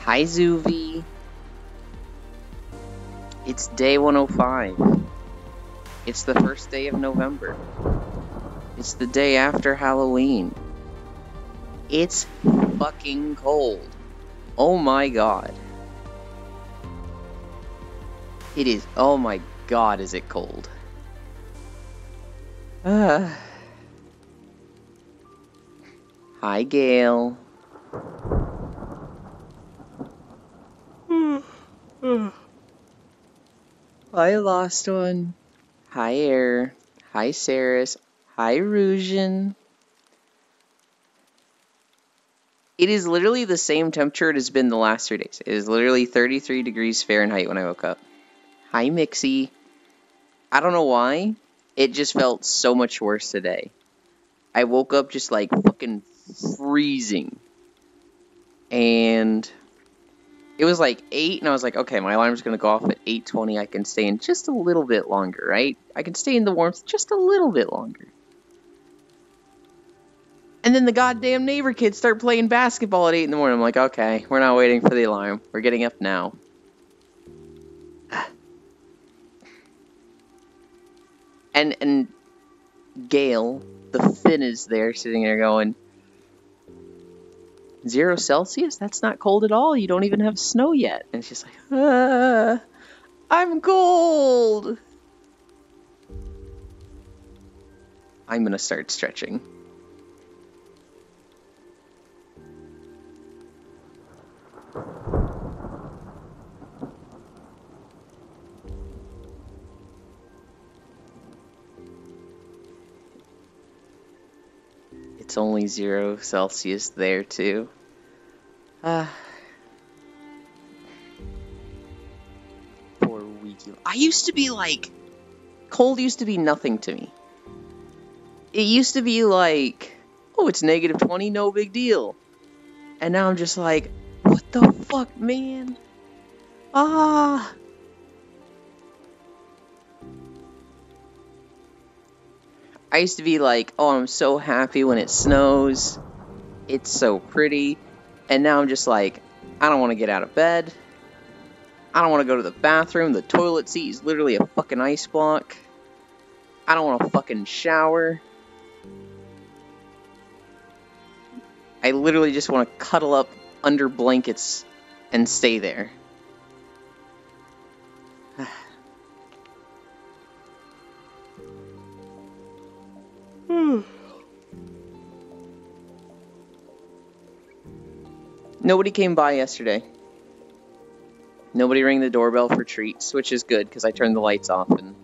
Hi, Zuvi. It's day 105. It's the first day of November. It's the day after Halloween. It's fucking cold. Oh my god. It is. Oh my god, is it cold. Hi, Gail. Hi, Lost One. Hi, Air. Hi, Saris. Hi, Rusian. It is literally the same temperature it has been the last 3 days. It is literally 33 degrees Fahrenheit when I woke up. Hi, Mixie. I don't know why. It just felt so much worse today. I woke up just like fucking freezing. And it was like 8, and I was like, okay, my alarm's going to go off at 8:20. I can stay in just a little bit longer, right? I can stay in the warmth just a little bit longer. And then the goddamn neighbor kids start playing basketball at 8 in the morning. I'm like, okay, we're not waiting for the alarm. We're getting up now. And Gail, the Finn, is there sitting there going, 0 Celsius? That's not cold at all. You don't even have snow yet. And she's like, I'm cold. I'm gonna start stretching. It's only 0 Celsius there too. Poor weak. I used to be like, cold used to be nothing to me. It used to be like, oh, it's -20, no big deal. And now I'm just like, what the fuck, man? I used to be like, oh, I'm so happy when it snows. It's so pretty. And now I'm just like, I don't want to get out of bed. I don't want to go to the bathroom. The toilet seat is literally a fucking ice block. I don't want to fucking shower. I literally just want to cuddle up under blankets and stay there. Nobody came by yesterday. Nobody rang the doorbell for treats, which is good because I turned the lights off and,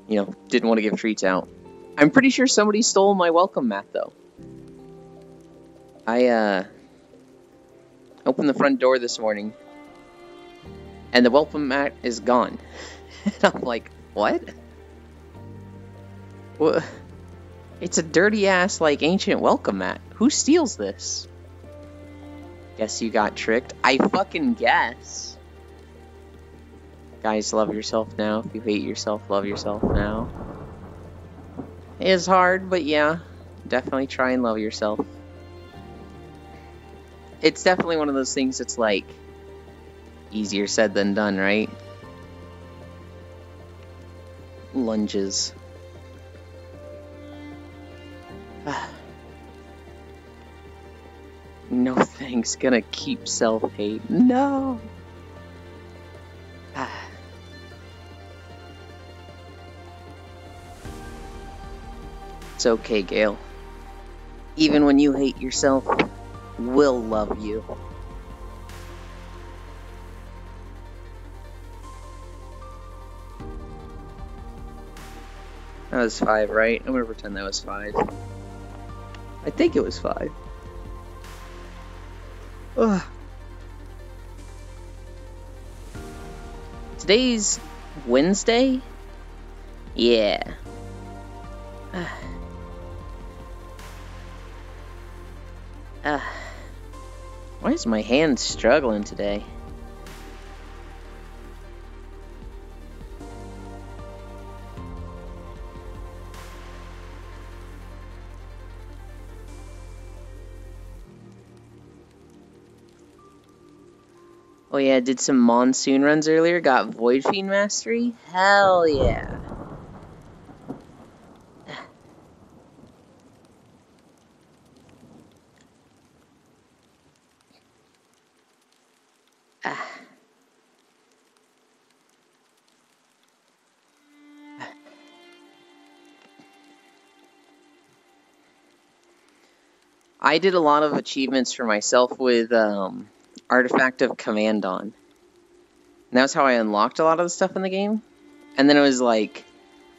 you know, didn't want to give treats out. I'm pretty sure somebody stole my welcome mat, though. I opened the front door this morning and the welcome mat is gone. And I'm like, what? What? It's a dirty ass, like, ancient welcome mat. Who steals this? Guess you got tricked. I fucking guess. Guys, love yourself now. If you hate yourself, love yourself now. It is hard, but yeah. Definitely try and love yourself. It's definitely one of those things that's like, easier said than done, right? Lunges. No thanks, gonna keep self-hate. No! It's okay, Gail. Even when you hate yourself, we'll love you. That was 5, right? I'm gonna pretend that was 5. I think it was 5. Ugh. Today's Wednesday? Yeah. Why is my hand struggling today? Oh yeah, did some monsoon runs earlier, got Void Fiend Mastery. Hell yeah. I did a lot of achievements for myself with Artifact of Commandon. And that's how I unlocked a lot of the stuff in the game. And then it was like,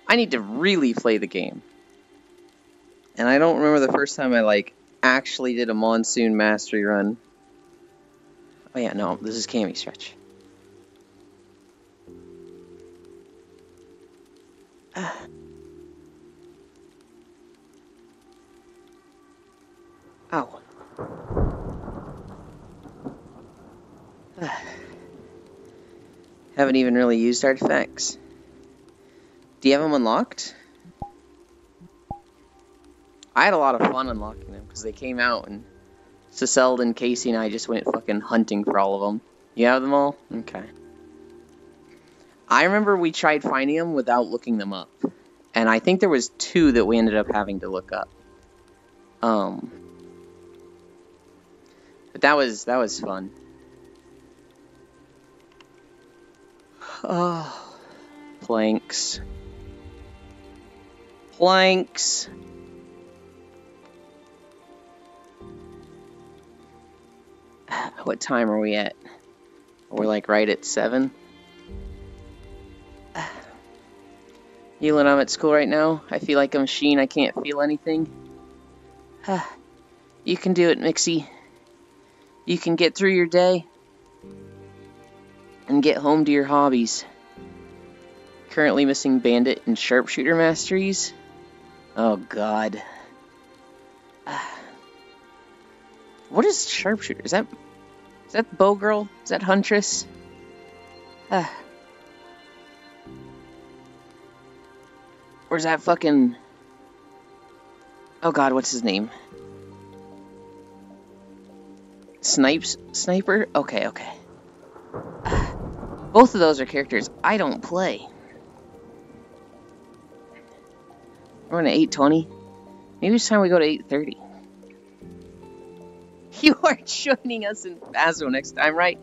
I need to really play the game. And I don't remember the first time I like actually did a monsoon mastery run. Oh yeah, no, this is Cammy Stretch. Ow. Haven't even really used artifacts. Do you have them unlocked? I had a lot of fun unlocking them because they came out and Selden, Casey, and I just went fucking hunting for all of them. You have them all? Okay. I remember we tried finding them without looking them up. And I think there was 2 that we ended up having to look up. But that was fun. Oh, planks. Planks. What time are we at? We're like right at 7. Yulin, I'm at school right now. I feel like a machine. I can't feel anything. You can do it, Mixie. You can get through your day and get home to your hobbies. Currently missing Bandit and Sharpshooter masteries. Oh god. What is Sharpshooter? Is that Bow Girl? Is that Huntress? Or is that fucking... Oh god, what's his name? Sniper? Okay. Both of those are characters I don't play. We're on 8:20. Maybe it's time we go to 8:30. You are joining us in Phasmo next time, right?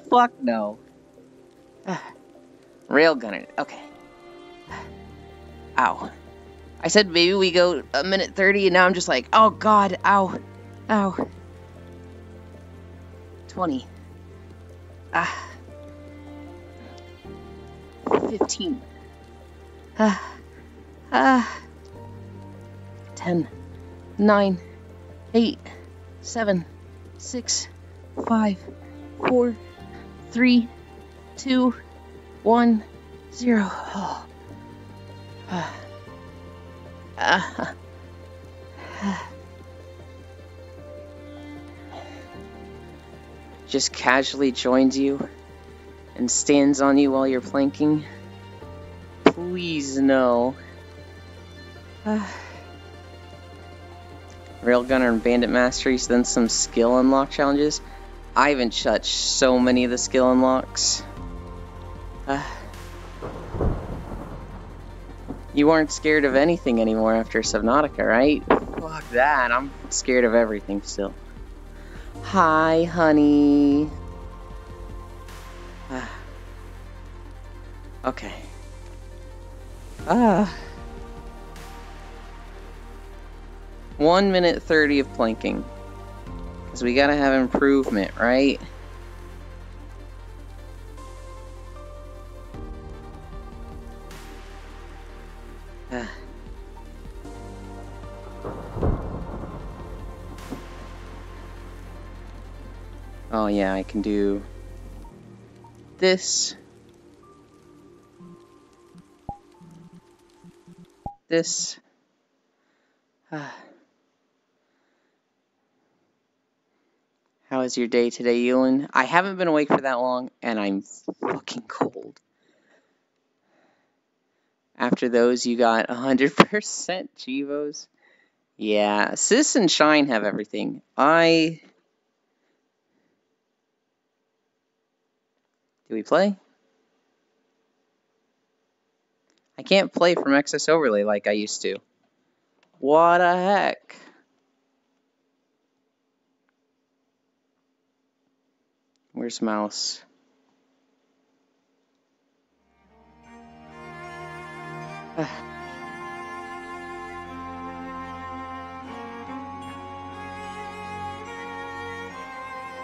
Fuck no. Railgunner. Okay. Ow. I said maybe we go a minute 30, and now I'm just like, oh god, ow. 20. 15. 10. 9. 8. 7. 6. 5. 4. 3. 2. 1. 0. Oh. Just casually joins you and stands on you while you're planking. Please no. Railgunner and Bandit Masteries, then some skill unlock challenges. I haven't touched so many of the skill unlocks. You aren't scared of anything anymore after Subnautica, right? Fuck that, I'm scared of everything still. Hi, honey. Okay. 1 minute 30 of planking. Because we gotta have improvement, right? Oh yeah, I can do this. This. How is your day today, Yulin? I haven't been awake for that long, and I'm fucking cold. After those, you got 100% Chivos. Yeah, Sis and Shine have everything. Do we play? I can't play from Excess Overlay like I used to. What the heck? Where's mouse?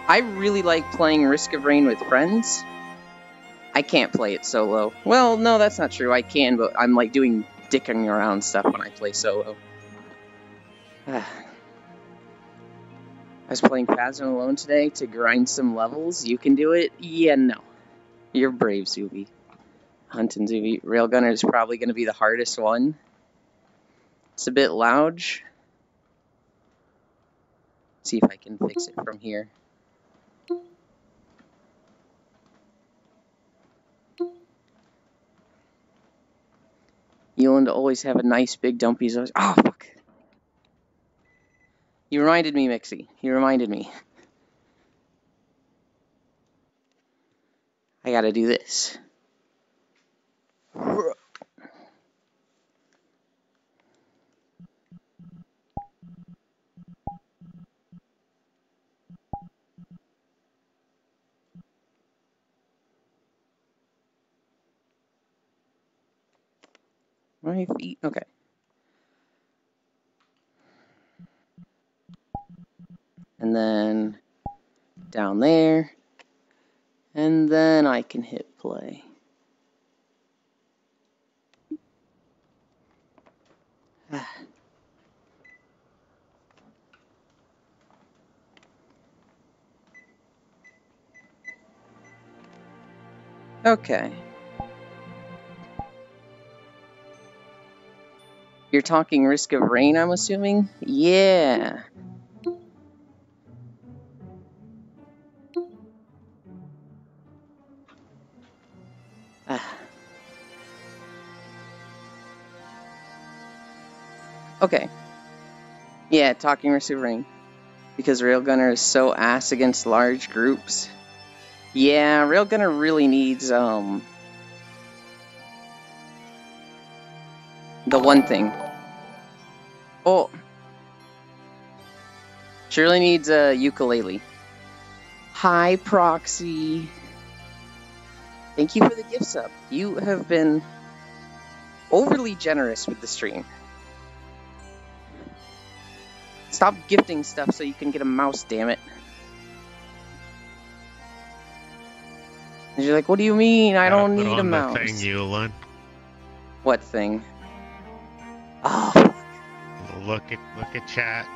I really like playing Risk of Rain with friends. I can't play it solo. Well, no, that's not true. I can, but I'm like doing dicking around stuff when I play solo. I was playing Phasmo alone today to grind some levels. You can do it? Yeah, no. You're brave, Zuby. Hunt and Zuby. Railgunner is probably going to be the hardest one. It's a bit loud. See if I can fix it from here. You want to always have a nice big dumpy zone. Oh, fuck. You reminded me, Mixie. You reminded me. I gotta do this. My feet. Okay. And then down there. And then I can hit play. Okay. You're talking Risk of Rain, I'm assuming? Yeah. Okay. Yeah, talking Risk of Rain. Because Railgunner is so ass against large groups. Yeah, Railgunner really needs, the one thing. Oh. Surely needs a ukulele. Hi, Proxy. Thank you for the gift sub. You have been overly generous with the stream. Stop gifting stuff so you can get a mouse, damn it. And you're like, what do you mean? I don't need a mouse. Thing, Eulin. What thing? Oh. Look at chat.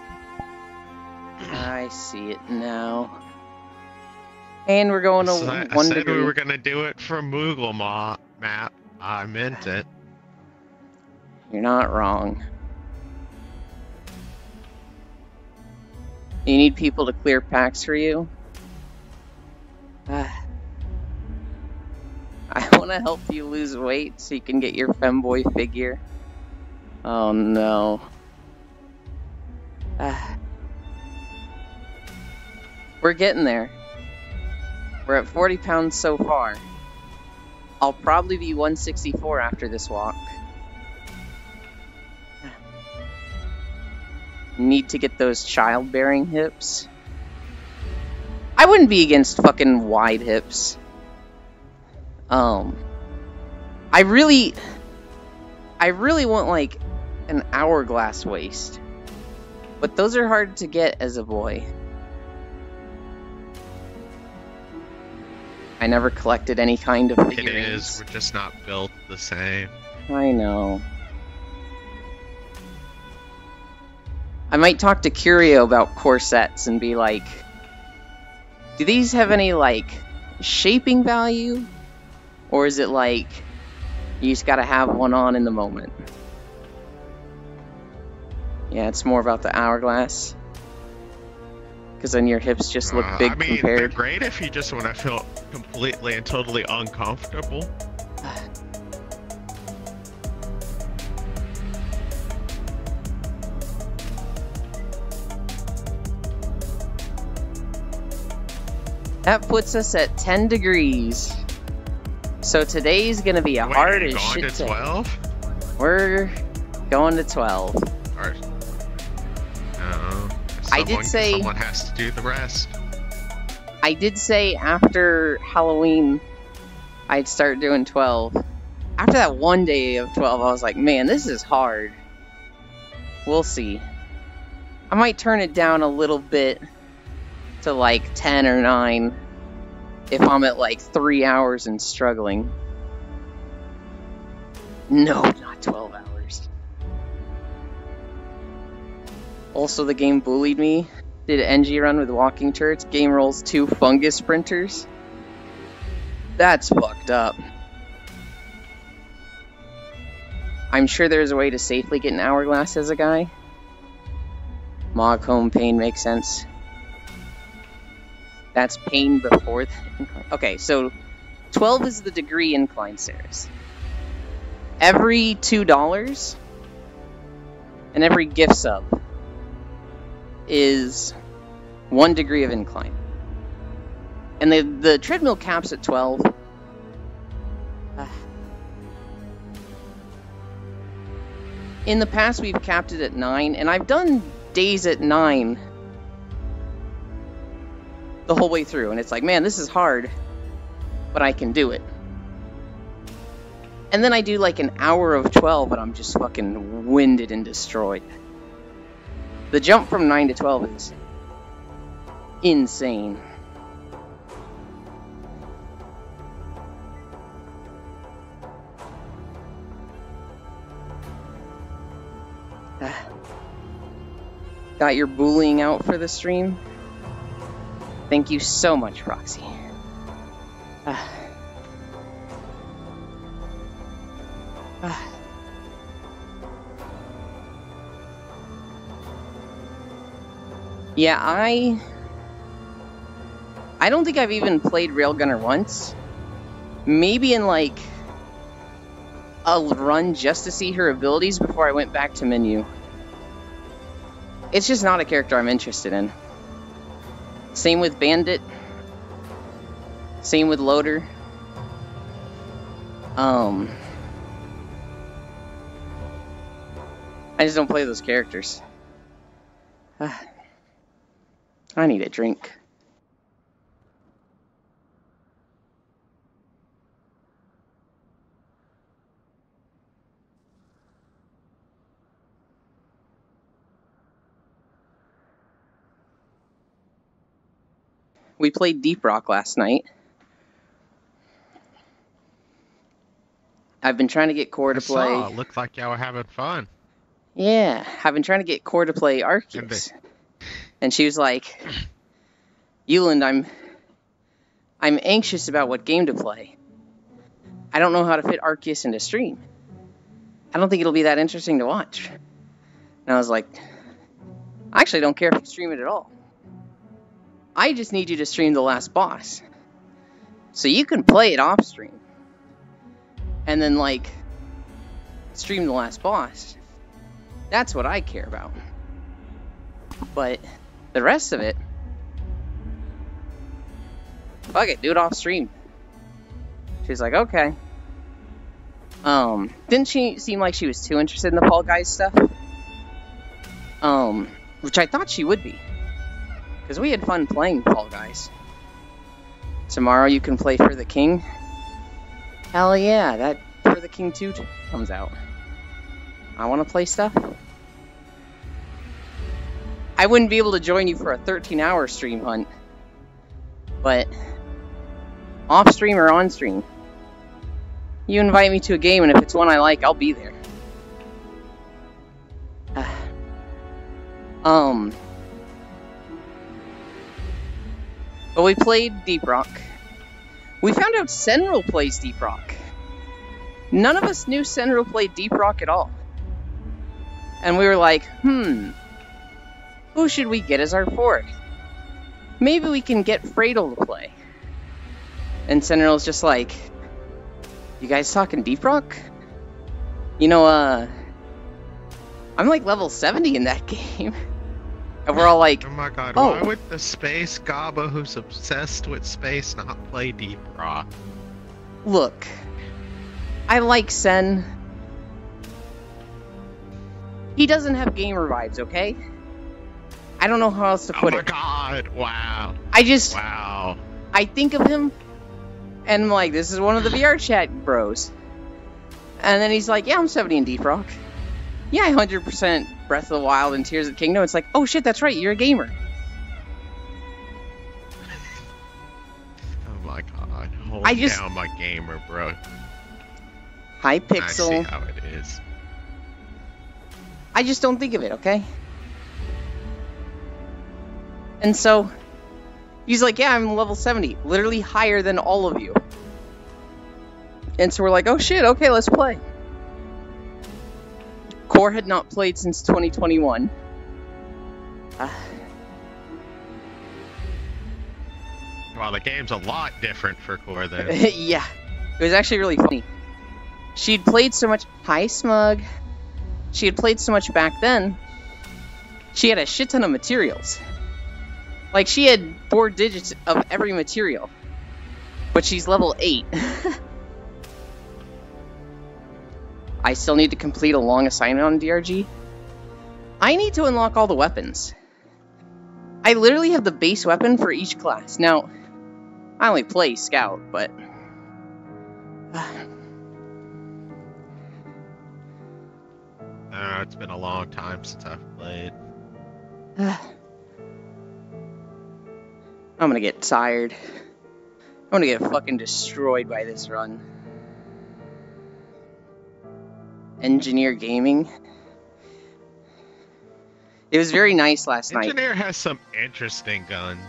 I see it now. And we're going to I said we were gonna do it from Moogle map. I meant it. You're not wrong. You need people to clear packs for you? I want to help you lose weight so you can get your femboy figure. Oh no. We're getting there. We're at 40 pounds so far. I'll probably be 164 after this walk. Need to get those childbearing hips. I wouldn't be against fucking wide hips. I really want like an hourglass waist. But those are hard to get as a boy. I never collected any kind of figurines. It is, we're just not built the same. I know. I might talk to Curio about corsets and be like, do these have any, like, shaping value? Or is it like, you just gotta have one on in the moment? Yeah, it's more about the hourglass. Because then your hips just look big compared. They're great if you just want to feel completely and totally uncomfortable. That puts us at 10 degrees. So today's gonna be a Wait, hard are you as going shit to day. 12? We're going to 12. Or, no. I did say- Someone has to do the rest. I did say after Halloween I'd start doing 12. After that one day of 12, I was like, man, this is hard. We'll see. I might turn it down a little bit to like 10 or 9 if I'm at like 3 hours and struggling. No, not 12 hours. Also, the game bullied me. Did an NG run with walking turrets. Game rolls 2 fungus sprinters. That's fucked up. I'm sure there's a way to safely get an hourglass as a guy. Mog home pain makes sense. That's pain before the incline. Okay, so 12 is the degree incline stairs. Every $2 and every gift sub is 1 degree of incline. And the treadmill caps at 12. In the past, we've capped it at 9, and I've done days at 9 the whole way through, and it's like, man, this is hard, but I can do it. And then I do like an hour of 12, and I'm just fucking winded and destroyed. The jump from 9 to 12 is insane. Got your bullying out for the stream? Thank you so much, Roxy. Yeah, I don't think I've even played Railgunner once. Maybe in like a run just to see her abilities before I went back to menu. It's just not a character I'm interested in. Same with Bandit. Same with Loader. I just don't play those characters. I need a drink. We played Deep Rock last night. I've been trying to get Core to play. It looked like y'all were having fun. Yeah, I've been trying to get Core to play Arceus. And she was like, Euland, I'm anxious about what game to play. I don't know how to fit Arceus into stream. I don't think it'll be that interesting to watch. And I was like, I actually don't care if you stream it at all. I just need you to stream the last boss. So you can play it off stream. And then, like, stream the last boss. That's what I care about. But the rest of it, fuck it, do it off stream. She's like, okay. Didn't she seem like she was too interested in the Fall Guys stuff? Which I thought she would be. Because we had fun playing Fall Guys. Tomorrow you can play For the King. Hell yeah, that For the King 2 comes out. I want to play stuff. I wouldn't be able to join you for a 13-hour stream hunt. But off stream or on stream, you invite me to a game, and if it's one I like, I'll be there. But we played Deep Rock. We found out Senril plays Deep Rock. None of us knew Senril played Deep Rock at all. And we were like, who should we get as our forward? Maybe we can get Freydle to play. And Senril's just like, you guys talking Deep Rock? You know, I'm like level 70 in that game. And we're all like, oh my god, oh. Why would the space Gaba who's obsessed with space not play Deep Rock? Look, I like Sen. He doesn't have gamer vibes, okay? I don't know how else to put it. Oh my god, wow. Wow. I think of him, and I'm like, this is one of the VR chat bros. And then he's like, yeah, I'm 70 in Deep Rock. Yeah, 100% Breath of the Wild and Tears of the Kingdom. It's like, oh shit, that's right, you're a gamer. Oh my god, hold down my gamer, bro. Hi, Pixel. I see how it is. I just don't think of it, okay? And so, he's like, yeah, I'm level 70. Literally higher than all of you. And so we're like, oh shit, okay, let's play. Core had not played since 2021. Well, the game's a lot different for Core then. Yeah, it was actually really funny. She'd played so much. Hi, Smug. She had played so much back then. She had a shit ton of materials. Like, she had 4 digits of every material. But she's level 8. I still need to complete a long assignment on DRG. I need to unlock all the weapons. I literally have the base weapon for each class. Now, I only play Scout, but... It's been a long time since I've played. I'm gonna get tired. I'm gonna get fucking destroyed by this run. Engineer Gaming. It was very nice last night. Engineer has some interesting guns.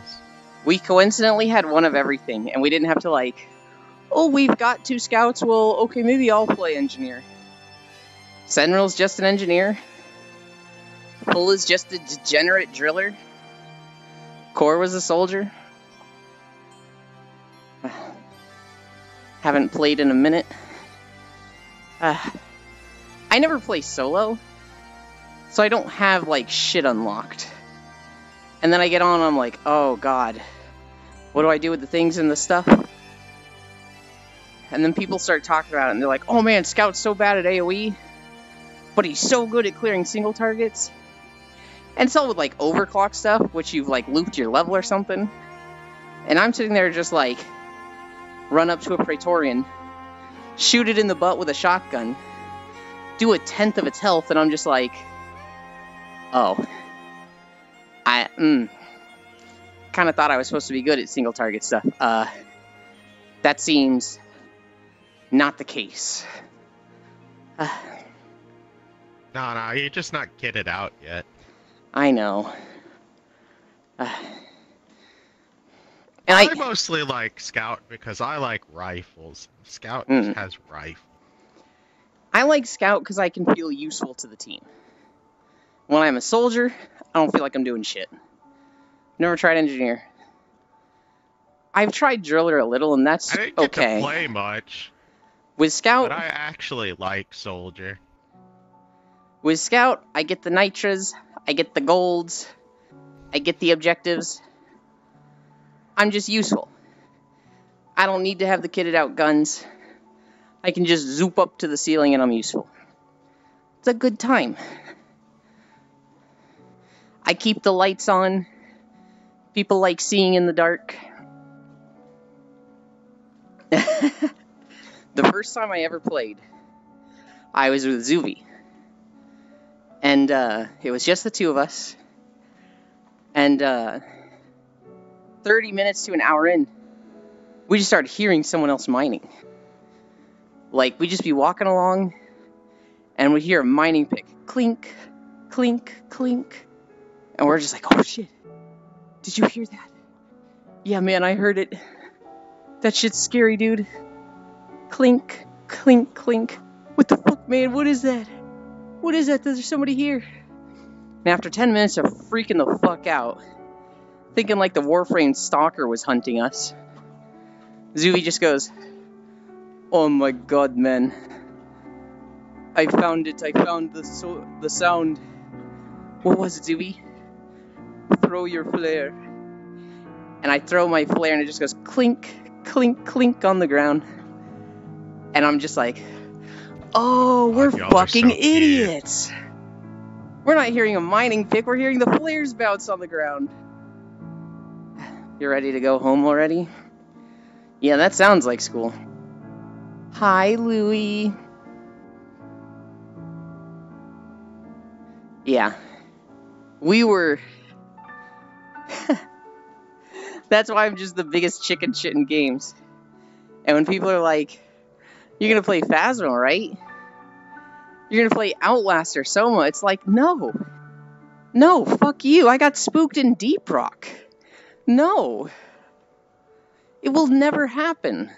We coincidentally had one of everything, and we didn't have to like, oh, we've got 2 scouts, well, okay, maybe I'll play engineer. Senril's just an engineer. Full is just a degenerate driller. Core was a soldier. Haven't played in a minute. I never play solo, so I don't have, like, shit unlocked. And then I get on and I'm like, oh god, what do I do with the things and the stuff? And then people start talking about it and they're like, oh man, Scout's so bad at AoE, but he's so good at clearing single targets. And it's all with, like, overclock stuff, which you've, like, looped your level or something. And I'm sitting there just, like, run up to a Praetorian, shoot it in the butt with a shotgun, do 1/10 of its health, and I'm just like, oh. Kind of thought I was supposed to be good at single target stuff. That seems not the case. No, you're just not kitted out yet. I know. And I mostly like Scout because I like rifles. Scout just has rifles. I like Scout because I can feel useful to the team. When I'm a soldier, I don't feel like I'm doing shit. Never tried engineer. I've tried driller a little, and that's okay. I didn't get to play much. With Scout, but I actually like soldier. With Scout, I get the nitras, I get the golds, I get the objectives. I'm just useful. I don't need to have the kitted out guns. I can just zoop up to the ceiling and I'm useful. It's a good time. I keep the lights on. People like seeing in the dark. The first time I ever played, I was with Zuvi. And it was just the 2 of us. And 30 minutes to an hour in, we just started hearing someone else mining. Like, we'd just be walking along, and we'd hear a mining pick. Clink, clink, clink. And we're just like, oh shit. Did you hear that? Yeah, man, I heard it. That shit's scary, dude. Clink, clink, clink. What the fuck, man? What is that? What is that? There's somebody here. And after 10 minutes of freaking the fuck out, thinking like the Warframe stalker was hunting us, Zuvi just goes, oh my god, man. I found it. I found the sound. What was it, Zuvi? Throw your flare. And I throw my flare and it just goes clink, clink, clink on the ground. And I'm just like, oh, we're y'all are fucking so cute. idiots. We're not hearing a mining pick, we're hearing the flares bounce on the ground. You ready to go home already? Yeah, that sounds like school. Hi, Louie. Yeah. We were... That's why I'm just the biggest chicken shit in games. And when people are like, you're gonna play Phasmo, right? You're gonna play Outlast or Soma, it's like, no. No, fuck you. I got spooked in Deep Rock. No. It will never happen.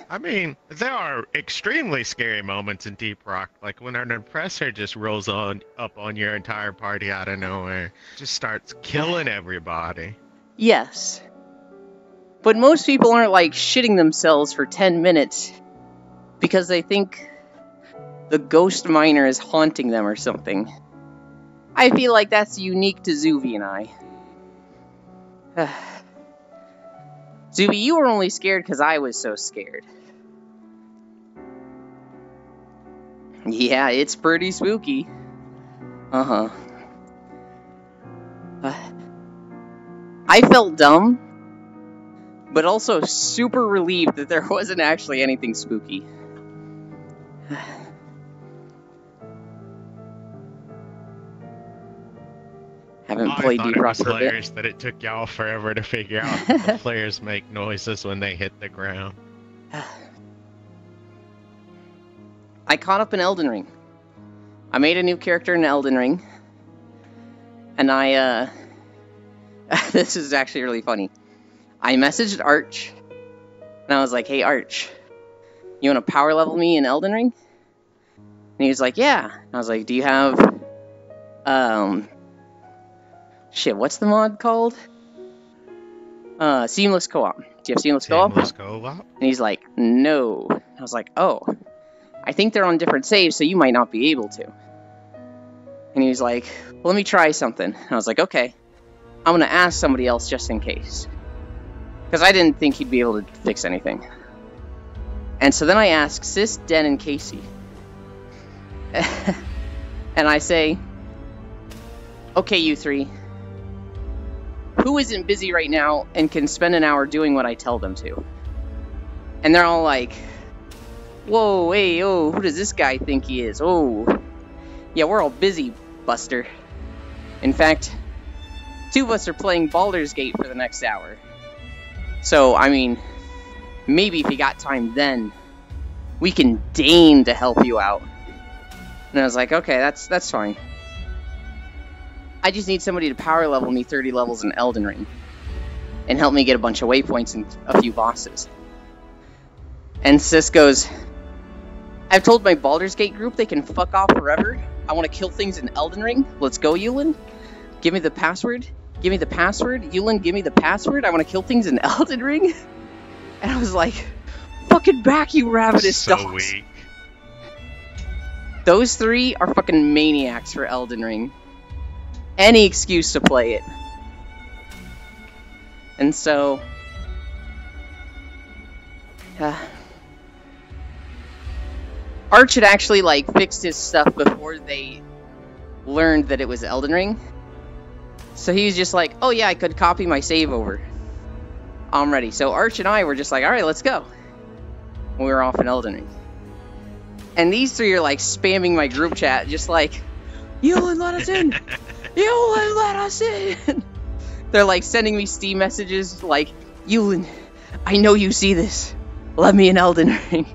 I mean, there are extremely scary moments in Deep Rock, like when an oppressor just rolls up on your entire party out of nowhere, just starts killing everybody. Yes. But most people aren't like shitting themselves for 10 minutes because they think the ghost miner is haunting them or something. I feel like that's unique to Zuby and I. Zuby, you were only scared because I was so scared. Yeah, it's pretty spooky. Uh-huh. I felt dumb, but also super relieved that there wasn't actually anything spooky. Haven't played Deep Rock for a bit. It was hilarious that it took y'all forever to figure out that the flares make noises when they hit the ground. I caught up in Elden Ring. I made a new character in Elden Ring. And I, this is actually really funny. I messaged Arch. And I was like, hey, Arch. You want to power level me in Elden Ring? And he was like, yeah. And I was like, do you have, shit, what's the mod called? Seamless Co-op. Do you have Seamless Co-op? Seamless Co-op? And he's like, no. I was like, oh. I think they're on different saves, so you might not be able to. And he was like, well, let me try something. And I was like, okay. I'm going to ask somebody else just in case. Because I didn't think he'd be able to fix anything. And so then I asked Sis, Den, and Casey. And I say, okay, you three. Who isn't busy right now and can spend an hour doing what I tell them to? And they're all like, whoa, hey, oh, who does this guy think he is? Oh, yeah, we're all busy, Buster. In fact, two of us are playing Baldur's Gate for the next hour. So, I mean, maybe if you got time then, we can deign to help you out. And I was like, okay, that's fine. I just need somebody to power level me 30 levels in Elden Ring. And help me get a bunch of waypoints and a few bosses. And Sis goes, I've told my Baldur's Gate group they can fuck off forever. I want to kill things in Elden Ring. Let's go, Yulin. Give me the password. Give me the password. Yulin, give me the password. I want to kill things in Elden Ring. And I was like, fucking back, you ravenous dogs. So weak. Those three are fucking maniacs for Elden Ring. Any excuse to play it. And so... Arch had actually, like, fixed his stuff before they learned that it was Elden Ring. So he was just like, oh yeah, I could copy my save over. I'm ready. So Arch and I were just like, alright, let's go. And we were off in Elden Ring. And these three are, like, spamming my group chat, just like, Yulin, let us in! Yulin, let us in! They're, like, sending me Steam messages, like, Yulin, I know you see this. Let me in Elden Ring.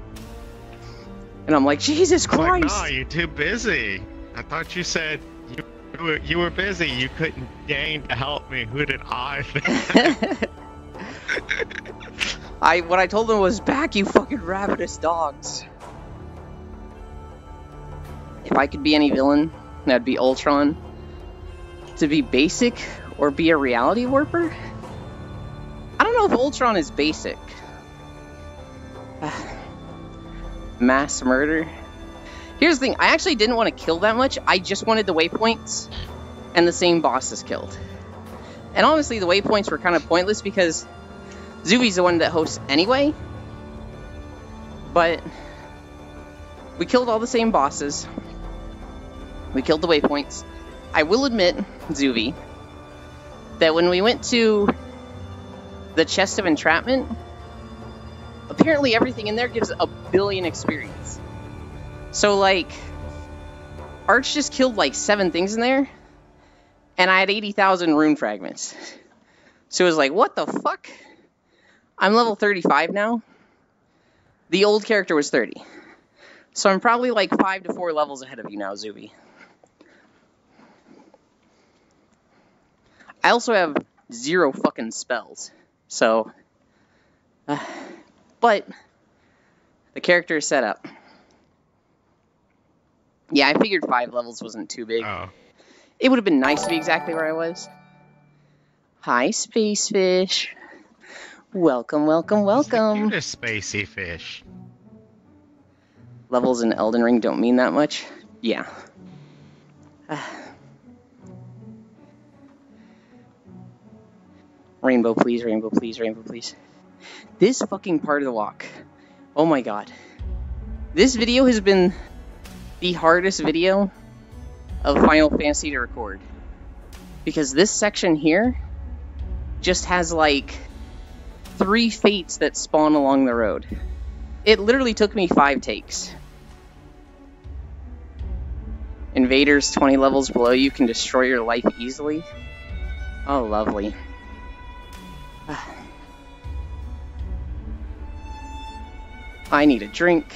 And I'm like, Jesus Christ! Like, no, you're too busy. I thought you said you were busy. You couldn't deign to help me. Who did I think? What I told them was, back, you fucking ravenous dogs. If I could be any villain, that'd be Ultron. To be basic or be a reality warper? I don't know if Ultron is basic. Mass murder. Here's the thing, I actually didn't want to kill that much, I just wanted the waypoints and the same bosses killed. And honestly, the waypoints were kind of pointless because Zuby's the one that hosts anyway. But we killed all the same bosses. We killed the waypoints. I will admit, Zuvi, that when we went to the Chest of Entrapment, apparently everything in there gives 1 billion experience. So, like, Arch just killed like 7 things in there, and I had 80,000 rune fragments. So it was like, what the fuck? I'm level 35 now. The old character was 30. So I'm probably like 5 to 4 levels ahead of you now, Zubi. I also have 0 fucking spells. So, but the character is set up. Yeah, I figured 5 levels wasn't too big. Oh. It would have been nice to be exactly where I was. Hi, Space Fish. Welcome, welcome, welcome. He's the cutest spacey fish. Levels in Elden Ring don't mean that much. Yeah. Rainbow, please, rainbow, please, rainbow, please. This fucking part of the walk. Oh my god. This video has been the hardest video of Final Fantasy to record. Because this section here just has like 3 fates that spawn along the road. It literally took me 5 takes. Invaders 20 levels below you can destroy your life easily. Oh, lovely. I need a drink.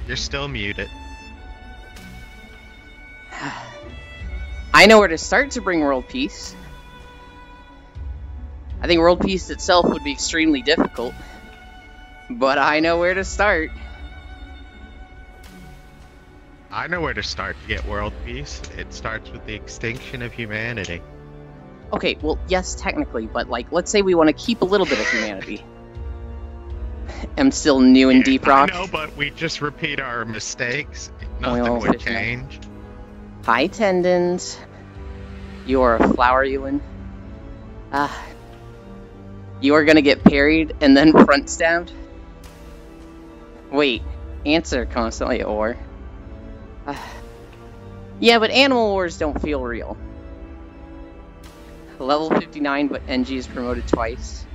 You're still muted. I know where to start to bring world peace. I think world peace itself would be extremely difficult, but I know where to start. I know where to start to get world peace. It starts with the extinction of humanity. Okay, well, yes, technically, but like, let's say we want to keep a little bit of humanity. I'm still new in Deep Rock. I know, but we just repeat our mistakes. Oil Nothing would fishing. change. Hi, Tendons. You are a flower, Ewan. You are gonna get parried and then front stabbed? Wait, answer constantly or. Yeah, but Animal Wars don't feel real. Level 59, but NG is promoted twice.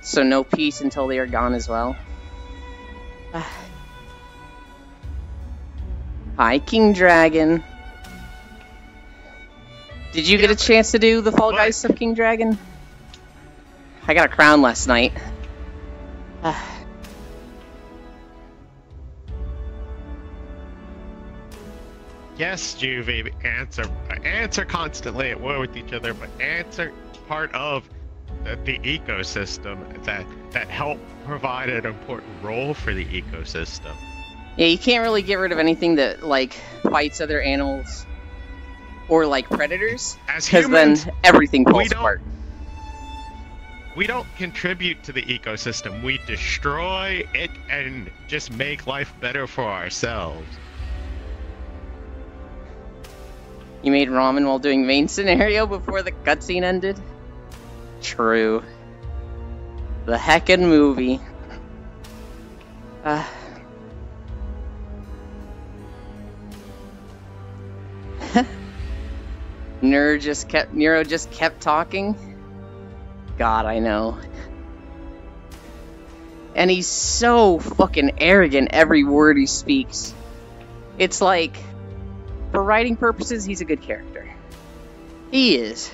So no peace until they are gone as well. Hi, King Dragon. Did you get a chance to do the Fall Guys stuff, King Dragon? I got a crown last night. Yes, Juvie, answer constantly at war with each other, but answer part of the ecosystem that help provide an important role for the ecosystem. Yeah, you can't really get rid of anything that, like, fights other animals or, like, predators, because then everything falls apart. We don't contribute to the ecosystem. We destroy it and just make life better for ourselves. You made ramen while doing main scenario before the cutscene ended? True. The heckin' movie. Nero just kept talking. God, I know. And he's so fucking arrogant every word he speaks. It's like, for writing purposes, he's a good character. He is.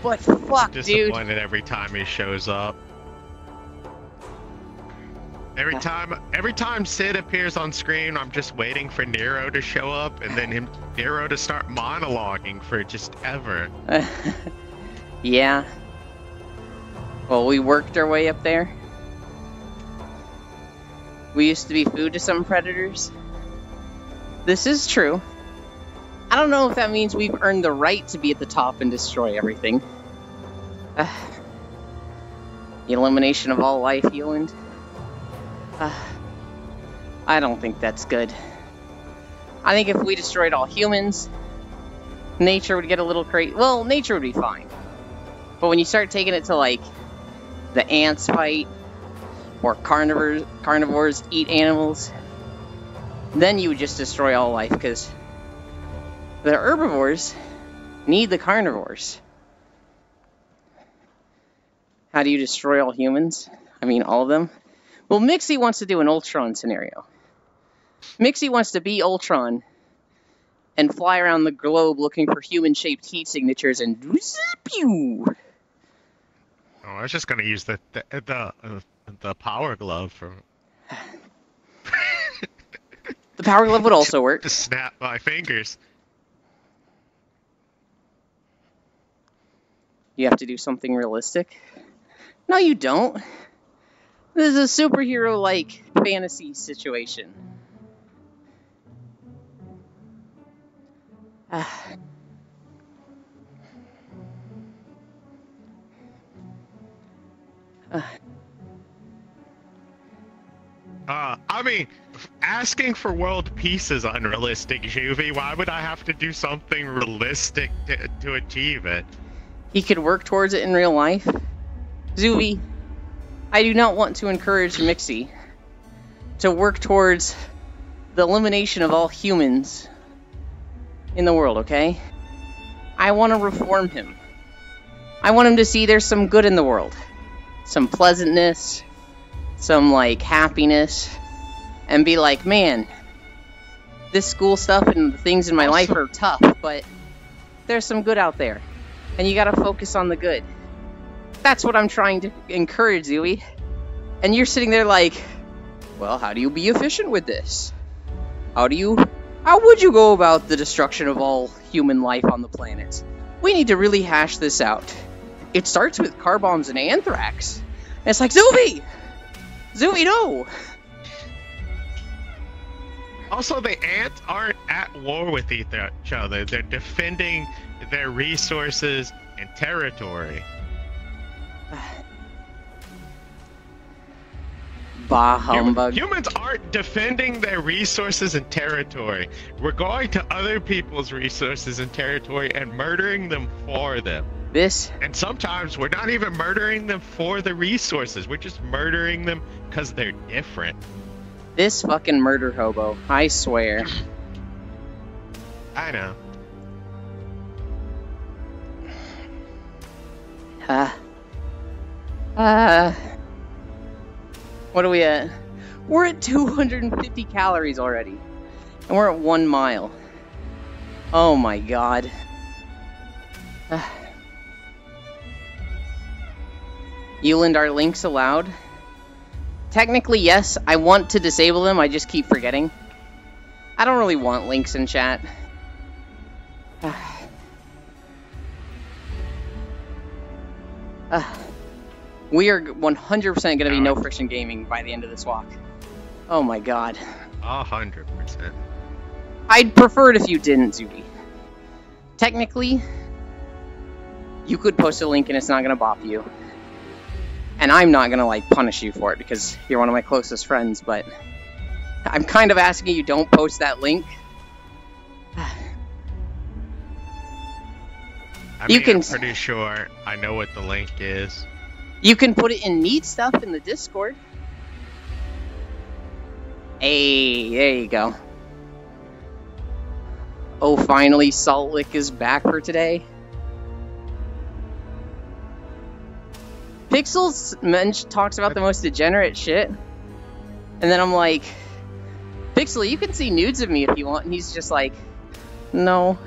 But fuck, dude. Disappointed every time he shows up. Every time Sid appears on screen, I'm just waiting for Nero to show up and then Nero to start monologuing for just ever. Yeah. Well, we worked our way up there. We used to be food to some predators. This is true. I I don't know if that means we've earned the right to be at the top and destroy everything. The elimination of all life, Euland. I don't think that's good. I think if we destroyed all humans, nature would get a little crazy. Well, nature would be fine. But when you start taking it to, like, the ants fight, or carnivores eat animals, then you would just destroy all life, because the herbivores need the carnivores. How do you destroy all humans? I mean, all of them? Well, Mixie wants to do an Ultron scenario. Mixie wants to be Ultron and fly around the globe looking for human-shaped heat signatures and zip you. Oh, I was just gonna use the power glove from. The power glove would also work. To snap my fingers. You have to do something realistic? No, you don't. This is a superhero-like fantasy situation. I mean, asking for world peace is unrealistic, Juvie. Why would I have to do something realistic to achieve it? He could work towards it in real life. Zuvie, I do not want to encourage Mixie to work towards the elimination of all humans in the world, okay? I want to reform him. I want him to see there's some good in the world. Some pleasantness, some, like, happiness, and be like, man, this school stuff and the things in my life are tough, but there's some good out there, and you gotta focus on the good. That's what I'm trying to encourage, Zooey. And you're sitting there like, well, how do you be efficient with this? How would you go about the destruction of all human life on the planet? We need to really hash this out. It starts with car bombs and anthrax. And it's like, Zooey! Zooey, no! Also, the ants aren't at war with each other. They're defending their resources and territory. Bah humbug. Humans aren't defending their resources and territory. We're going to other people's resources and territory and murdering them for them. And sometimes we're not even murdering them for the resources. We're just murdering them because they're different. This fucking murder hobo, I swear. I know. What are we at? We're at 250 calories already. And we're at 1 mile. Oh my god. Euland, are links allowed? Technically, yes. I want to disable them, I just keep forgetting. I don't really want links in chat. We are 100% going to be no friction gaming by the end of this walk. Oh my god. 100%. I'd prefer it if you didn't, Zuby. Technically, you could post a link and it's not going to bop you. And I'm not going to, like, punish you for it because you're one of my closest friends, but I'm kind of asking you don't post that link. I'm pretty sure I know what the link is. You can put it in neat stuff in the Discord. Hey, there you go. Oh, finally, Salt Lick is back for today. Pixels talks about the most degenerate shit. And then I'm like, Pixel, you can see nudes of me if you want. And he's just like, no.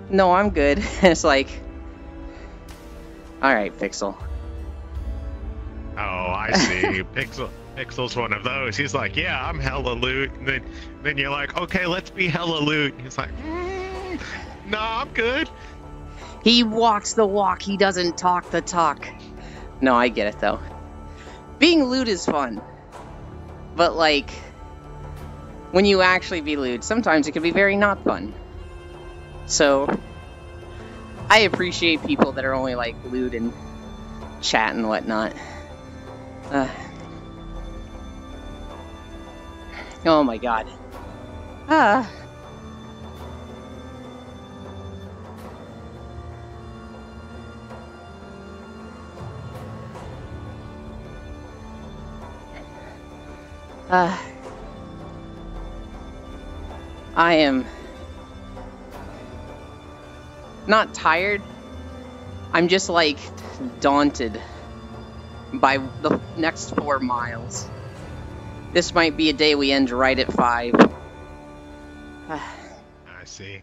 No, I'm good. And it's like, alright, Pixel. Oh, I see. Pixel's one of those. He's like, yeah, I'm hella loot. And then you're like, okay, let's be hella loot. And he's like, no, I'm good. He walks the walk, he doesn't talk the talk. No, I get it, though. Being lewd is fun. But, like, when you actually be lewd, sometimes it can be very not fun. So, I appreciate people that are only like glued in chat and whatnot. Oh my god. I am not tired. I'm just like daunted by the next 4 miles. This might be a day we end right at 5. I see.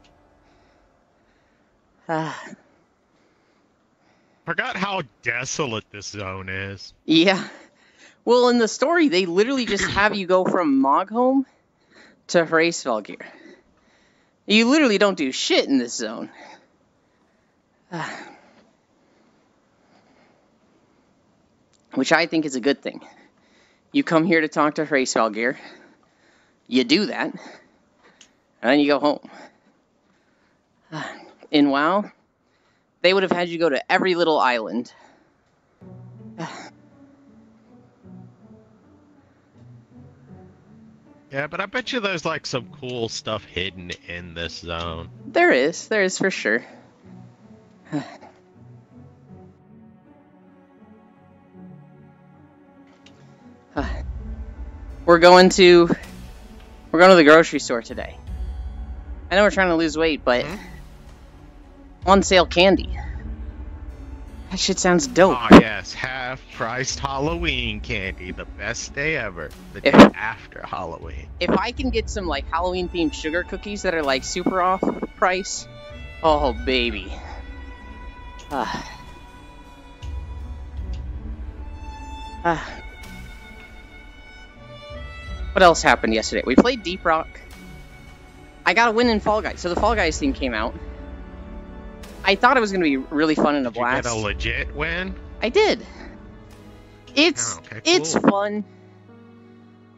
Forgot how desolate this zone is. Yeah. Well, in the story, they literally just have you go from Mogholm to Hraesvelgir. You literally don't do shit in this zone. Which I think is a good thing. You come here to talk to Hraesvelgir, you do that, and then you go home. In WoW, they would have had you go to every little island. Yeah, but I bet you there's like some cool stuff hidden in this zone. There is for sure. We're going to the grocery store today. I know we're trying to lose weight, but on sale candy. That shit sounds dope. Oh yes, half-priced Halloween candy, the best day ever. The day after Halloween. If I can get some like Halloween-themed sugar cookies that are like super off price, oh baby. What else happened yesterday? We played Deep Rock. I got a win in Fall Guys. So the Fall Guys theme came out. I thought it was going to be really fun and a blast. Did you get a legit win? I did. It's fun.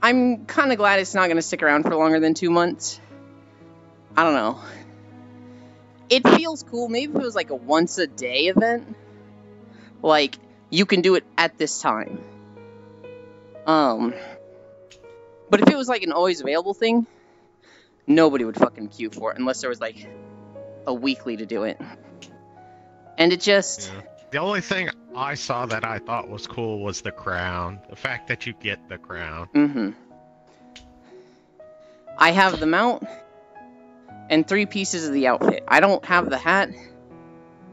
I'm kind of glad it's not going to stick around for longer than 2 months. I don't know. It feels cool. Maybe if it was like a once-a-day event. Like, you can do it at this time. But if it was like an always available thing, nobody would fucking queue for it unless there was like a weekly to do it. And it just... Yeah. The only thing I saw that I thought was cool was the crown. The fact that you get the crown. Mm-hmm. I have the mount and 3 pieces of the outfit. I don't have the hat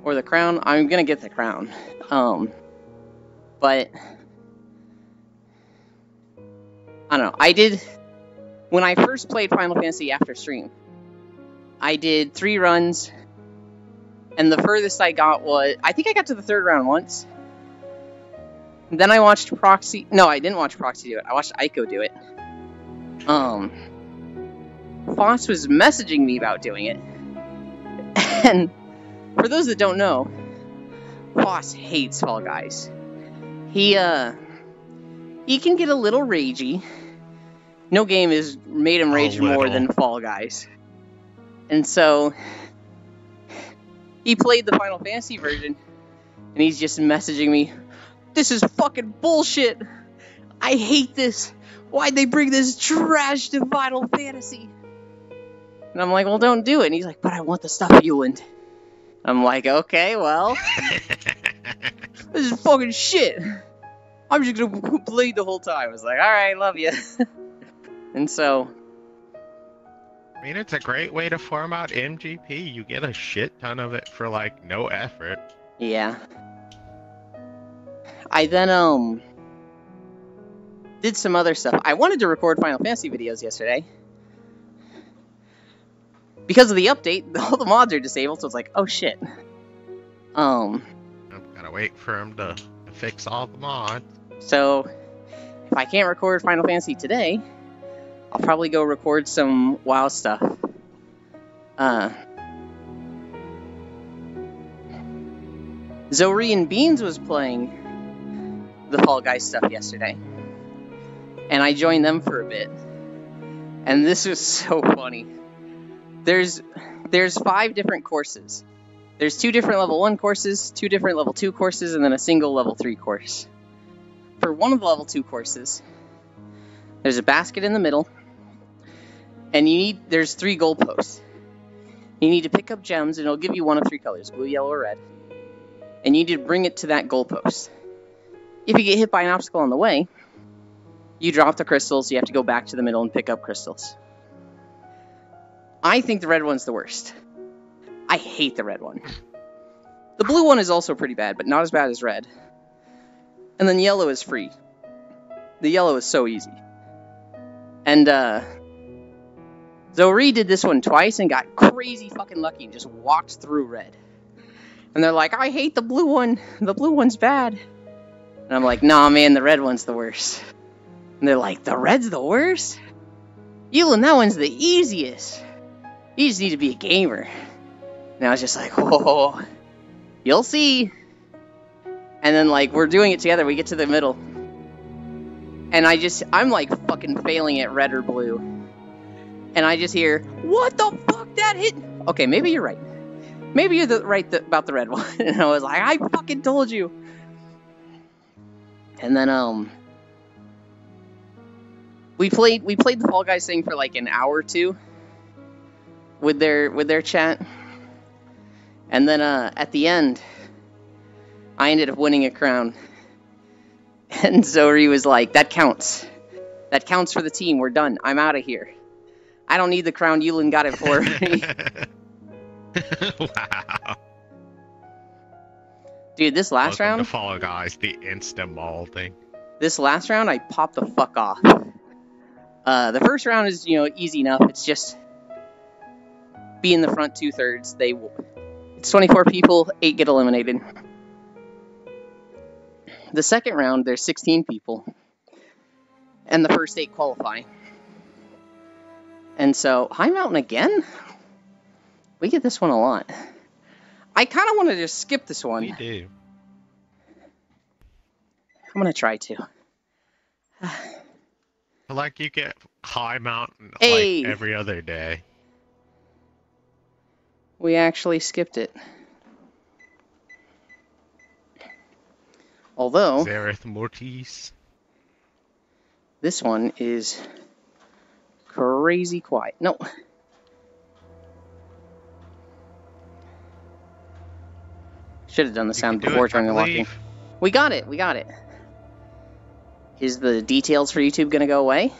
or the crown. I'm gonna get the crown. But... I don't know. I did... When I first played Final Fantasy after stream, I did 3 runs... And the furthest I got was... I think I got to the 3rd round once. Then I watched Proxy... No, I didn't watch Proxy do it. I watched Aiko do it. Foss was messaging me about doing it. And for those that don't know, Foss hates Fall Guys. He can get a little ragey. No game has made him rage more than Fall Guys. And so... he played the Final Fantasy version, and he's just messaging me, "This is fucking bullshit! I hate this! Why'd they bring this trash to Final Fantasy?" And I'm like, well, don't do it. And he's like, "But I want the stuff you and..." I'm like, okay, well... this is fucking shit! I'm just gonna play the whole time. I was like, alright, love you. And so... I mean, it's a great way to farm out MGP. You get a shit ton of it for, like, no effort. Yeah. I then, did some other stuff. I wanted to record Final Fantasy videos yesterday. Because of the update, all the mods are disabled, so it's like, oh shit. I've gotta wait for him to fix all the mods. So, if I can't record Final Fantasy today... I'll probably go record some WoW stuff. Zorian Beans was playing the Fall Guys stuff yesterday. And I joined them for a bit. And this was so funny. There's 5 different courses. There's 2 different level 1 courses, 2 different level 2 courses, and then a single level 3 course. For one of the level 2 courses, there's a basket in the middle, and there's 3 goalposts. You need to pick up gems, and it'll give you one of 3 colors, blue, yellow, or red. And you need to bring it to that goalpost. If you get hit by an obstacle on the way, you drop the crystals, you have to go back to the middle and pick up crystals. I think the red one's the worst. I hate the red one. The blue one is also pretty bad, but not as bad as red. And then yellow is free. The yellow is so easy. And, Zoe did this one twice and got crazy fucking lucky and just walked through red. And they're like, I hate the blue one. The blue one's bad. And I'm like, nah, man, the red one's the worst. And they're like, the red's the worst? Yulin, that one's the easiest. You just need to be a gamer. And I was just like, whoa, you'll see. And then, like, we're doing it together. We get to the middle. And I'm like fucking failing at red or blue. And I just hear, what the fuck, that hit? Okay, maybe you're right. Maybe you're right about the red one. And I was like, I fucking told you. And then, we played the Fall Guys thing for like an hour or 2 with their chat. And then, at the end, I ended up winning a crown. And Zoe was like, that counts. That counts for the team. We're done. I'm out of here. I don't need the crown. Yulin got it for me. Wow. Dude, this last round... to Fall Guys, the insta-mall thing. This last round, I popped the fuck off. The first round is, easy enough. It's just... be in the front 2/3. It's 24 people, 8 get eliminated. The second round, there's 16 people. And the first 8 qualify. And so, High Mountain again? We get this one a lot. I kind of want to just skip this one. We do. I'm going to try to. Like, you get High Mountain Hey! like every other day. We actually skipped it. Although, Zereth Mortis. this one is crazy quiet. No. Should have done the sound before turning walking. We got it. We got it. Is the details for YouTube going to go away?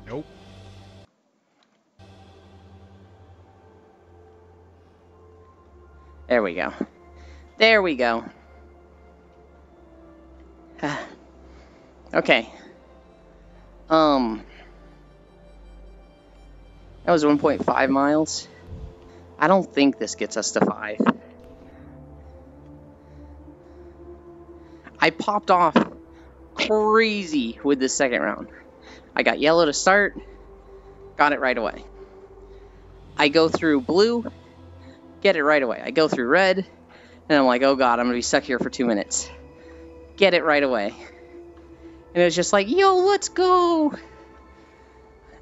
Nope. There we go. There we go. Okay. That was 1.5 miles. I don't think this gets us to 5. I popped off crazy with this second round. I got yellow to start, got it right away. I go through blue, get it right away. I go through red, and I'm like, oh god, I'm gonna be stuck here for 2 minutes. Get it right away. And it was just like, yo, let's go!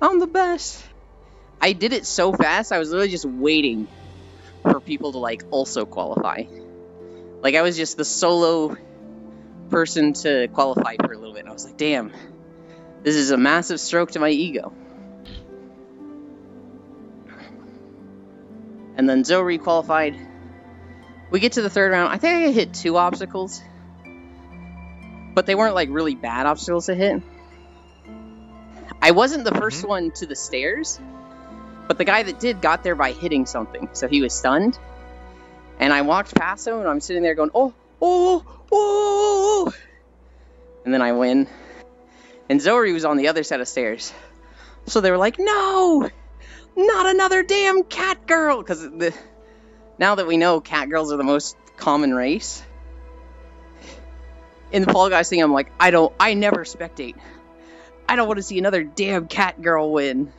I'm the best! I did it so fast, I was literally just waiting for people to, like, also qualify. Like, I was just the solo person to qualify for a little bit, and I was like, damn, this is a massive stroke to my ego. And then Zoe qualified. We get to the third round. I think I hit 2 obstacles, but they weren't like really bad obstacles to hit. I wasn't the first one to the stairs, but the guy that did got there by hitting something, so he was stunned. And I walked past him, and I'm sitting there going, oh, oh, oh, and then I win. And Zoe was on the other set of stairs, so they were like, no, not another damn cat girl, because now that we know cat girls are the most common race, in the Fall Guys thing, I'm like, I never spectate. I don't want to see another damn cat girl win.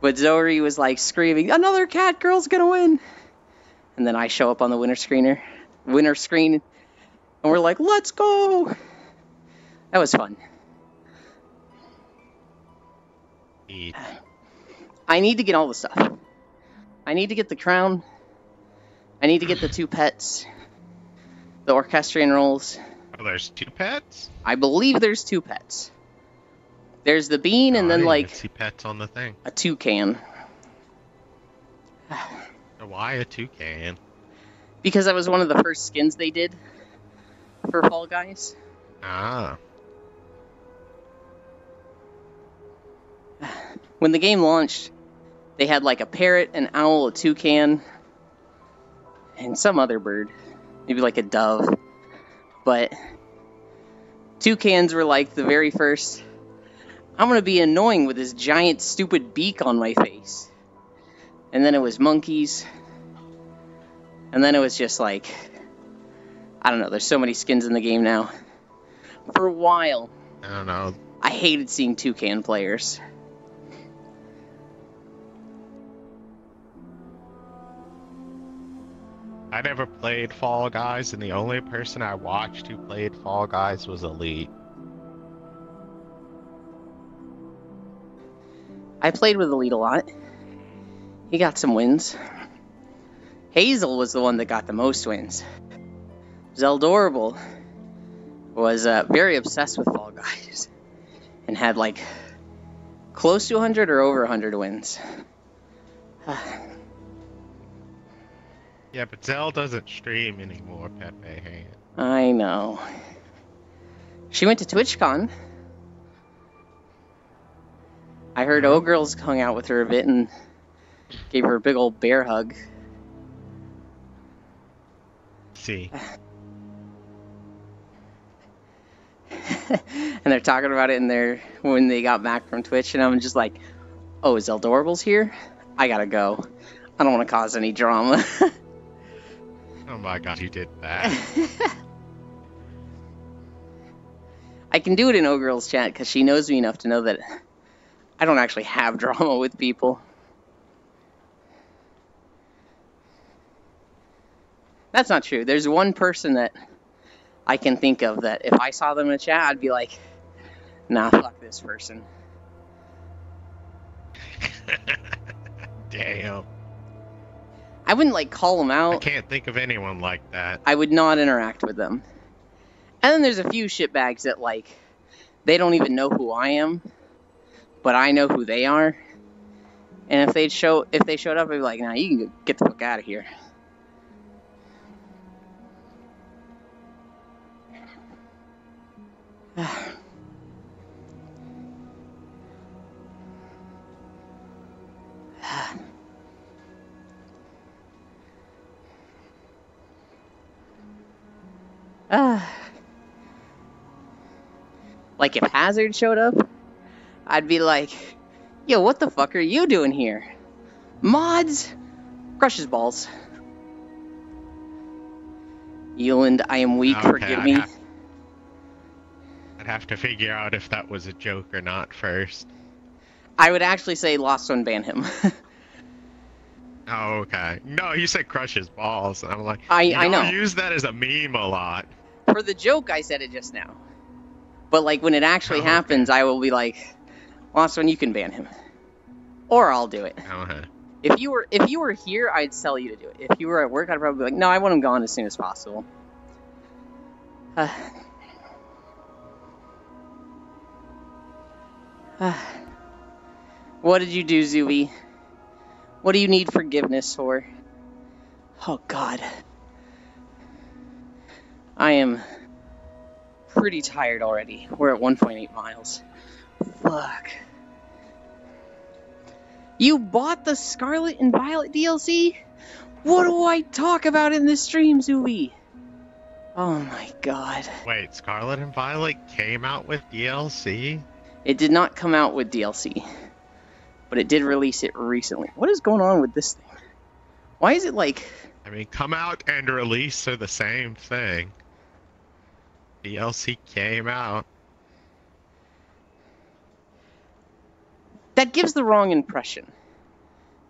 But Zoe was like screaming, another cat girl's gonna win. And then I show up on the winner screen, and we're like, let's go. That was fun. Eat. I need to get all the stuff. I need to get the crown. I need to get the 2 pets. The orchestrion rolls. Oh, there's 2 pets? I believe there's 2 pets. There's the bean and then, I didn't like, even see pets on the thing. a toucan. Why a toucan? Because that was one of the first skins they did for Fall Guys. Ah. When the game launched, they had like a parrot, an owl, a toucan, and some other bird. Maybe like a dove. But toucans were like the very first. I'm gonna be annoying with this giant stupid beak on my face. And then it was monkeys. And then it was just like, I don't know, there's so many skins in the game now. For a while, I don't know. I hated seeing toucan players. I never played Fall Guys, and the only person I watched who played Fall Guys was Elite. I played with Elite a lot. He got some wins. Hazel was the one that got the most wins. Zeldorable was very obsessed with Fall Guys and had like close to 100 or over 100 wins. Yeah, but Zell doesn't stream anymore, Pepe Hand. I know. She went to TwitchCon. I heard O-Girls hung out with her a bit and gave her a big old bear hug. See. And they're talking about it in there when they got back from Twitch, and I'm just like, oh, is Eldorable's here? I gotta go. I don't want to cause any drama. Oh my god, you did that. I can do it in O-Girl's chat because she knows me enough to know that I don't actually have drama with people. That's not true. There's one person that I can think of that if I saw them in a chat, I'd be like, nah, fuck this person. Damn. I wouldn't like call them out. I can't think of anyone like that. I would not interact with them. And then there's a few shitbags that like, they don't even know who I am, but I know who they are. And if they showed up, I'd be like, nah, you can get the fuck out of here. Like if Hazard showed up, I'd be like, yo, what the fuck are you doing here? Mods? Crush his balls. Eland, I am weak, Okay, forgive me. I'd have to figure out if that was a joke or not first. I would actually say Lost One ban him. Oh, okay. No, you said crush his balls. And I'm like, I know. I use that as a meme a lot. For the joke, I said it just now. But like when it actually happens, I will be like, Lost One, you can ban him. Or I'll do it. Okay. If you were here, I'd sell you to do it. If you were at work, I'd probably be like, no, I want him gone as soon as possible. What did you do, Zuby? What do you need forgiveness for? Oh, God. I am pretty tired already. We're at 1.8 miles. Fuck. You bought the Scarlet and Violet DLC? What do I talk about in this stream, Zuby? Oh my god. Wait, Scarlet and Violet came out with DLC? It did not come out with DLC, but it did release it recently. What is going on with this thing? Why is it like... I mean, come out and release are the same thing. DLC came out. That gives the wrong impression.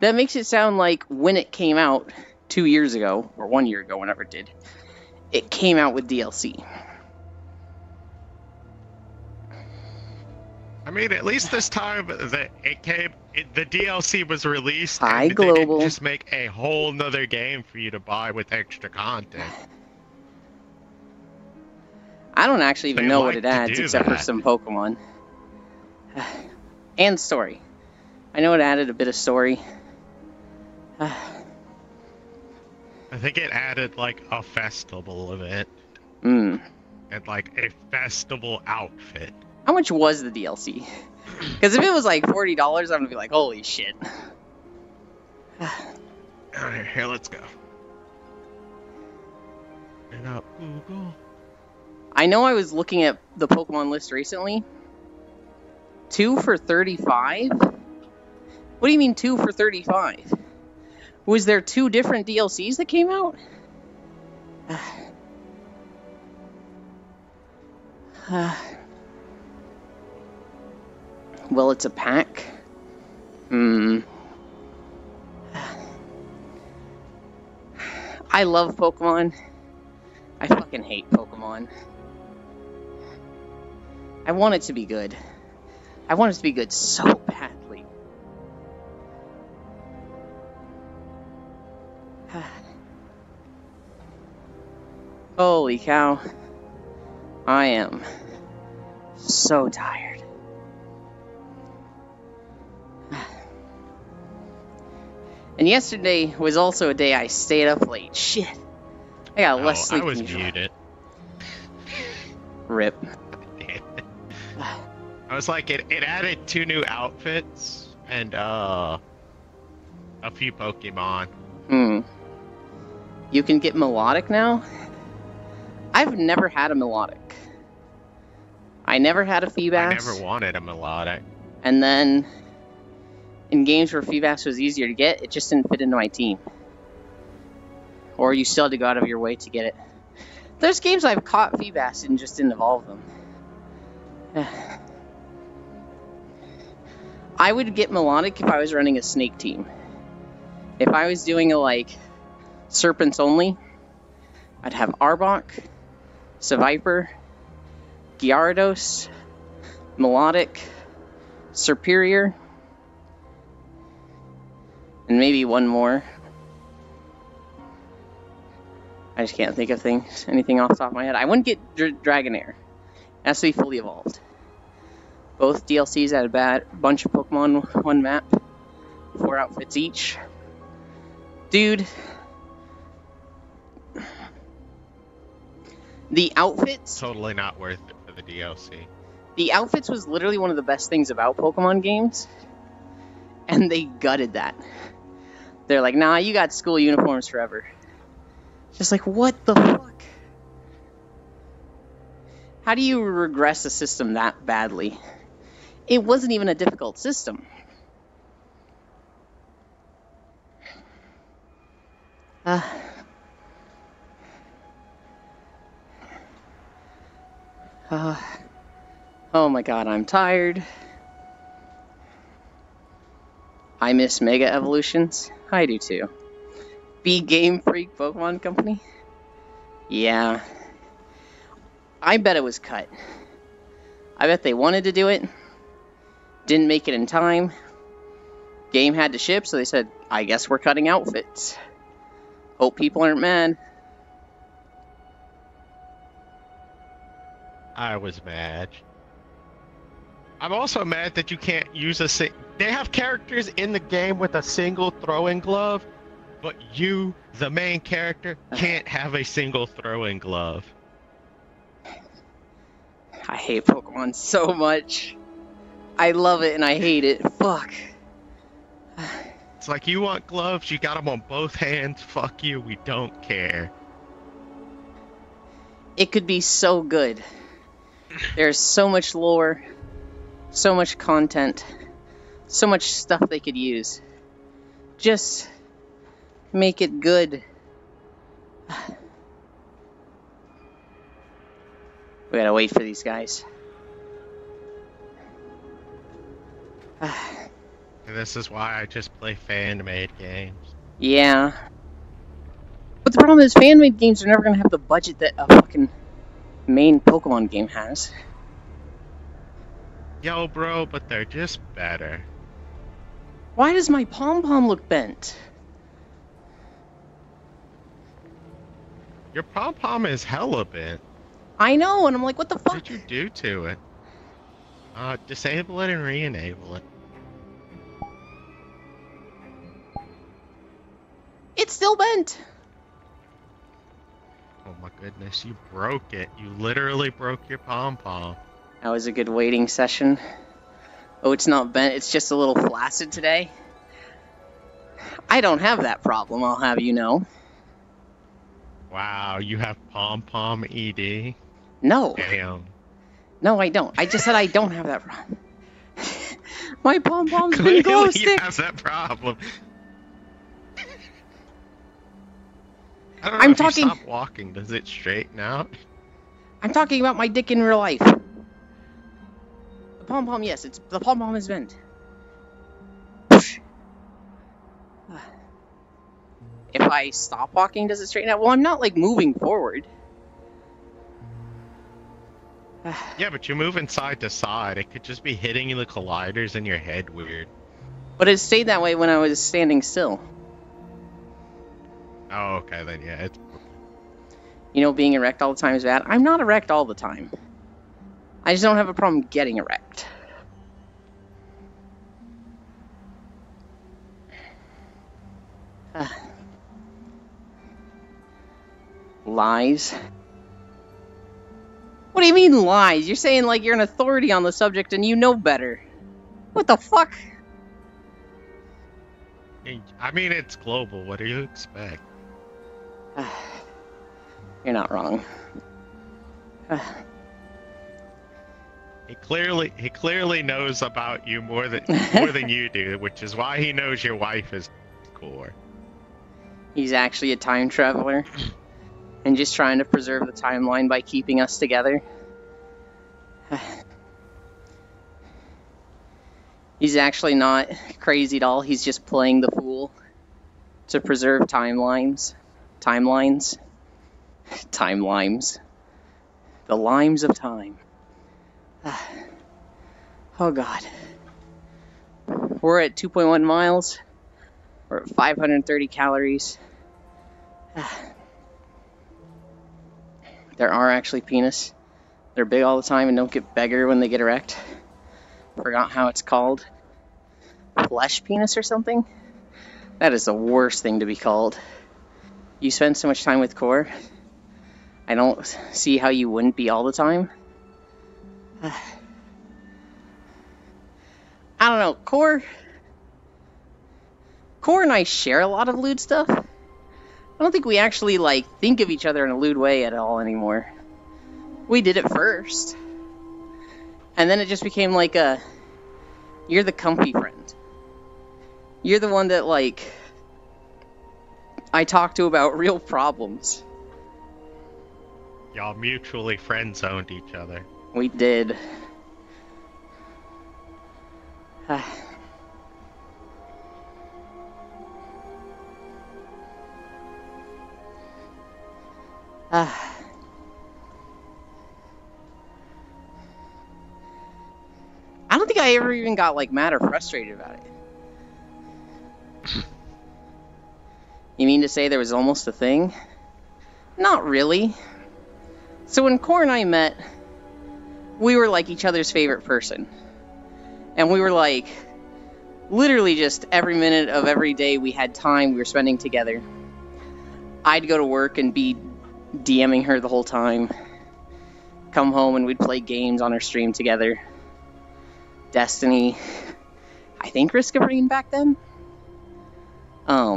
That makes it sound like when it came out 2 years ago, or 1 year ago, whenever it did, it came out with DLC. I mean, at least this time the DLC was released, Hi, and they Global. didn't just make a whole nother game for you to buy with extra content. I don't actually even They know like what it to adds do except for that. some Pokemon. And story. I know it added a bit of story. I think it added like a festival event and like a festival outfit. How much was the DLC? Because if it was like $40, I'm gonna be like, holy shit. Alright, here, let's go. And up Google. I know I was looking at the Pokemon list recently. 2 for $35? What do you mean 2 for $35? Was there 2 different DLCs that came out? Well, it's a pack. I love Pokemon. I fucking hate Pokemon. I want it to be good. I want it to be good so badly. Holy cow. I am so tired. And yesterday was also a day I stayed up late. Shit. I got less sleep I was than usual. muted. Rip. I was like, it added 2 new outfits and a few Pokemon. You can get Melodic now? I've never had a Melodic. I never had a Feebas. I never wanted a Melodic. And then, in games where Feebas was easier to get, it just didn't fit into my team. Or you still had to go out of your way to get it. There's games I've caught Feebas and just didn't evolve them. I would get Melodic if I was running a Snake team. If I was doing a, like, Serpents only, I'd have Arbok, Seviper, Gyarados, Melodic, Serperior, and maybe one more. I just can't think of anything off the top of my head. I wouldn't get Dragonair. It has to be fully evolved. Both DLCs had a bunch of Pokemon, one map, 4 outfits each. Dude. The outfits... Totally not worth it for the DLC. The outfits was literally one of the best things about Pokemon games. And they gutted that. They're like, nah, you got school uniforms forever. Just like, what the fuck? How do you regress a system that badly? It wasn't even a difficult system. Oh my god, I'm tired. I miss Mega Evolutions. I do too. Be Game Freak Pokemon Company? Yeah. I bet it was cut. I bet they wanted to do it. Didn't make it in time. Game had to ship, so they said, I guess we're cutting outfits. Hope people aren't mad. I was mad. I'm also mad that you can't use they have characters in the game with a single throwing glove, but you, the main character, can't have a single throwing glove. I hate Pokemon so much. I love it and I hate it. Fuck. It's like, you want gloves, you got them on both hands, fuck you, we don't care. It could be so good. There's so much lore, so much content, so much stuff they could use. Just make it good. We gotta wait for these guys. And this is why I just play fan-made games. Yeah. But the problem is, fan-made games are never gonna have the budget that a fucking main Pokemon game has. Yo, bro, but they're just better. Why does my pom-pom look bent? Your pom-pom is hella bent. I know, and I'm like, what the fuck? What did you do to it? Disable it and re-enable it. It's still bent. Oh my goodness, you broke it. You literally broke your pom-pom. That was a good waiting session. Oh, it's not bent, it's just a little flaccid today. I don't have that problem, I'll have you know. Wow, you have pom-pom ED? No. Damn. No, I don't. I just said I don't have that problem. My pom-pom's been Clearly glow you stick. have that problem. I don't know, I'm if talking- you stop walking, does it straighten out? I'm talking about my dick in real life. The pom-pom, yes, the pom-pom is bent. If I stop walking, does it straighten out? Well, I'm not, like, moving forward. Yeah, but you're moving side to side. It could just be hitting the colliders in your head weird. But it stayed that way when I was standing still. Oh, okay, then yeah, it's... You know, being erect all the time is bad. I'm not erect all the time. I just don't have a problem getting erect. Lies? What do you mean lies? You're saying like you're an authority on the subject and you know better. What the fuck? I mean, it's global. What do you expect? You're not wrong. He clearly knows about you more than you do, which is why he knows your wife is core. He's actually a time traveler and just trying to preserve the timeline by keeping us together. He's actually not crazy at all. He's just playing the fool to preserve timelines. Timelines. Timelines. The limes of time. Oh god. We're at 2.1 miles. We're at 530 calories. There are actually penis. They're big all the time and don't get bigger when they get erect. Forgot how it's called. Flesh penis or something? That is the worst thing to be called. You spend so much time with Core. I don't see how you wouldn't be all the time. I don't know. Core and I share a lot of lewd stuff. I don't think we actually, like, think of each other in a lewd way at all anymore. We did it first. And then it just became like a... You're the comfy friend. You're the one that, like... I talk to about real problems. Y'all mutually friend-zoned each other. We did. I don't think I ever even got, like, mad or frustrated about it. You mean to say there was almost a thing? Not really. So when Core and I met, we were like each other's favorite person. And we were like, literally just every minute of every day we had time we were spending together. I'd go to work and be DMing her the whole time. Come home and we'd play games on her stream together. Destiny. I think Risk of Rain back then? Oh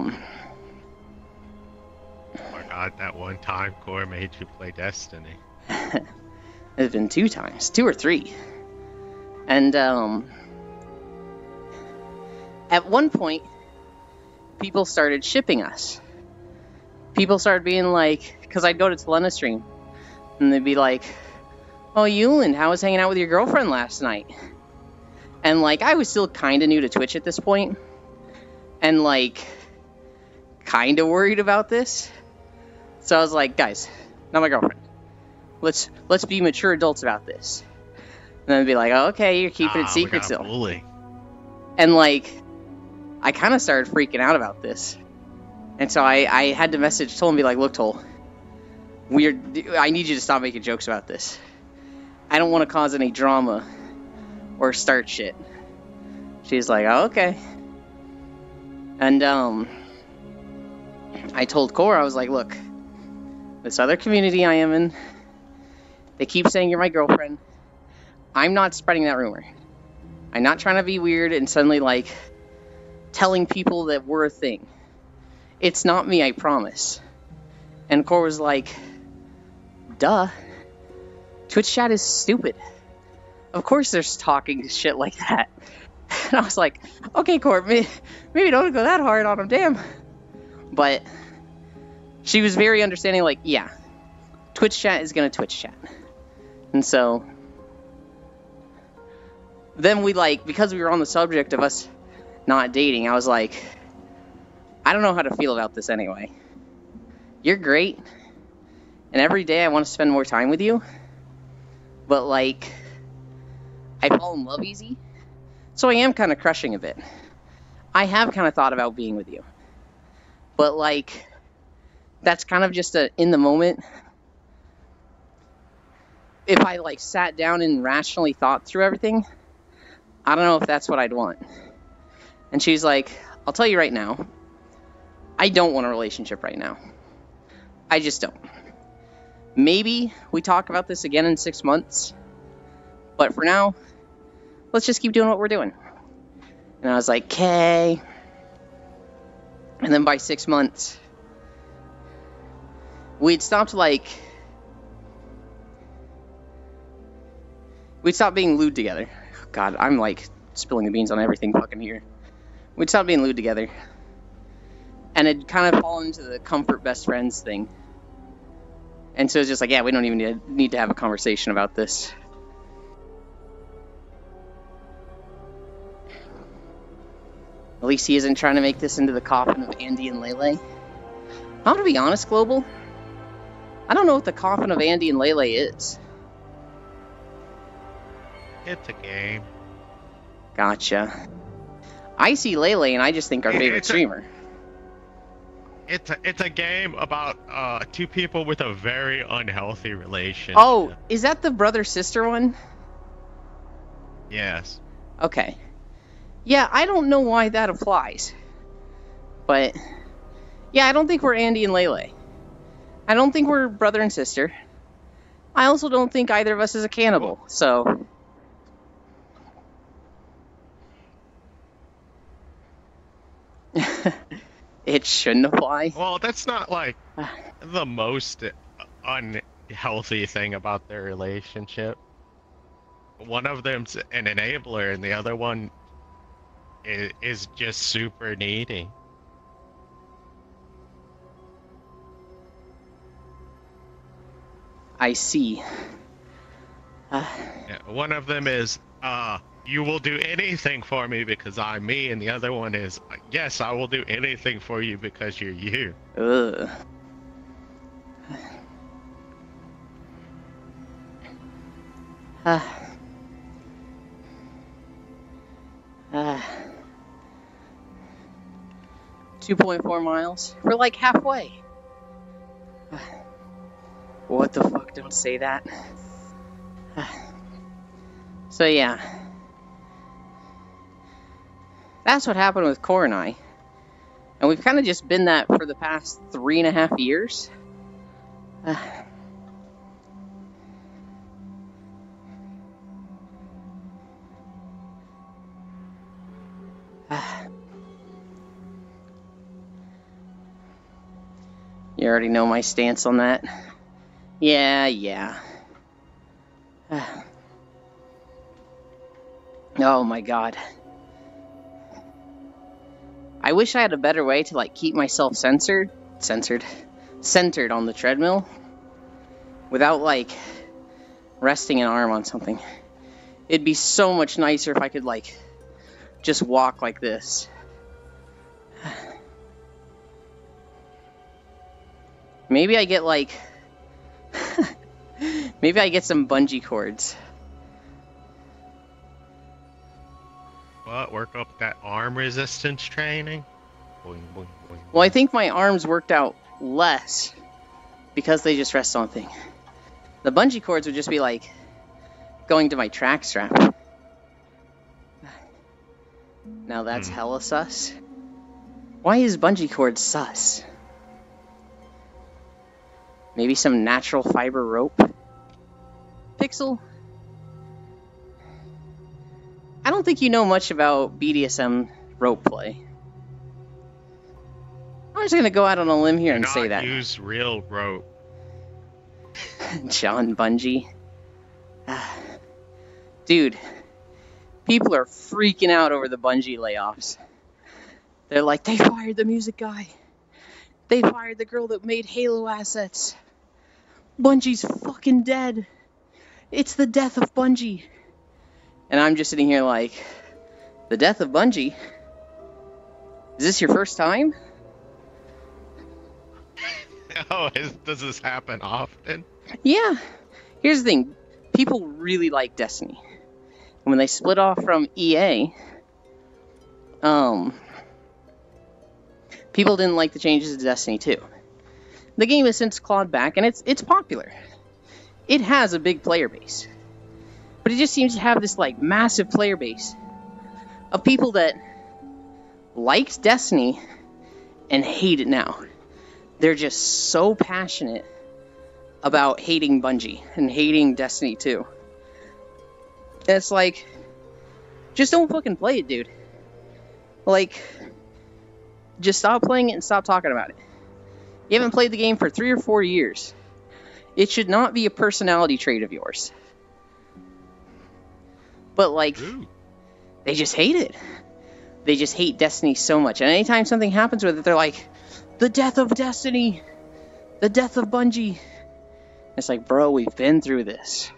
my god, that one time Core made you play Destiny. It's been 2 times. 2 or 3. And, at one point, people started shipping us. People started being like, because I'd go to Telena stream, and they'd be like, oh, Yulin, how was hanging out with your girlfriend last night? And, like, I was still kind of new to Twitch at this point, and, like, kind of worried about this. So I was like, guys, not my girlfriend. Let's be mature adults about this. then I'd be like, oh, okay, you're keeping it We secret got a still. bully. And like, I kind of started freaking out about this. And so I had to message Toll and be like, look, Toll, I need you to stop making jokes about this. I don't want to cause any drama or start shit. She's like, oh, okay. And I told Cora, I was like, look, this other community I am in, they keep saying you're my girlfriend. I'm not spreading that rumor. I'm not trying to be weird and suddenly, like, telling people that we're a thing. It's not me, I promise. And Cora was like, duh. Twitch chat is stupid. Of course there's talking shit like that. And I was like, okay, Cora, maybe don't go that hard on him, damn. But she was very understanding, like, yeah, Twitch chat is gonna Twitch chat. And so then we, like, because we were on the subject of us not dating, I was like, I don't know how to feel about this anyway. You're great, and every day I want to spend more time with you, but, like, I fall in love easy, so I am kind of crushing a bit. I have kind of thought about being with you, but, like, that's kind of just in the moment. If I, like, sat down and rationally thought through everything, I don't know if that's what I'd want. And she's like, I'll tell you right now, I don't want a relationship right now. I just don't. Maybe we talk about this again in 6 months, but for now, let's just keep doing what we're doing. And I was like, okay. And then by 6 months, we'd stopped being lewd together. God, I'm like spilling the beans on everything fucking here. We'd stopped being lewd together. And it kind of fallen into the comfort best friends thing. And so it's just like, yeah, we don't even need to have a conversation about this. At least he isn't trying to make this into the coffin of Andy and Lele. I'm gonna be honest, Global. I don't know what the coffin of Andy and Lele is. It's a game. Gotcha. I see Lele and I just think our favorite streamer. It's a game about two people with a very unhealthy relationship. Oh, is that the brother-sister one? Yes. Okay. Yeah, I don't know why that applies. But, yeah, I don't think we're Andy and Lele. I don't think we're brother and sister. I also don't think either of us is a cannibal, so... It shouldn't apply. Well, that's not, like, the most unhealthy thing about their relationship. One of them's an enabler, and the other one is just super needy. I see. Yeah, one of them is, you will do anything for me because I'm me, and the other one is, yes, I will do anything for you because you're you. Ugh. Uh. 2.4 miles. We're like halfway. What the fuck? Don't say that. So yeah. That's what happened with Cora and I. And we've kind of just been that for the past 3.5 years. You already know my stance on that. Yeah. Oh my god. I wish I had a better way to, like, keep myself centered on the treadmill without, like, resting an arm on something. It'd be so much nicer if I could, like, just walk like this. Maybe I get, like... maybe I get some bungee cords. butt, work up that arm resistance training. Boing, boing, boing, Well, I boing. think my arms worked out less because they just rest on thing. The bungee cords would just be like going to my track strap. Now that's hella sus. Why is bungee cord sus? Maybe some natural fiber rope? Pixel? I don't think you know much about BDSM rope play. I'm just gonna go out on a limb here and say that. Use real rope. John Bungie. Dude, people are freaking out over the Bungie layoffs. They're like, they fired the music guy. They fired the girl that made Halo assets. Bungie's fucking dead. It's the death of Bungie. And I'm just sitting here like, the death of Bungie? Is this your first time? Oh, does this happen often? Yeah. Here's the thing. People really like Destiny. When they split off from EA, people didn't like the changes to Destiny 2. The game has since clawed back, and it's popular. It has a big player base. But it just seems to have this, like, massive player base of people that liked Destiny and hate it now. They're just so passionate about hating Bungie and hating Destiny 2. And it's like, just don't fucking play it, dude. Like, just stop playing it and stop talking about it. You haven't played the game for 3 or 4 years. It should not be a personality trait of yours. But, like, they just hate it. They just hate Destiny so much. And anytime something happens with it, they're like, the death of Destiny. The death of Bungie. It's like, bro, we've been through this.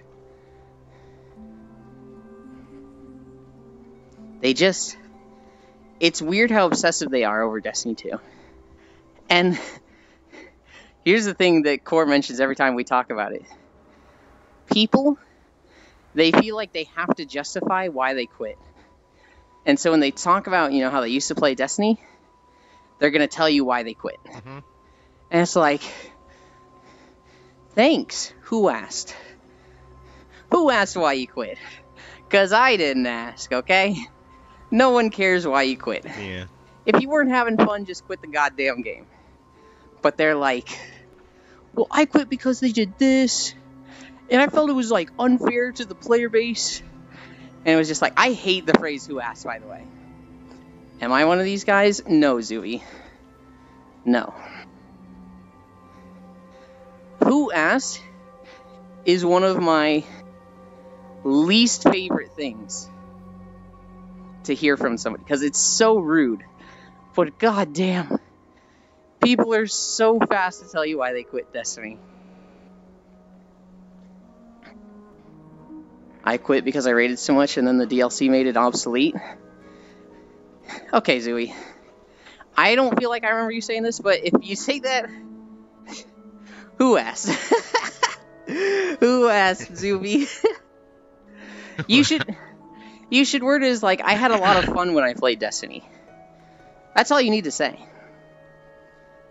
It's weird how obsessive they are over Destiny 2. And here's the thing that Core mentions every time we talk about it. People, they feel like they have to justify why they quit. And so when they talk about, how they used to play Destiny, they're going to tell you why they quit. Mm-hmm. And it's like, thanks. Who asked? Who asked why you quit? Because I didn't ask, okay? No one cares why you quit. Yeah. If you weren't having fun, just quit the goddamn game. But they're like, well, I quit because they did this. And I felt it was, like, unfair to the player base. And it was just like, I hate the phrase who asked, by the way. Am I one of these guys? No, Zooey. No. Who asked is one of my least favorite things to hear from somebody, because it's so rude. But goddamn, people are so fast to tell you why they quit Destiny. I quit because I raided so much and then the DLC made it obsolete. Okay, Zooey. I don't feel like I remember you saying this, but if you say that, who asked? Who asked, Zooey? You should word it as like, I had a lot of fun when I played Destiny. That's all you need to say.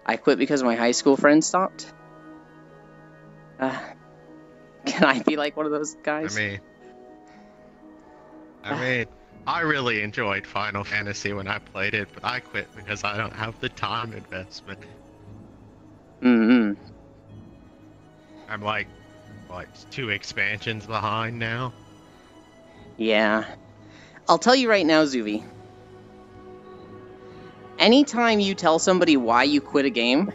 I quit because my high school friends stopped. Can I be like one of those guys? I mean, I really enjoyed Final Fantasy when I played it, but I quit because I don't have the time investment. Mm-hmm. I'm like, 2 expansions behind now? Yeah. I'll tell you right now, Zooey. Anytime you tell somebody why you quit a game,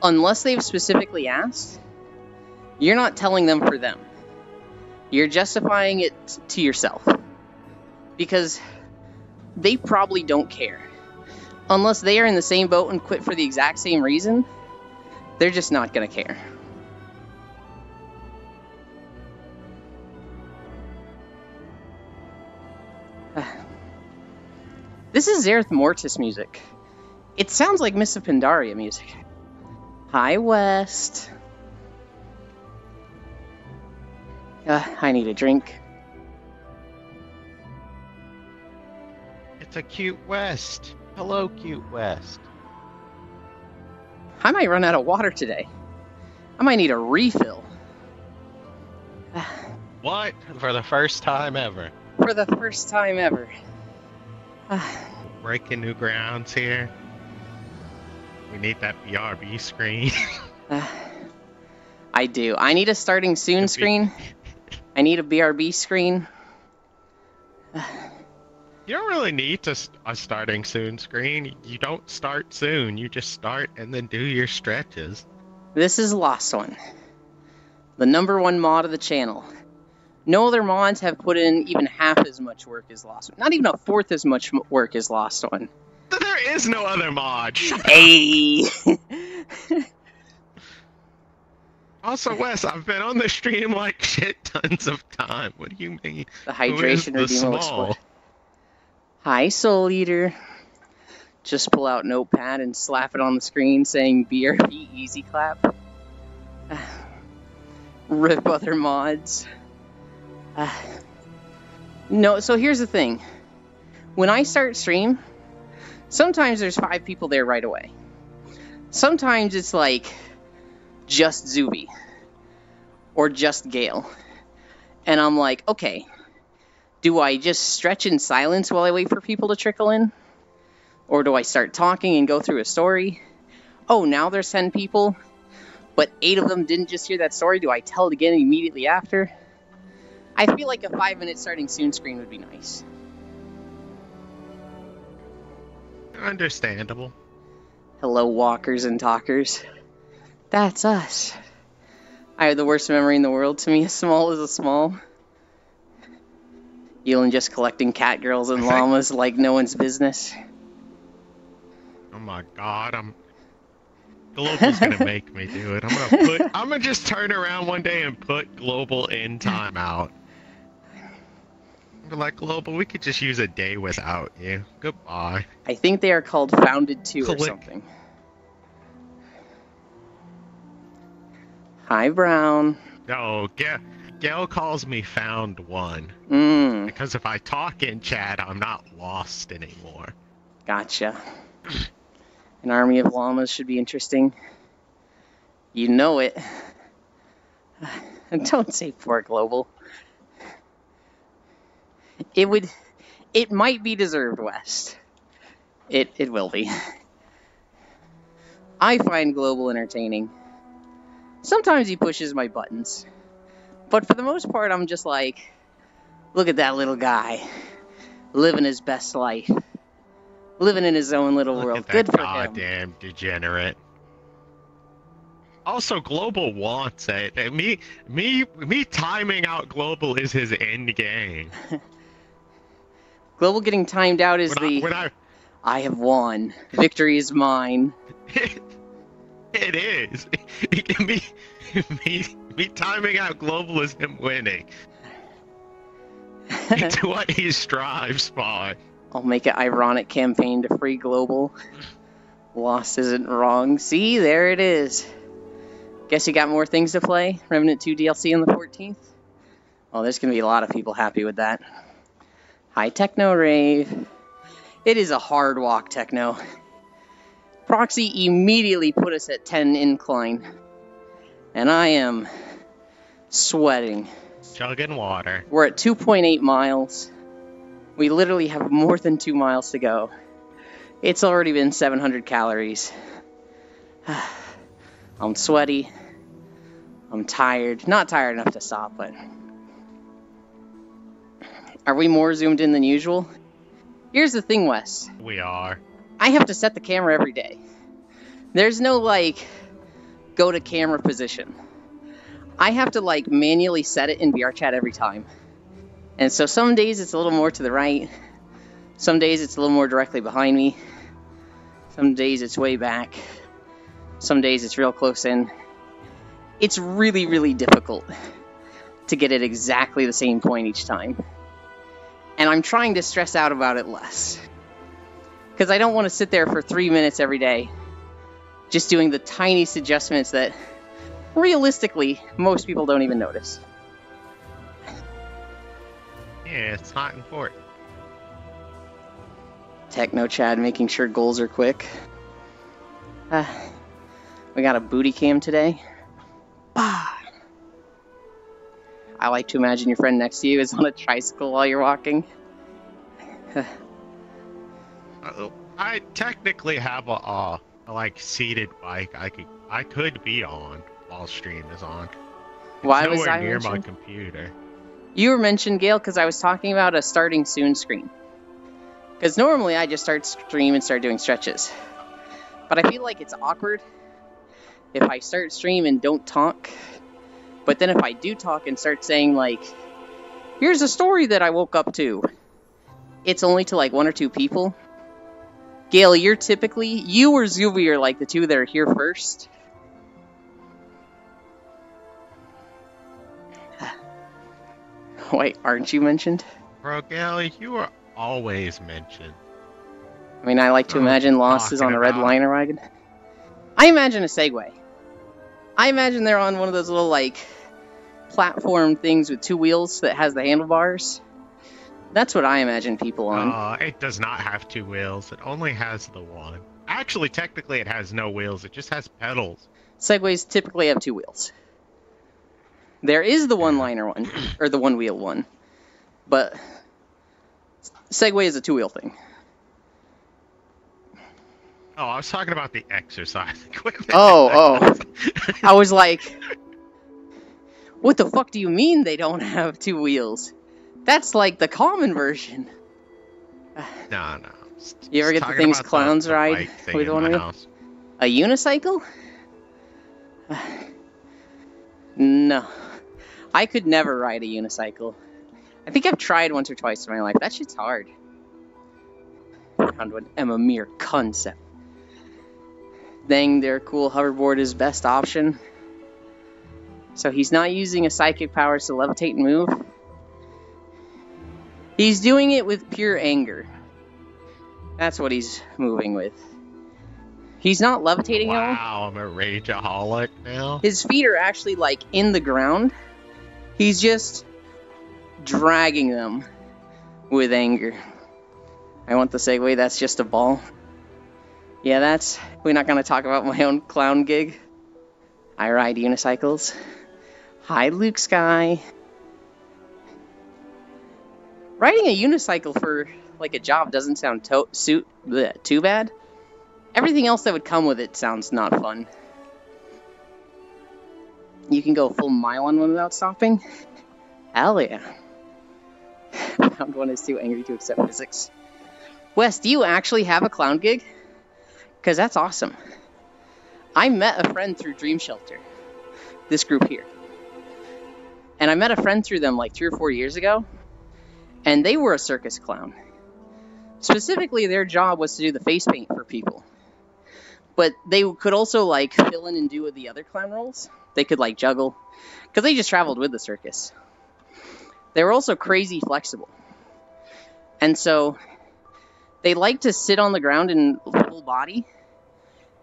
unless they've specifically asked, you're not telling them for them. You're justifying it to yourself. Because they probably don't care. Unless they are in the same boat and quit for the exact same reason, they're just not going to care. This is Zereth Mortis music. It sounds like Miss of Pandaria music. Hi, West. I need a drink. to Cute West. Hello, Cute West. I might run out of water today. I might need a refill. What? For the first time ever. For the first time ever. Breaking new grounds here. We need that BRB screen. I do. I need a starting soon screen. I need a BRB screen. You don't really need a starting soon screen. You don't start soon. You just start and then do your stretches. This is Lost One. The #1 mod of the channel. No other mods have put in even half as much work as Lost One. Not even a fourth as much work as Lost One. There is no other mod. Hey! Also, Wes, I've been on the stream like shit tons of time. What do you mean? The hydration redeem will small? explode. Hi, Soul Eater. Just pull out Notepad and slap it on the screen saying BRB easy clap. Rip other mods. No, so here's the thing. When I start stream, sometimes there's 5 people there right away. Sometimes it's like just Zuby or just Gale. And I'm like, okay, do I just stretch in silence while I wait for people to trickle in? Or do I start talking and go through a story? Oh, now there's 10 people, but 8 of them didn't just hear that story. Do I tell it again immediately after? I feel like a 5-minute starting soon screen would be nice. Understandable. Hello, walkers and talkers. That's us. I have the worst memory in the world. To me, a small is a small. Elin just collecting cat girls and llamas like no one's business. Oh my god, Global's gonna make me do it. I'm gonna just turn around one day and put Global in timeout. Like, Global, we could just use a day without you. Goodbye. I think they are called Founded 2 or something. Hi, Brown. No, Gail calls me Found One. Because if I talk in chat, I'm not lost anymore. Gotcha. An army of llamas should be interesting. You know it. Don't say poor Global. It might be deserved, West. It will be. I find Global entertaining. Sometimes he pushes my buttons. But for the most part, I'm just like, look at that little guy. Living his best life. Living in his own little world. Good for him. Goddamn degenerate. Also, Global wants it. Me timing out Global is his end game. Global getting timed out is I have won. Victory is mine. It is. Me timing out Global is him winning. It's what he strives for. I'll make an ironic campaign to free Global. Lost isn't wrong. See, there it is. Guess you got more things to play? Remnant 2 DLC on the 14th? Oh, there's going to be a lot of people happy with that. Hi, Techno Rave. It is a hard walk, Techno. Proxy immediately put us at 10 incline. And I am sweating. Chugging water. We're at 2.8 miles. We literally have more than 2 miles to go. It's already been 700 calories. I'm sweaty. I'm tired. Not tired enough to stop, but... Are we more zoomed in than usual? Here's the thing, Wes. We are. I have to set the camera every day. There's no, like, go to camera position. I have to, like, manually set it in VRChat every time. And so some days it's a little more to the right. Some days it's a little more directly behind me. Some days it's way back. Some days it's real close in. It's really, really difficult to get it exactly the same point each time. And I'm trying to stress out about it less. Because I don't want to sit there for 3 minutes every day just doing the tiniest adjustments that, realistically, most people don't even notice. Yeah, it's not important. Techno Chad making sure goals are quick. We got a booty cam today. Bah! I like to imagine your friend next to you is on a tricycle while you're walking. I technically have a like seated bike I could be on while stream is on. It's Why was nowhere I near mentioned? my computer. You were mentioned, Gail, because I was talking about a starting soon screen. Because normally I just start stream and start doing stretches. But I feel like it's awkward if I start stream and don't talk. But then if I do talk and start saying, like, here's a story that I woke up to, it's only to like 1 or 2 people. Gail, you or Zuby are like the 2 that are here first. Wait, aren't you mentioned? Bro, Gail, you are always mentioned. I mean, I like to imagine Lost is on a red liner wagon. I imagine a Segway. I imagine they're on one of those little, like, platform things with 2 wheels that has the handlebars. That's what I imagine people on. It does not have 2 wheels. It only has the 1. Actually, technically, it has no wheels. It just has pedals. Segways typically have 2 wheels. There is the one-liner one, or the one-wheel one, but Segway is a 2-wheel thing. Oh, I was talking about the exercise equipment. Oh. I was like, what the fuck do you mean they don't have 2 wheels? That's like the common version. No. You ever get the things clowns ride with one wheel? House. A unicycle? No. I could never ride a unicycle. I think I've tried once or twice in my life. That shit's hard. Found one. I'm a mere concept. Dang, their cool hoverboard is best option. So he's not using a psychic powers to levitate and move. He's doing it with pure anger. That's what he's moving with. He's not levitating at all. Wow, I'm a rageaholic now. His feet are actually, like, in the ground. He's just dragging them with anger. I want the Segway, that's just a ball. Yeah, we're not going to talk about my own clown gig. I ride unicycles. Hi, Luke Sky. Riding a unicycle for, like, a job doesn't sound too bad. Everything else that would come with it sounds not fun. You can go a full mile on one without stopping? Hell yeah. Round 1 is too angry to accept physics. Wes, do you actually have a clown gig? Because that's awesome. I met a friend through Dream Shelter. This group here. And I met a friend through them like 3 or 4 years ago. And they were a circus clown. Specifically, their job was to do the face paint for people. But they could also, like, fill in and do the other clown roles. They could, like, juggle. Because they just traveled with the circus. They were also crazy flexible. And so, they liked to sit on the ground in full body.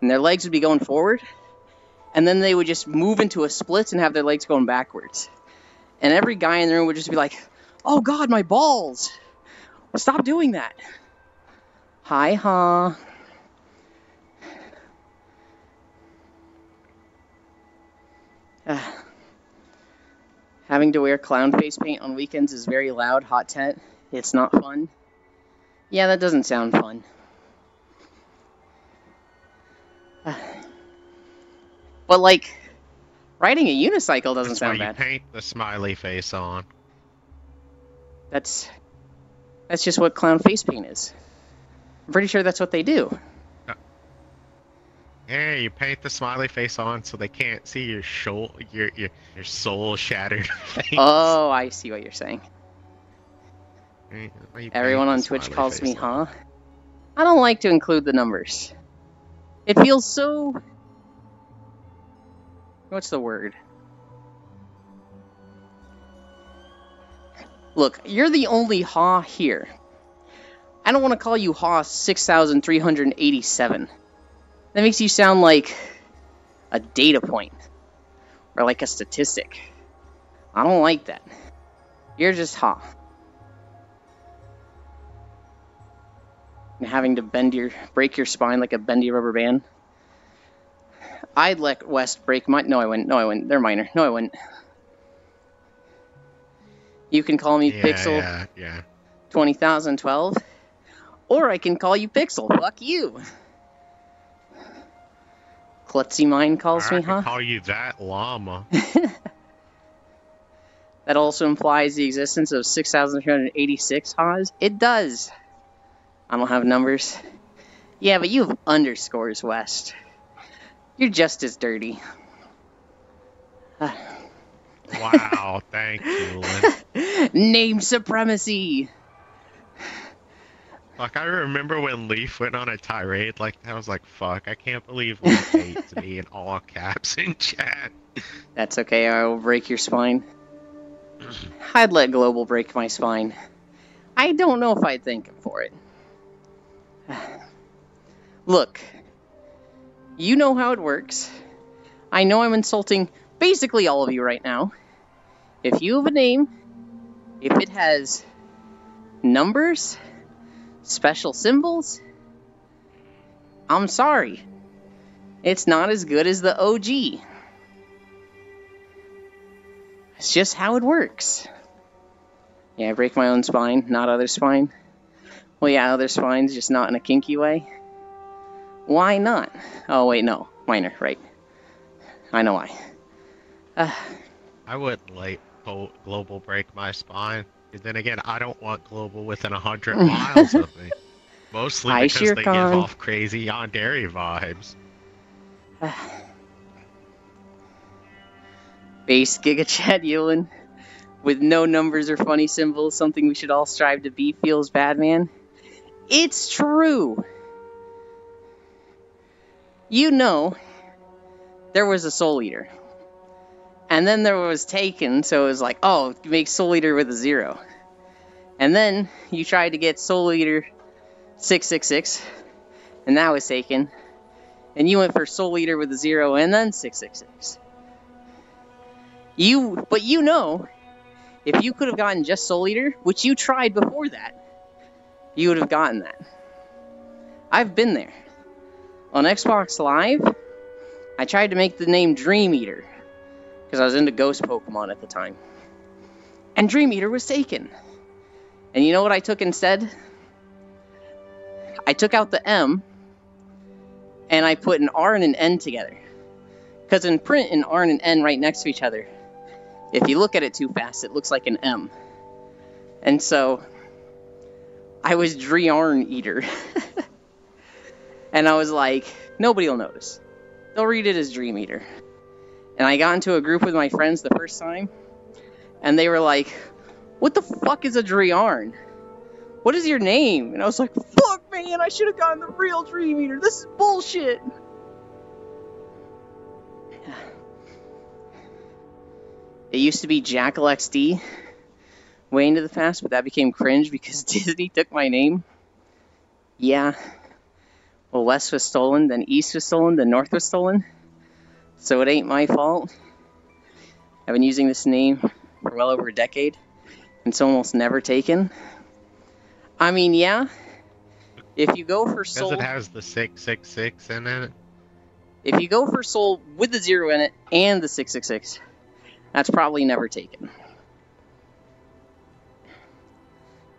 And their legs would be going forward. And then they would just move into a split and have their legs going backwards. And every guy in the room would just be like, oh god, my balls! Stop doing that! Hi, huh? Having to wear clown face paint on weekends is very loud, hot tent. It's not fun. Yeah, that doesn't sound fun. But, like, riding a unicycle doesn't sound bad. That's why you paint the smiley face on. That's just what clown face paint is. I'm pretty sure that's what they do. Yeah, you paint the smiley face on so they can't see your soul shattered face. Oh, I see what you're saying. Everyone on Twitch calls me, huh? I don't like to include the numbers. It feels so... What's the word? Look, you're the only Ha here. I don't want to call you Ha 6,387. That makes you sound like a data point. Or like a statistic. I don't like that. You're just Ha. and having to break your spine like a bendy rubber band. I'd let West break my... No, I wouldn't. No, I wouldn't. They're minor. No, I wouldn't. You can call me Pixel 20,012, or I can call you Pixel. Fuck you. Klutzy Mine calls me, huh? I can call you that llama. That also implies the existence of 6,386 Haas. It does. I don't have numbers. Yeah, but you have underscores, West. You're just as dirty. Wow, thank you, Lynn. Name supremacy! Like, I remember when Leaf went on a tirade like that. I was like, fuck, I can't believe Leaf hates me in all caps in chat. That's okay, I will break your spine. I'd let Global break my spine. I don't know if I'd thank him for it. Look, you know how it works. I know I'm insulting basically all of you right now. If you have a name, if it has numbers, special symbols, I'm sorry. It's not as good as the OG. It's just how it works. Yeah, I break my own spine, not other spine. Well, yeah, other spine's just not in a kinky way. Why not? Oh, wait, no. Minor, right. I know why. I wouldn't let Global break my spine. And then again, I don't want Global within 100 miles of me. Mostly because they give off crazy Yandere vibes. Base GigaChat Yulin. With no numbers or funny symbols, something we should all strive to be, feels bad, man. It's true! You know, there was a Soul Eater. And then there was Taken, so it was like, oh, make Soul Eater with a 0. And then you tried to get Soul Eater 666, and that was taken. And you went for Soul Eater with a 0 and then 666. But you know, if you could have gotten just Soul Eater, which you tried before that, you would have gotten that. I've been there. On Xbox Live, I tried to make the name Dream Eater, because I was into Ghost Pokemon at the time. And Dream Eater was taken. And you know what I took instead? I took out the M, and I put an R and an N together. Because in print, an R and an N right next to each other, if you look at it too fast, it looks like an M. And so, I was Drearn Eater. And I was like, nobody will notice. They'll read it as Dream Eater. And I got into a group with my friends the first time, and they were like, what the fuck is a Drearn? What is your name? And I was like, fuck man, I should have gotten the real Dream Eater. This is bullshit. It used to be Jackal XD way into the past, but that became cringe because Disney took my name. Yeah. Well, West was stolen, then East was stolen, then North was stolen. So it ain't my fault. I've been using this name for well over a decade. It's almost never taken. I mean, yeah. If you go for Soul... Because it has the 666 in it. If you go for Soul with the 0 in it and the 666, that's probably never taken.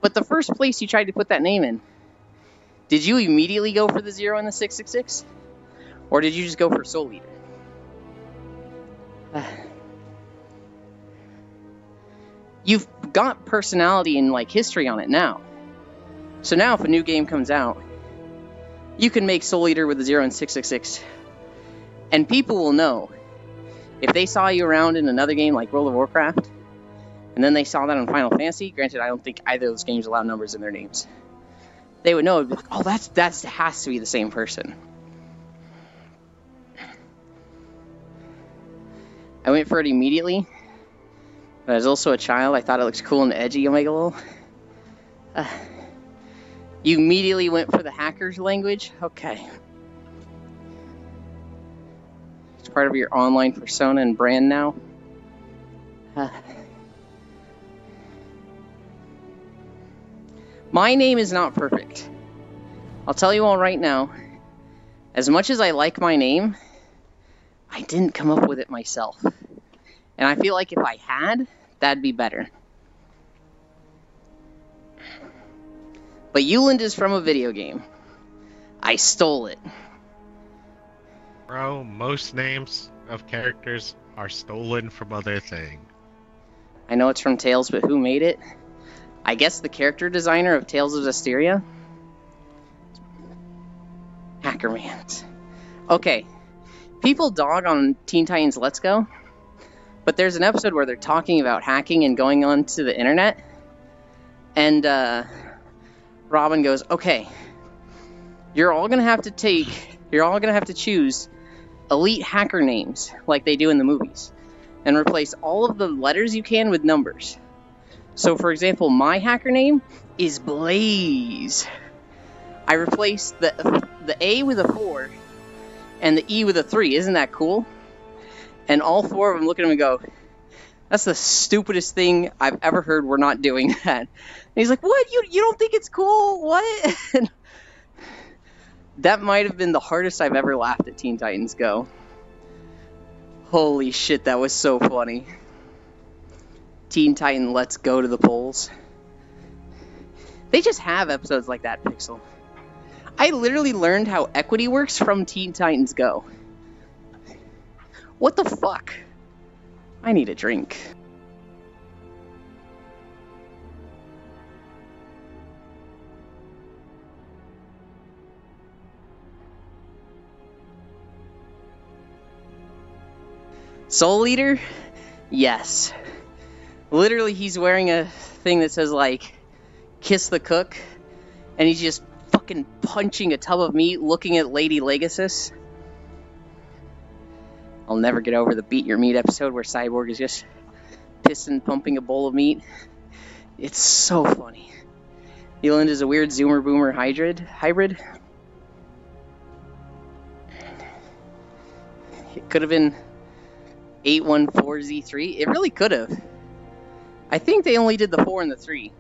But the first place you tried to put that name in, did you immediately go for the 0 and the 666? Or did you just go for Soul Eater? You've got personality and like history on it now. So now if a new game comes out, you can make Soul Eater with the 0 and 666. And people will know. If they saw you around in another game like World of Warcraft, and then they saw that on Final Fantasy, granted I don't think either of those games allow numbers in their names, they would know, it'd be like, oh, that has to be the same person. I went for it immediately, but I was also a child. I thought it looked cool and edgy, Omega Lol. You immediately went for the hacker's language? Okay. It's part of your online persona and brand now. My name is not perfect. I'll tell you all right now, as much as I like my name, I didn't come up with it myself. And I feel like if I had, that'd be better. But Yuland is from a video game. I stole it. Bro, most names of characters are stolen from other things. I know it's from Tales, but who made it? I guess the character designer of Tales of Zestiria? Hackermans. Okay. People dog on Teen Titans Let's Go, but there's an episode where they're talking about hacking and going onto the internet, and Robin goes, okay, you're all gonna have to choose elite hacker names like they do in the movies and replace all of the letters you can with numbers. So for example, my hacker name is Blaze. I replaced the A with a 4 and the E with a 3. Isn't that cool? And all 4 of them look at him and go, that's the stupidest thing I've ever heard. We're not doing that. And he's like, what? You don't think it's cool? What? That might have been the hardest I've ever laughed at Teen Titans Go. Holy shit, that was so funny. Teen Titan Let's Go to the polls. They just have episodes like that, Pixel. I literally learned how equity works from Teen Titans Go. What the fuck? I need a drink. Soul Eater? Yes. Literally, he's wearing a thing that says, like, kiss the cook, and he's just fucking punching a tub of meat, looking at Lady Legacy. I'll never get over the Beat Your Meat episode where Cyborg is just pissing, pumping a bowl of meat. It's so funny. Yuland is a weird Zoomer Boomer hybrid. It could have been 814Z3. It really could have. I think they only did the 4 and the 3.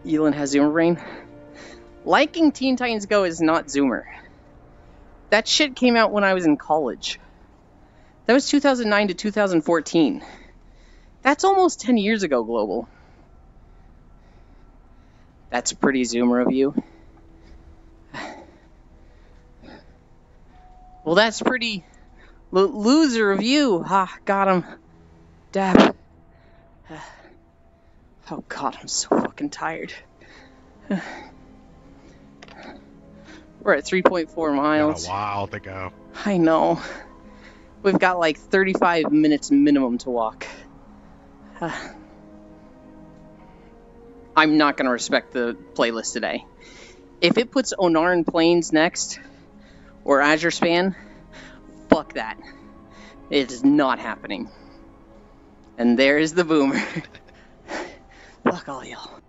Yuland has Zoomer brain. Liking Teen Titans Go is not Zoomer. That shit came out when I was in college. That was 2009 to 2014. That's almost 10 years ago, Global. That's pretty Zoomer of you. Well, that's pretty loser of you. Ha, got him. Dab. Oh god, I'm so fucking tired. We're at 3.4 miles. Got a while to go. I know. We've got like 35 minutes minimum to walk. I'm not going to respect the playlist today. If it puts Onaran Plains next, or Azure Span, fuck that. It is not happening. And there is the boomer. Fuck all y'all.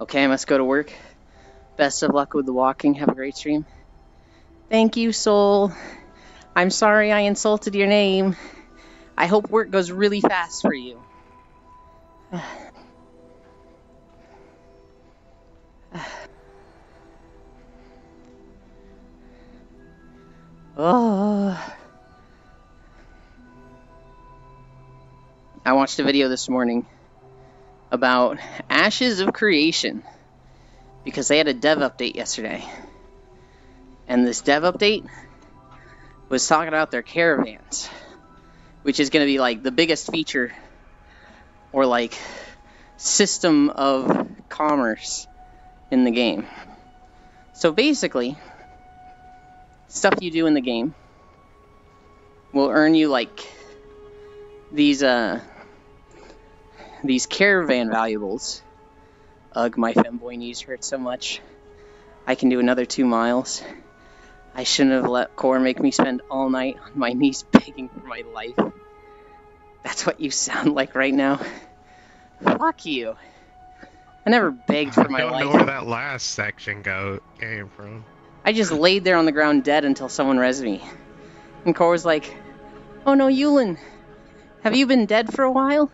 Okay, I must go to work. Best of luck with the walking. Have a great stream. Thank you, Soul. I'm sorry I insulted your name. I hope work goes really fast for you. Oh. I watched a video this morning about Ashes of Creation because they had a dev update yesterday. And this dev update was talking about their caravans, which is going to be like the biggest feature or like system of commerce in the game. So basically, stuff you do in the game will earn you like these caravan valuables. Ugh, my femboy knees hurt so much. I can do another 2 miles. I shouldn't have let Core make me spend all night on my knees begging for my life. That's what you sound like right now. Fuck you. I never begged for my life. I don't know where that last section came from. I just laid there on the ground dead until someone rezzed me. And Core was like, oh no, Yuland, have you been dead for a while?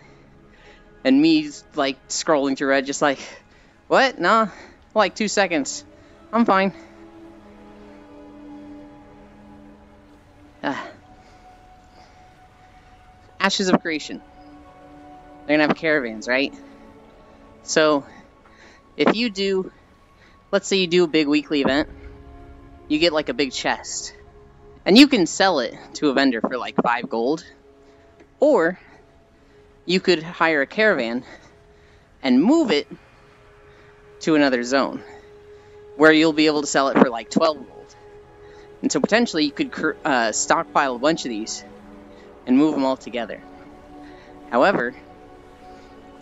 And me, like, scrolling through Reddit, just like, What? Nah. Like 2 seconds. I'm fine. Ashes of Creation. They're gonna have caravans, right? So, if you do, let's say you do a big weekly event, you get like a big chest. And you can sell it to a vendor for like 5 gold. Or, you could hire a caravan and move it to another zone, where you'll be able to sell it for like 12 gold. And so potentially you could stockpile a bunch of these and move them all together. However,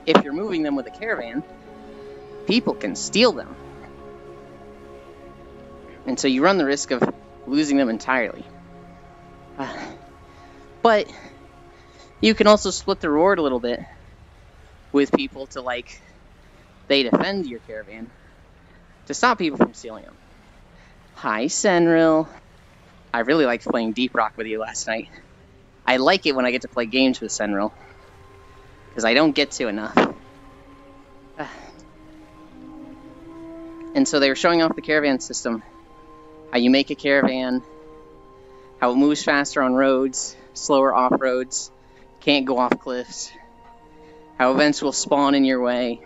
if you're moving them with a caravan, people can steal them. And so you run the risk of losing them entirely. But you can also split the reward a little bit with people to, like, they defend your caravan to stop people from stealing them. Hi, Senril. I really liked playing Deep Rock with you last night. I like it when I get to play games with Senril, because I don't get to enough. And so they were showing off the caravan system. How you make a caravan, how it moves faster on roads, slower off roads, can't go off cliffs, how events will spawn in your way.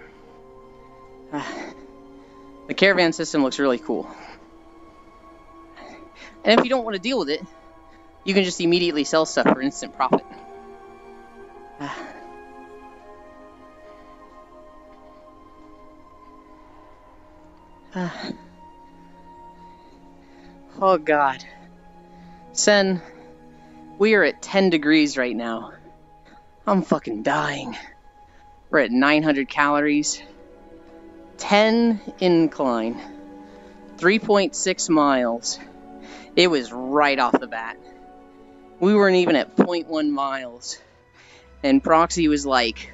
The caravan system looks really cool. And if you don't want to deal with it, you can just immediately sell stuff for instant profit. Oh god. Sen, we are at 10 degrees right now. I'm fucking dying. We're at 900 calories. 10 incline. 3.6 miles. It was right off the bat. We weren't even at 0.1 miles. And Proxy was like,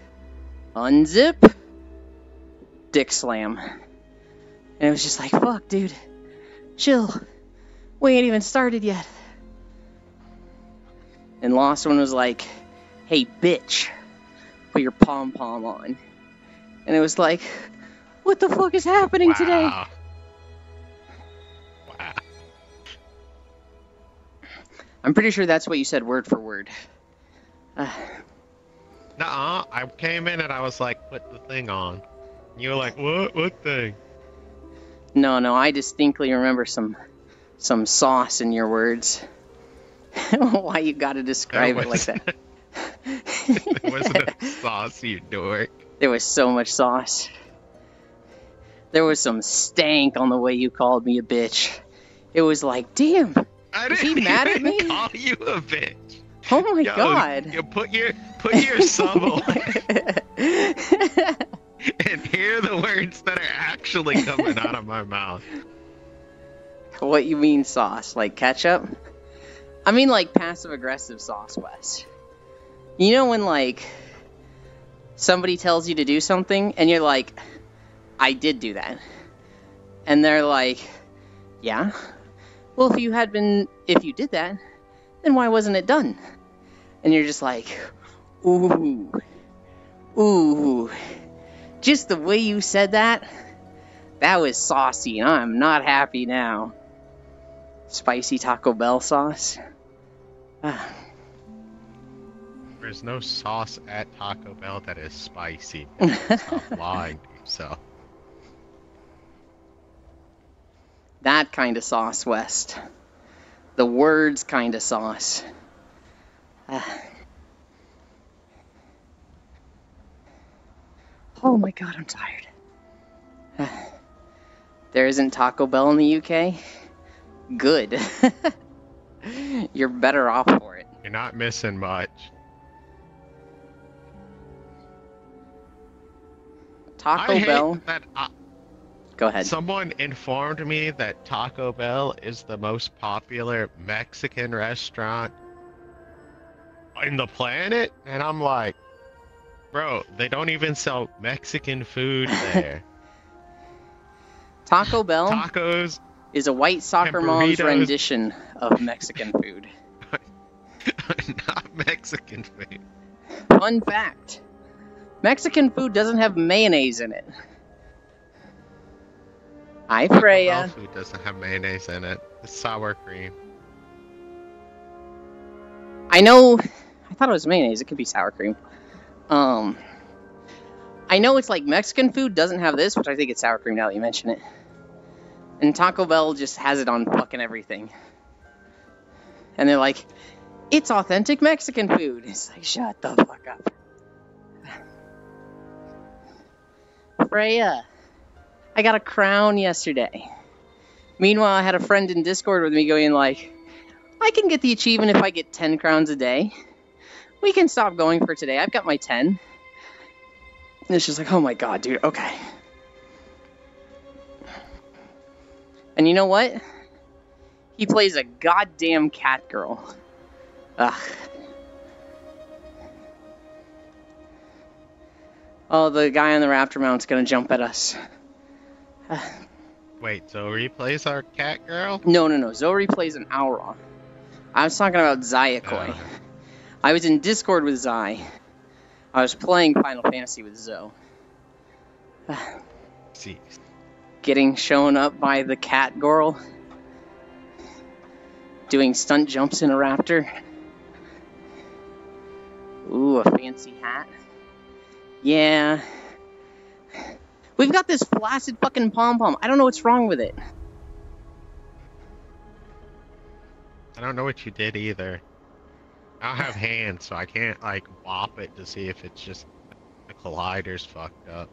unzip, dick slam. And it was just like, fuck, dude. Chill. We ain't even started yet. And Lost One was like, hey, bitch, put your pom-pom on. And it was like, what the fuck is happening today? Wow. I'm pretty sure that's what you said word for word. Nuh-uh. I came in and I was like, put the thing on. You were like, what? What thing? No, I distinctly remember some sauce in your words. Why you gotta describe it like that? There wasn't a sauce, you dork. There was so much sauce. There was some stank on the way you called me a bitch. It was like, damn, I is didn't he mad at even me? call you a bitch. Oh my Yo, god. You put your sub on and hear the words that are actually coming out of my mouth. What you mean sauce? Like ketchup? I mean like passive-aggressive sauce, Wes. You know when, like, somebody tells you to do something, and you're like, I did do that. And they're like, yeah? Well, if you did that, then why wasn't it done? And you're just like, ooh. Just the way you said that was saucy, and I'm not happy now. Spicy Taco Bell sauce. There's no sauce at Taco Bell that is spicy. Stop lying to yourself. That kind of sauce, West. The words kind of sauce. Oh my god, I'm tired. There isn't Taco Bell in the UK? Good. You're better off for it. You're not missing much. Taco Bell. Go ahead. Someone informed me that Taco Bell is the most popular Mexican restaurant in the planet, and I'm like, bro, they don't even sell Mexican food there. Taco Bell Tacos is a white soccer mom's rendition of Mexican food. Not Mexican food. Fun fact. Mexican food doesn't have mayonnaise in it. Hi, Taco Bell Freya. food doesn't have mayonnaise in it. It's sour cream. I know. I thought it was mayonnaise. It could be sour cream. I know it's like Mexican food doesn't have this, which I think it's sour cream now that you mention it. And Taco Bell just has it on fucking everything. And they're like, it's authentic Mexican food. It's like, shut the fuck up. Freya, I got a crown yesterday. Meanwhile, I had a friend in Discord with me going like, I can get the achievement if I get 10 crowns a day. We can stop going for today. I've got my 10. And it's just like, oh my god, dude, okay. And you know what? He plays a goddamn cat girl. Ugh. Oh, the guy on the raptor mount's gonna jump at us. Wait, so replays our cat girl? No. Zori plays an Auron. I was talking about Zayakoi. I was in Discord with Zai. I was playing Final Fantasy with Zoe. Jeez. Getting shown up by the cat girl. Doing stunt jumps in a raptor. Ooh, a fancy hat. Yeah. We've got this flaccid fucking pom-pom. I don't know what's wrong with it. I don't know what you did either. I don't have hands, so I can't, like, bop it to see if it's just the collider's fucked up.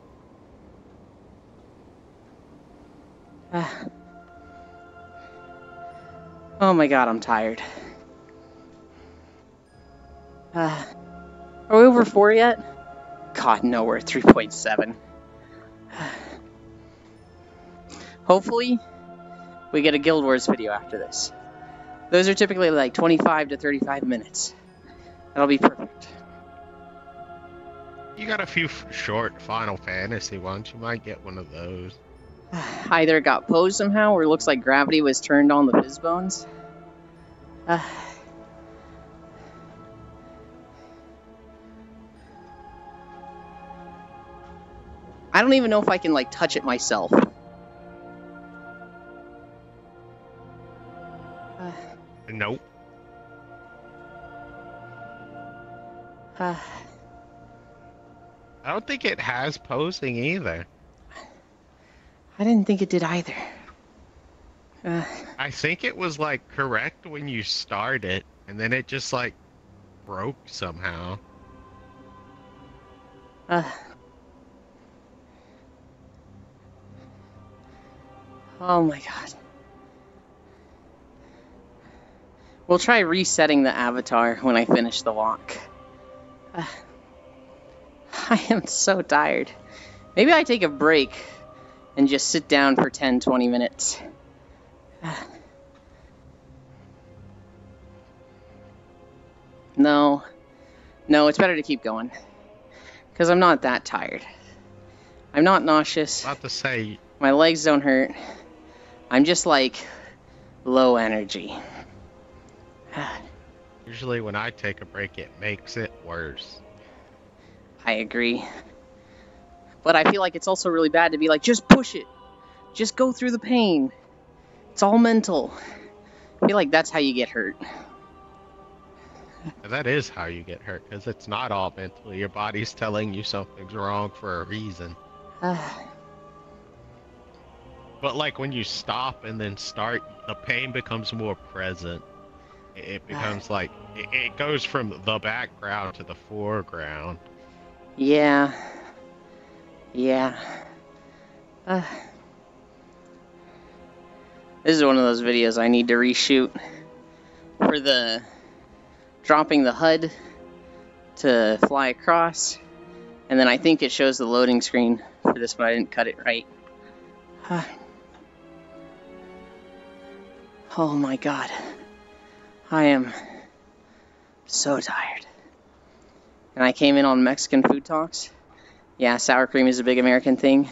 Oh my god, I'm tired. Are we over 4 yet? God, no, we're at 3.7. Hopefully, we get a Guild Wars video after this. Those are typically like 25 to 35 minutes. That'll be perfect. You got a few short Final Fantasy ones. You might get one of those. Either it got posed somehow, or it looks like gravity was turned on the fizz bones. I don't even know if I can, like, touch it myself. Nope. I I don't think it has posing either. didn't think it did either. I think it was, like, correct when you start it, and then it just, like, broke somehow. Oh my god. We'll try resetting the avatar when I finish the walk. I am so tired. Maybe I take a break and just sit down for 10-20 minutes. No, it's better to keep going. Because I'm not that tired. I'm not nauseous. About to say, My legs don't hurt. I'm just like low energy. usually when I take a break, it makes it worse. I agree. But I feel like it's also really bad to be like, just push it. Just go through the pain. It's all mental. I feel like that's how you get hurt. And that is how you get hurt, because it's not all mental. Your body's telling you something's wrong for a reason. But like when you stop and then start, the pain becomes more present. It becomes like, it goes from the background to the foreground. Yeah. This is one of those videos I need to reshoot for the dropping the HUD to fly across, and then I think it shows the loading screen for this, but I didn't cut it right. Oh my god. I am so tired. And I came in on Mexican food talks. Yeah, sour cream is a big American thing.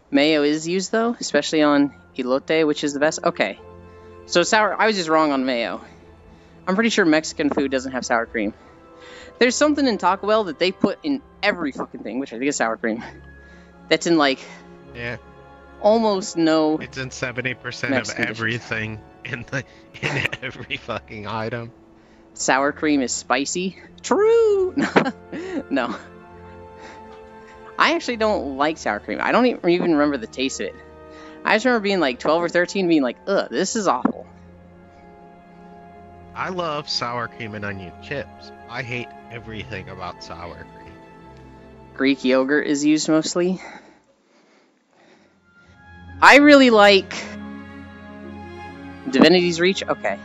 Mayo is used though, especially on elote, which is the best. Okay. So I was just wrong on mayo. I'm pretty sure Mexican food doesn't have sour cream. There's something in Taco Bell that they put in every fucking thing, which I think is sour cream. That's in like... Yeah. almost no It's in 70% of Mexican dishes. everything in every fucking item. Sour cream is spicy. True! No. I actually don't like sour cream. I don't even remember the taste of it. I just remember being like 12 or 13 being like, ugh, this is awful. I love sour cream and onion chips. I hate everything about sour cream. Greek yogurt is used mostly. I really like Divinity's Reach. Okay.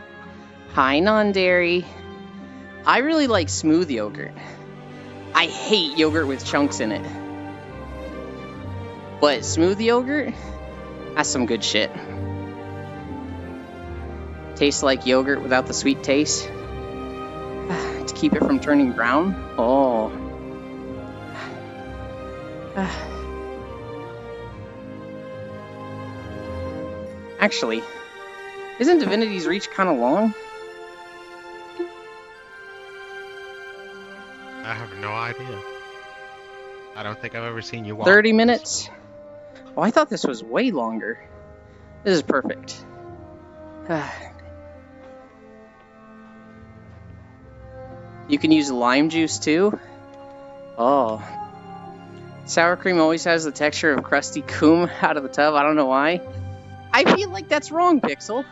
High non-dairy. I really like smooth yogurt. I hate yogurt with chunks in it. But smooth yogurt, that's some good shit. Tastes like yogurt without the sweet taste. To keep it from turning brown. Oh. Actually, isn't Divinity's Reach kind of long? I have no idea. I don't think I've ever seen you walk. 30 minutes? Oh, I thought this was way longer. This is perfect. You can use lime juice too? Oh. Sour cream always has the texture of crusty coom out of the tub. I don't know why. I feel like that's wrong, Pixel.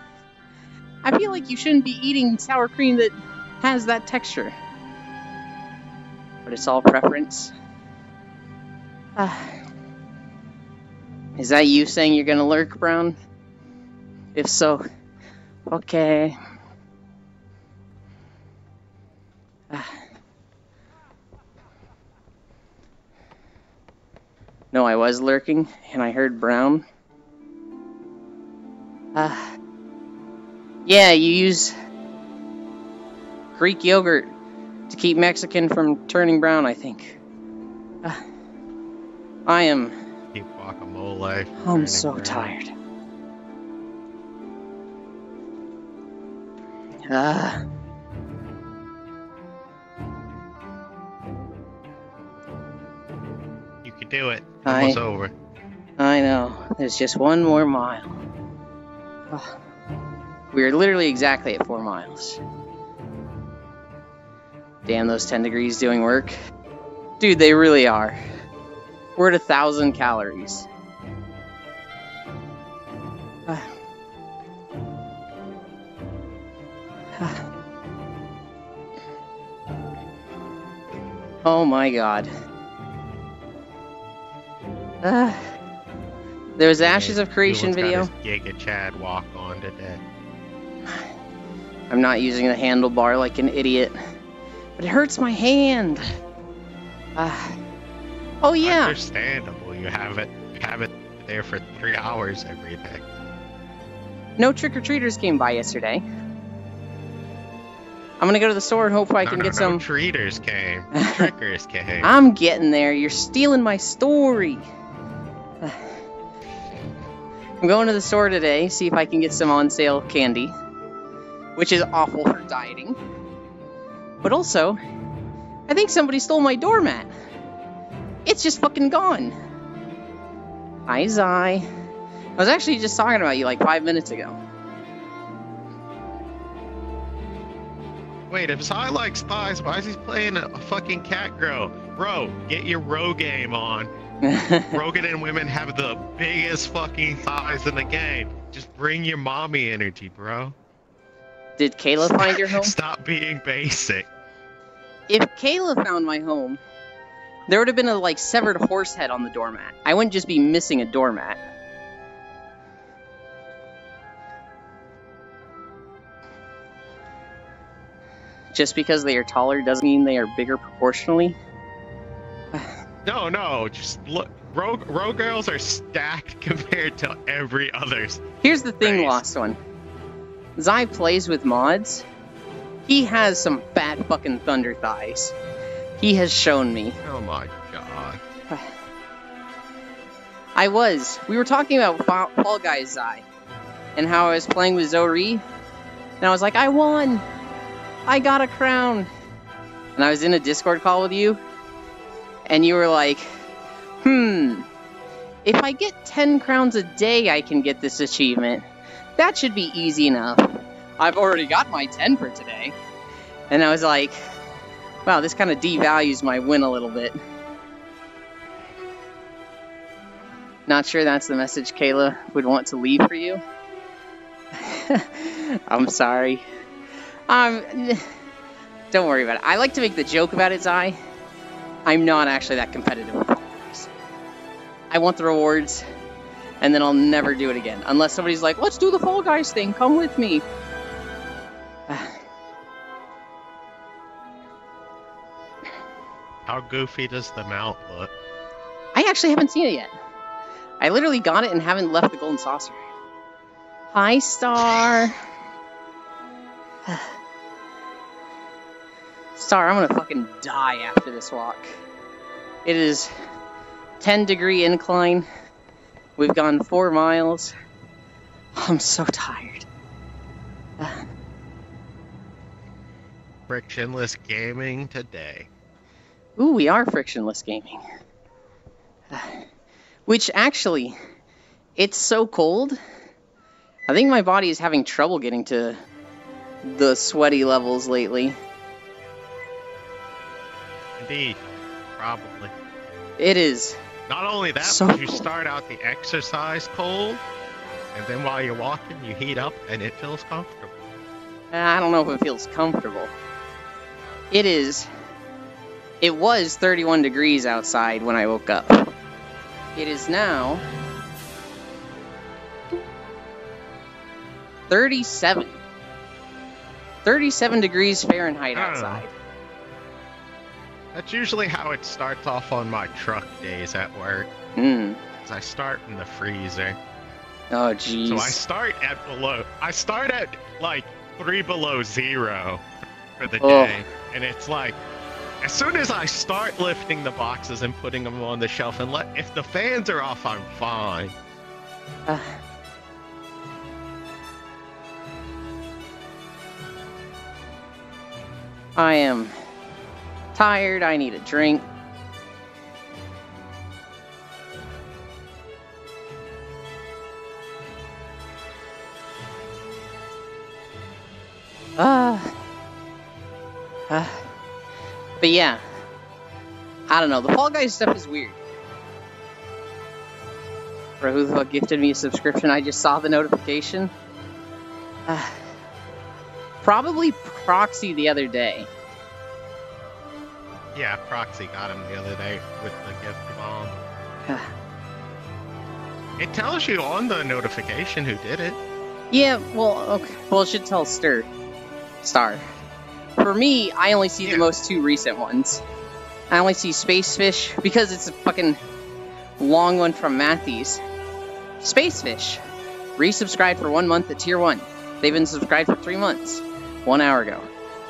I feel like you shouldn't be eating sour cream that has that texture. But it's all preference. Is that you saying you're gonna lurk, Brown? If so, okay. No, I was lurking, and I heard Brown. Yeah, you use Greek yogurt to keep Mexican from turning brown, I think. I am... Keep guacamole. I'm so tired. You can do it. Almost over. I know. There's just one more mile. We're literally exactly at 4 miles. Damn, those 10 degrees doing work. Dude, they really are. We're at 1,000 calories. Oh my god. There was Ashes of Creation video. Giga Chad walk on today. I'm not using the handlebar like an idiot. But it hurts my hand. Oh yeah. Understandable. You have it there for 3 hours every day. No trick-or-treaters came by yesterday. I'm gonna go to the store and hope I can get some... No treaters came. Trickers came. I'm getting there. You're stealing my story. I'm going to the store today, see if I can get some on-sale candy. Which is awful for dieting. But also, I think somebody stole my doormat. It's just fucking gone. Hi, Zai. I was actually just talking about you like 5 minutes ago. Wait, if Zai likes thighs, why is he playing a fucking cat girl? Bro, get your row game on. Rogan and women have the biggest fucking thighs in the game. Just bring your mommy energy, bro. Did Kayla find your home? Stop being basic. If Kayla found my home, there would have been a like severed horse head on the doormat. I wouldn't just be missing a doormat. Just because they are taller doesn't mean they are bigger proportionally. No, just look. Row girls are stacked compared to every others. Here's the thing, race. Lost One. Zai plays with mods. He has some fat fucking thunder thighs. He has shown me. Oh my god. We were talking about Fall Guys Zai. And how I was playing with Zoe. And I was like, I won! I got a crown! And I was in a Discord call with you. And you were like, if I get 10 crowns a day, I can get this achievement. That should be easy enough. I've already got my 10 for today. And I was like, wow, this kind of devalues my win a little bit. Not sure that's the message Kayla would want to leave for you. I'm sorry. Don't worry about it. I like to make the joke about it, Zai. I'm not actually that competitive with Fall Guys. I want the rewards, and then I'll never do it again. Unless somebody's like, let's do the Fall Guys thing, come with me. How goofy does the mount look? I actually haven't seen it yet. I literally got it and haven't left the golden saucer. Hi, Star. Star, I'm gonna fucking die after this walk. It is 10-degree incline. We've gone 4 miles. I'm so tired. Frictionless gaming today. Ooh, we are frictionless gaming. Which actually, it's so cold. I think my body is having trouble getting to the sweaty levels lately. Indeed, probably. It is. Not only that, So but you cold. start out the exercise cold, and then while you're walking, you heat up, and it feels comfortable. I don't know if it feels comfortable. It is. It was 31 degrees outside when I woke up. It is now 37. 37 degrees Fahrenheit outside. That's usually how it starts off on my truck days at work. Hmm. 'Cause I start in the freezer. Oh, jeez. So I start at like 3 below 0 for the Oh. day. And it's like, as soon as I start lifting the boxes and putting them on the shelf, and if the fans are off, I'm fine. I am tired. I need a drink. But yeah, I don't know. The Fall Guys stuff is weird. For who the fuck gifted me a subscription? I just saw the notification. Probably Proxy the other day. Yeah, Proxy got him the other day with the gift bomb. It tells you on the notification who did it. Yeah, well, okay. Well, it should tell Star. For me, I only see the most 2 recent ones. I only see Spacefish because it's a fucking long one from Matthews. Spacefish resubscribed for 1 month at Tier 1. They've been subscribed for 3 months, 1 hour ago.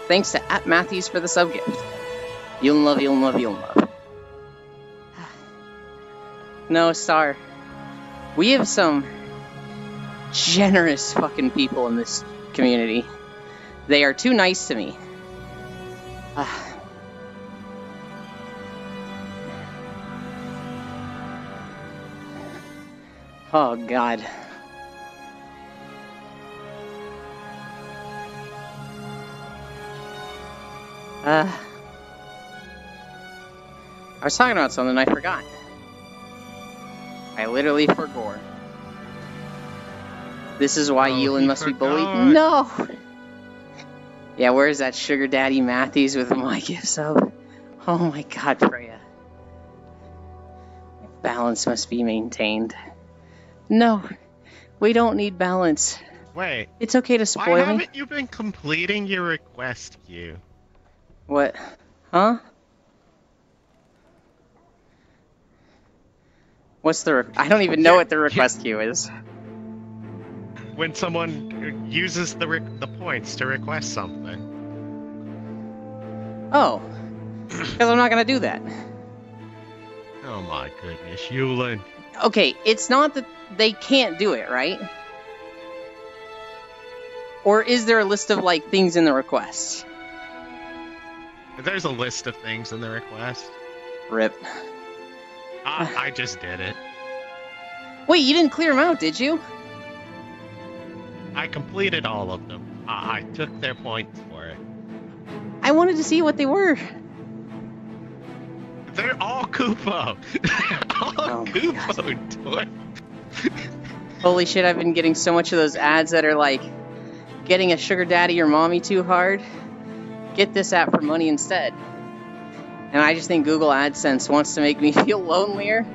Thanks to @Matthews for the sub gift. You'll love, you'll love, you'll love. No, Star. We have some generous fucking people in this community. They are too nice to me. Oh, God. I was talking about something I forgot. I literally forgot. This is why Elon must be bullied? No! Yeah, where's that sugar daddy Matthews with my gifts of? Oh my god, Freya. Balance must be maintained. No, we don't need balance. Wait. It's okay to spoil Why me. haven't you been completing your request queue? What? Huh? What's the... I don't even know what the request queue is. When someone uses the points to request something. Oh. Because I'm not gonna do that. Oh my goodness, Yulin. Okay, it's not that they can't do it, right? Or is there a list of, like, things in the request? There's a list of things in the request. Rip. I just did it. Wait, you didn't clear them out, did you? I completed all of them. I took their points for it. I wanted to see what they were. They're all Koopa. All Koopa, Dorf. Holy shit, I've been getting so much of those ads that are like, getting a sugar daddy or mommy too hard? Get this app for money instead. And I just think Google AdSense wants to make me feel lonelier.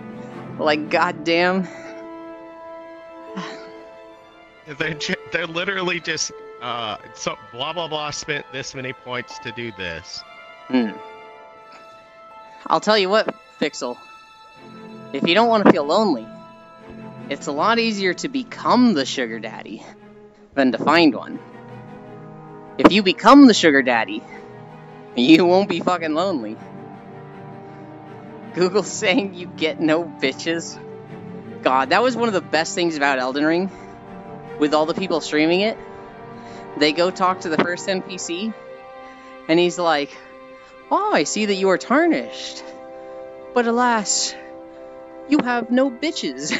Like, goddamn. They're literally just, so blah blah blah spent this many points to do this. I'll tell you what, Fixel. If you don't want to feel lonely, it's a lot easier to become the sugar daddy than to find one. If you become the sugar daddy, you won't be fucking lonely. Google's saying you get no bitches. God, that was one of the best things about Elden Ring. With all the people streaming it, they go talk to the first NPC, and he's like, "Oh, I see that you are tarnished. But alas, you have no bitches."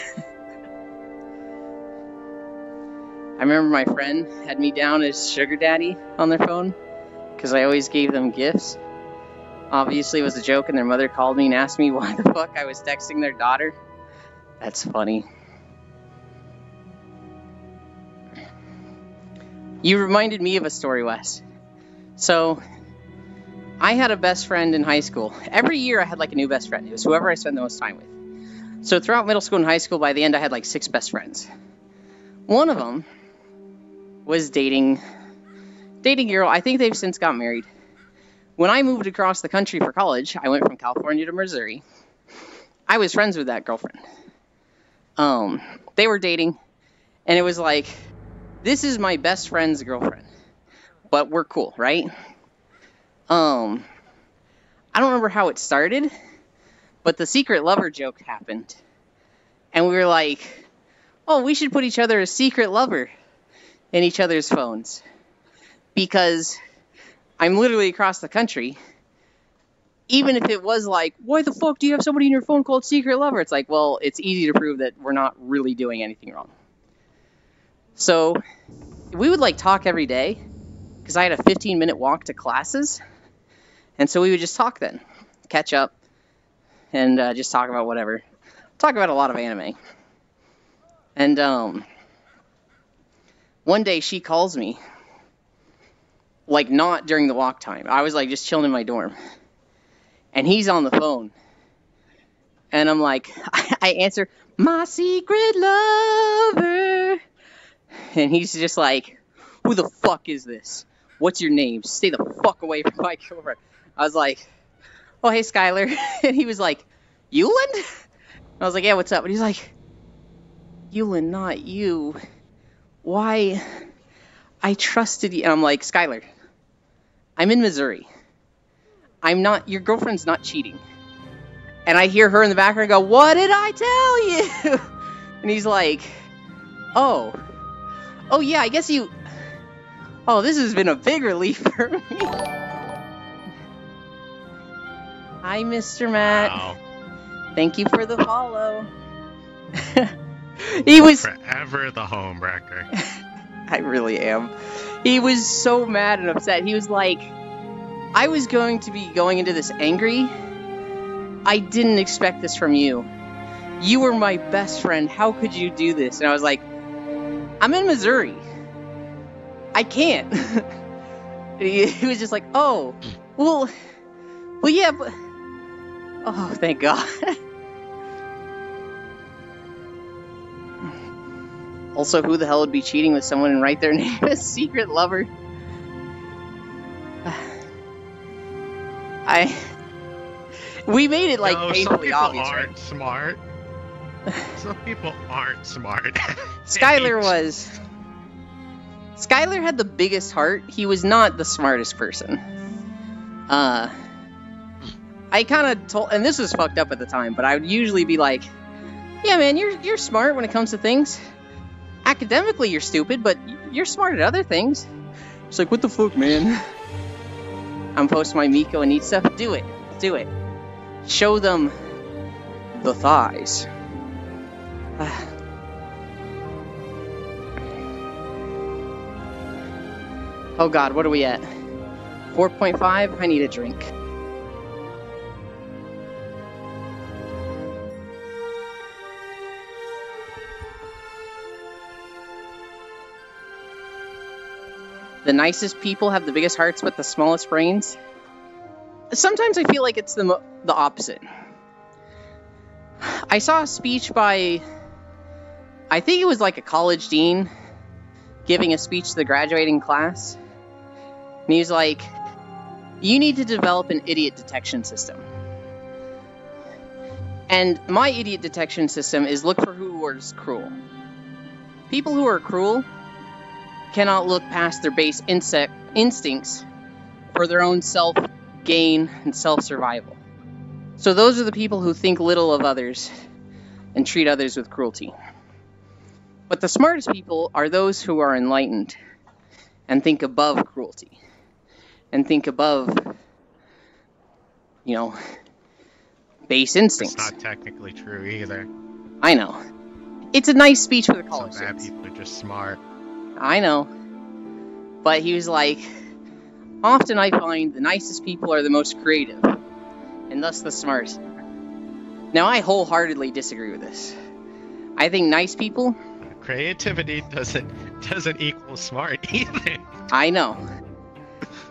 I remember my friend had me down as sugar daddy on their phone, because I always gave them gifts. Obviously it was a joke, and their mother called me and asked me why the fuck I was texting their daughter. That's funny. You reminded me of a story, Wes. So, I had a best friend in high school. Every year I had like a new best friend. It was whoever I spent the most time with. So throughout middle school and high school, by the end I had like 6 best friends. One of them was dating a girl. I think they've since got married. When I moved across the country for college, I went from California to Missouri. I was friends with that girlfriend. They were dating, and it was like, this is my best friend's girlfriend, but we're cool, right? I don't remember how it started, but the secret lover joke happened, and we were like, oh, we should put each other as secret lover in each other's phones, because I'm literally across the country. Even if it was like, why the fuck do you have somebody in your phone called secret lover? It's like, well, it's easy to prove that we're not really doing anything wrong. So we would like talk every day, because I had a 15-minute walk to classes, and so we would just talk then, catch up, and just talk about whatever. Talk about a lot of anime. And one day she calls me, like not during the walk time. I was like just chilling in my dorm, and he's on the phone, and I'm like, I answer, my secret lover. And he's just like, who the fuck is this? What's your name? Stay the fuck away from my girlfriend. I was like, oh, hey, Skylar. And he was like, Yulin? I was like, yeah, what's up? And he's like, Yulin, not you. Why? I trusted you. And I'm like, Skylar, I'm in Missouri. I'm not, your girlfriend's not cheating. And I hear her in the background go, what did I tell you? And he's like, oh yeah, I guess you... Oh, this has been a big relief for me. Hi, Mr. Matt. Wow. Thank you for the follow. He was... Forever the home wrecker. I really am. He was so mad and upset. He was like, I was going to be going into this angry. I didn't expect this from you. You were my best friend. How could you do this? And I was like, I'm in Missouri. I can't. He was just like, oh, well, yeah, but... Oh, thank God. Also, who the hell would be cheating with someone and write their name as secret lover? We made it, like, painfully obvious, right? Some people aren't smart. Skylar was... Skylar had the biggest heart. He was not the smartest person. I kind of told... And this was fucked up at the time, but I would usually be like, yeah, man, you're smart when it comes to things. Academically, you're stupid, but you're smart at other things. It's like, what the fuck, man? I'm posting my Miko and Neat stuff. Do it. Do it. Show them the thighs. Oh god, what are we at? 4.5? I need a drink. The nicest people have the biggest hearts but the smallest brains. Sometimes I feel like it's the opposite. I saw a speech by, I think it was like a college dean, giving a speech to the graduating class. And he was like, you need to develop an idiot detection system. And my idiot detection system is look for who is cruel. People who are cruel cannot look past their base instincts for their own self-gain and self-survival. So those are the people who think little of others and treat others with cruelty. But the smartest people are those who are enlightened and think above cruelty and think above, you know, base instincts. It's not technically true either. I know. It's a nice speech for the college students. Some bad people are just smart. I know. But he was like, often I find the nicest people are the most creative, and thus the smartest. Now, I wholeheartedly disagree with this. I think nice people... Creativity doesn't equal smart either. I know.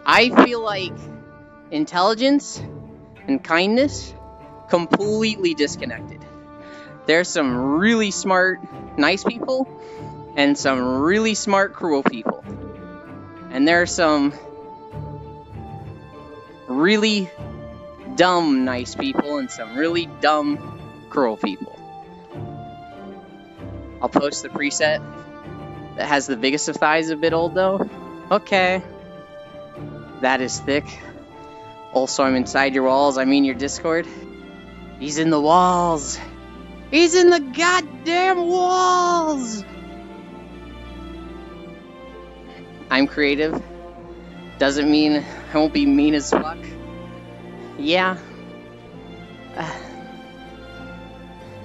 I feel like intelligence and kindness completely disconnected. There's some really smart, nice people, and some really smart, cruel people. And there are some really dumb, nice people, and some really dumb, cruel people. I'll post the preset that has the biggest of thighs a bit old, though. Okay. That is thick. Also, I'm inside your walls, I mean your Discord. He's in the walls. He's in the goddamn walls! I'm creative. Doesn't mean I won't be mean as fuck. Yeah.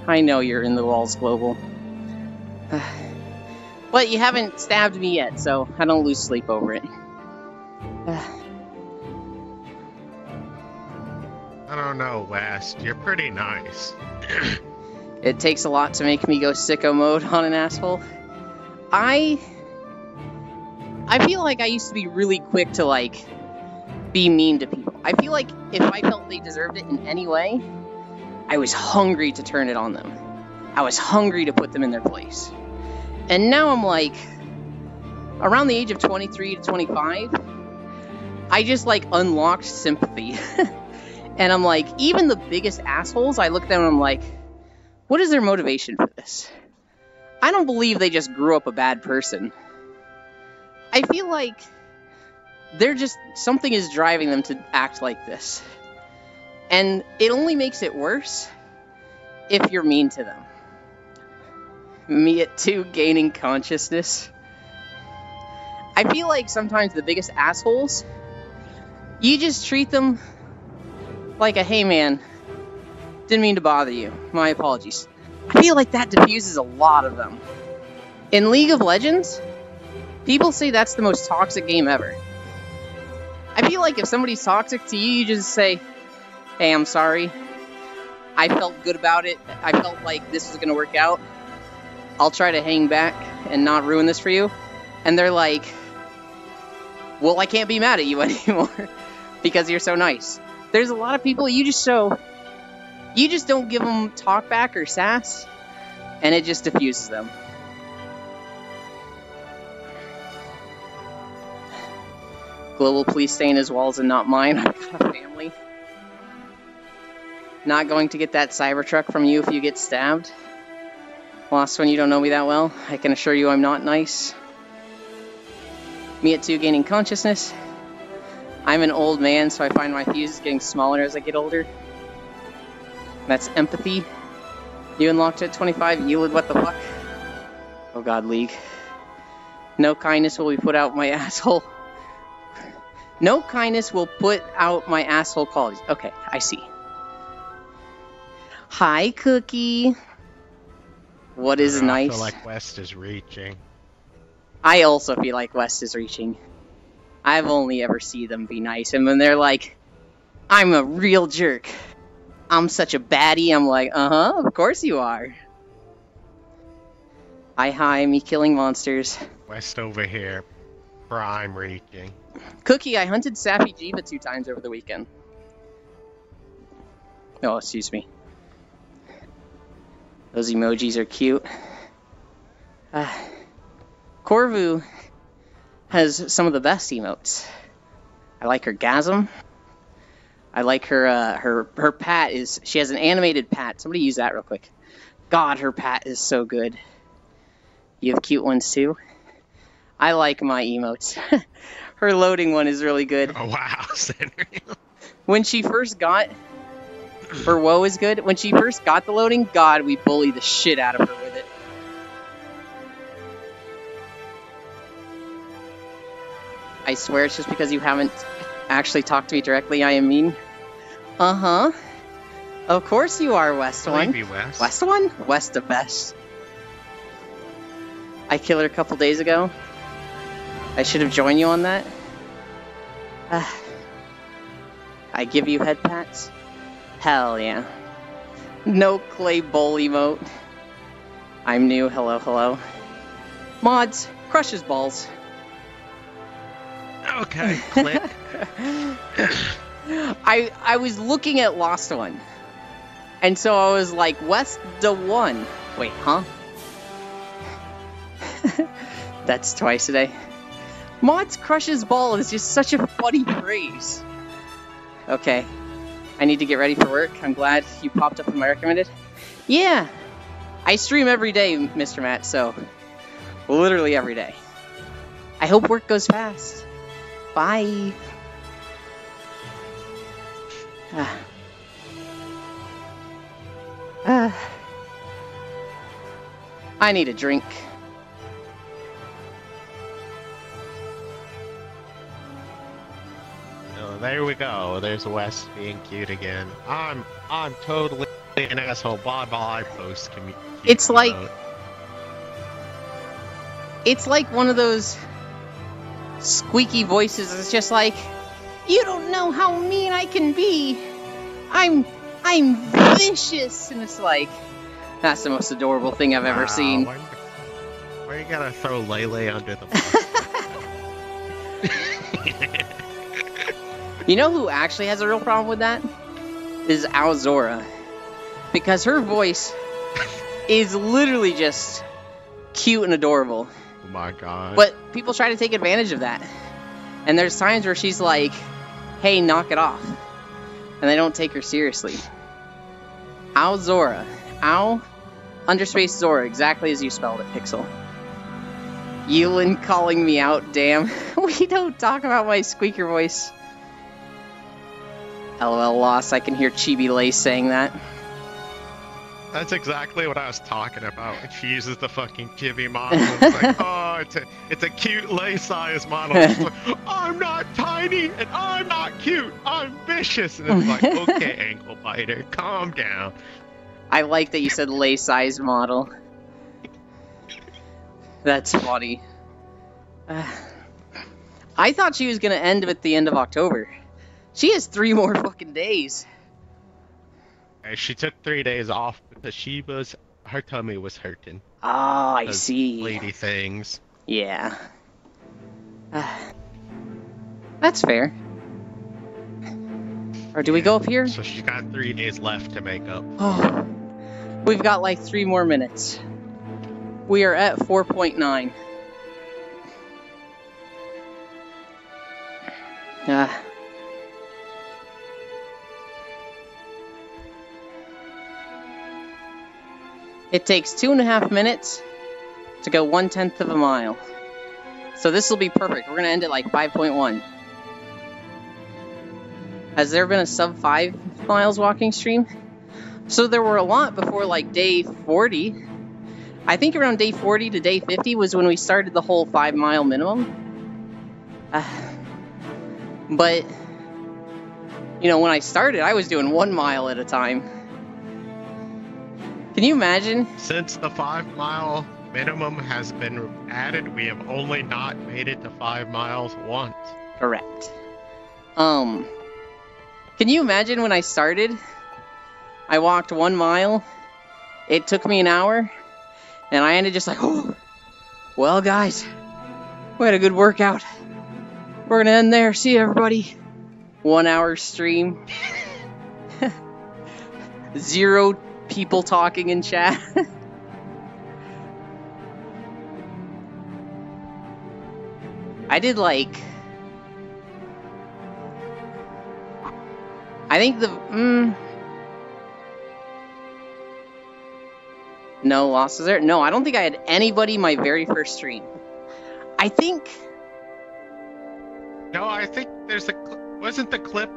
I know you're in the walls, Global. But you haven't stabbed me yet, so I don't lose sleep over it. I don't know, West. You're pretty nice. It takes a lot to make me go sicko mode on an asshole. I feel like I used to be really quick to, like, be mean to people. I feel like if I felt they deserved it in any way, I was hungry to turn it on them. I was hungry to put them in their place. And now I'm like, around the age of 23 to 25, I just, like, unlocked sympathy. And I'm like, even the biggest assholes, I look at them and I'm like, what is their motivation for this? I don't believe they just grew up a bad person. I feel like they're just, something is driving them to act like this. And it only makes it worse if you're mean to them. Me at 2 gaining consciousness. I feel like sometimes the biggest assholes, you just treat them like a, hey man, didn't mean to bother you, my apologies. I feel like that diffuses a lot of them. In League of Legends, people say that's the most toxic game ever. I feel like if somebody's toxic to you, you just say, hey, I'm sorry. I felt good about it. I felt like this was going to work out. I'll try to hang back and not ruin this for you. And they're like, well, I can't be mad at you anymore because you're so nice. There's a lot of people you just don't give them talk back or sass, and it just diffuses them. Global, please stay in his walls and not mine. I've got a family. Not going to get that Cybertruck from you if you get stabbed. Lost when you don't know me that well. I can assure you I'm not nice. Me at 2 gaining consciousness. I'm an old man, so I find my fuse is getting smaller as I get older. That's empathy. You unlocked it at 25, yielded what the fuck? Oh god, League. No kindness will be put out my asshole. No kindness will put out my asshole qualities. Okay, I see. Hi, Cookie. What is nice? I feel like West is reaching. I also feel like West is reaching. I've only ever seen them be nice. And when they're like, I'm a real jerk. I'm such a baddie. I'm like, uh-huh, of course you are. Hi, me killing monsters. West over here, prime reeking. Cookie, I hunted Sappy Jiva 2 times over the weekend. Oh, excuse me. Those emojis are cute. Corvu has some of the best emotes. I like her gasm. I like her, her pat is, she has an animated pat. Somebody use that real quick. God, her pat is so good. You have cute ones too? I like my emotes. Her loading one is really good. Oh, wow. When she first got, her woe is good. When she first got the loading, God, we bullied the shit out of her with it. I swear it's just because you haven't actually talked to me directly, I am mean. Uh-huh. Of course you are, West One. Maybe West. West One? West the best. I killed her a couple days ago. I should have joined you on that. I give you head pats? Hell yeah. No clay bowl emote. I'm new, hello. Mods, crushes balls. Okay, click. I was looking at Lost One. And so I was like, West the One. Wait, huh? That's twice a day. Mods crushes ball is just such a funny phrase. Okay. I need to get ready for work. I'm glad you popped up in my recommended. Yeah. I stream every day, Mr. Matt, so literally every day. I hope work goes fast. Bye. I need a drink. Oh, there we go. There's West being cute again. I'm totally an asshole. Bye post community. It's like one of those squeaky voices. It's just like, you don't know how mean I can be. I'm vicious, and it's like, that's the most adorable thing I've ever seen. Why you gotta throw Lele under the bus? You know who actually has a real problem with that? Is Alzora. Because her voice is literally just cute and adorable. Oh my god. But people try to take advantage of that. And there's times where she's like, hey, knock it off. And they don't take her seriously. Alzora. Al_Zora, exactly as you spelled it, Pixel. Yulin calling me out, damn. We don't talk about my squeaker voice. LOL loss, I can hear Chibi Lay saying that. That's exactly what I was talking about. She uses the fucking chibi model. It's like, oh, it's a cute lay size model. It's like, I'm not tiny and I'm not cute. I'm vicious. And it's like, okay, ankle biter, calm down. I like that you said lay size model. That's funny. I thought she was gonna end at the end of October. She has 3 more fucking days. She took 3 days off because her tummy was hurting. Oh, I see. Lady things. Yeah. That's fair. Or do we go up here? So she's got 3 days left to make up. Oh, we've got like 3 more minutes. We are at 4.9. It takes 2.5 minutes to go 1/10 of a mile. So this will be perfect. We're going to end at like 5.1. Has there been a sub 5 miles walking stream? So there were a lot before like day 40. I think around day 40 to day 50 was when we started the whole 5 mile minimum. But, you know, when I started, I was doing 1 mile at a time. Can you imagine? Since the 5 mile minimum has been added, we have only not made it to 5 miles once. Correct. Can you imagine when I started? I walked 1 mile. It took me an hour. And I ended just like, oh, well, guys, we had a good workout. We're going to end there. See you, everybody. 1 hour stream. 0 people talking in chat. I did like... I think the... No losses there? No, I don't think I had anybody my very first stream. I think... No, I think there's a... Wasn't the clip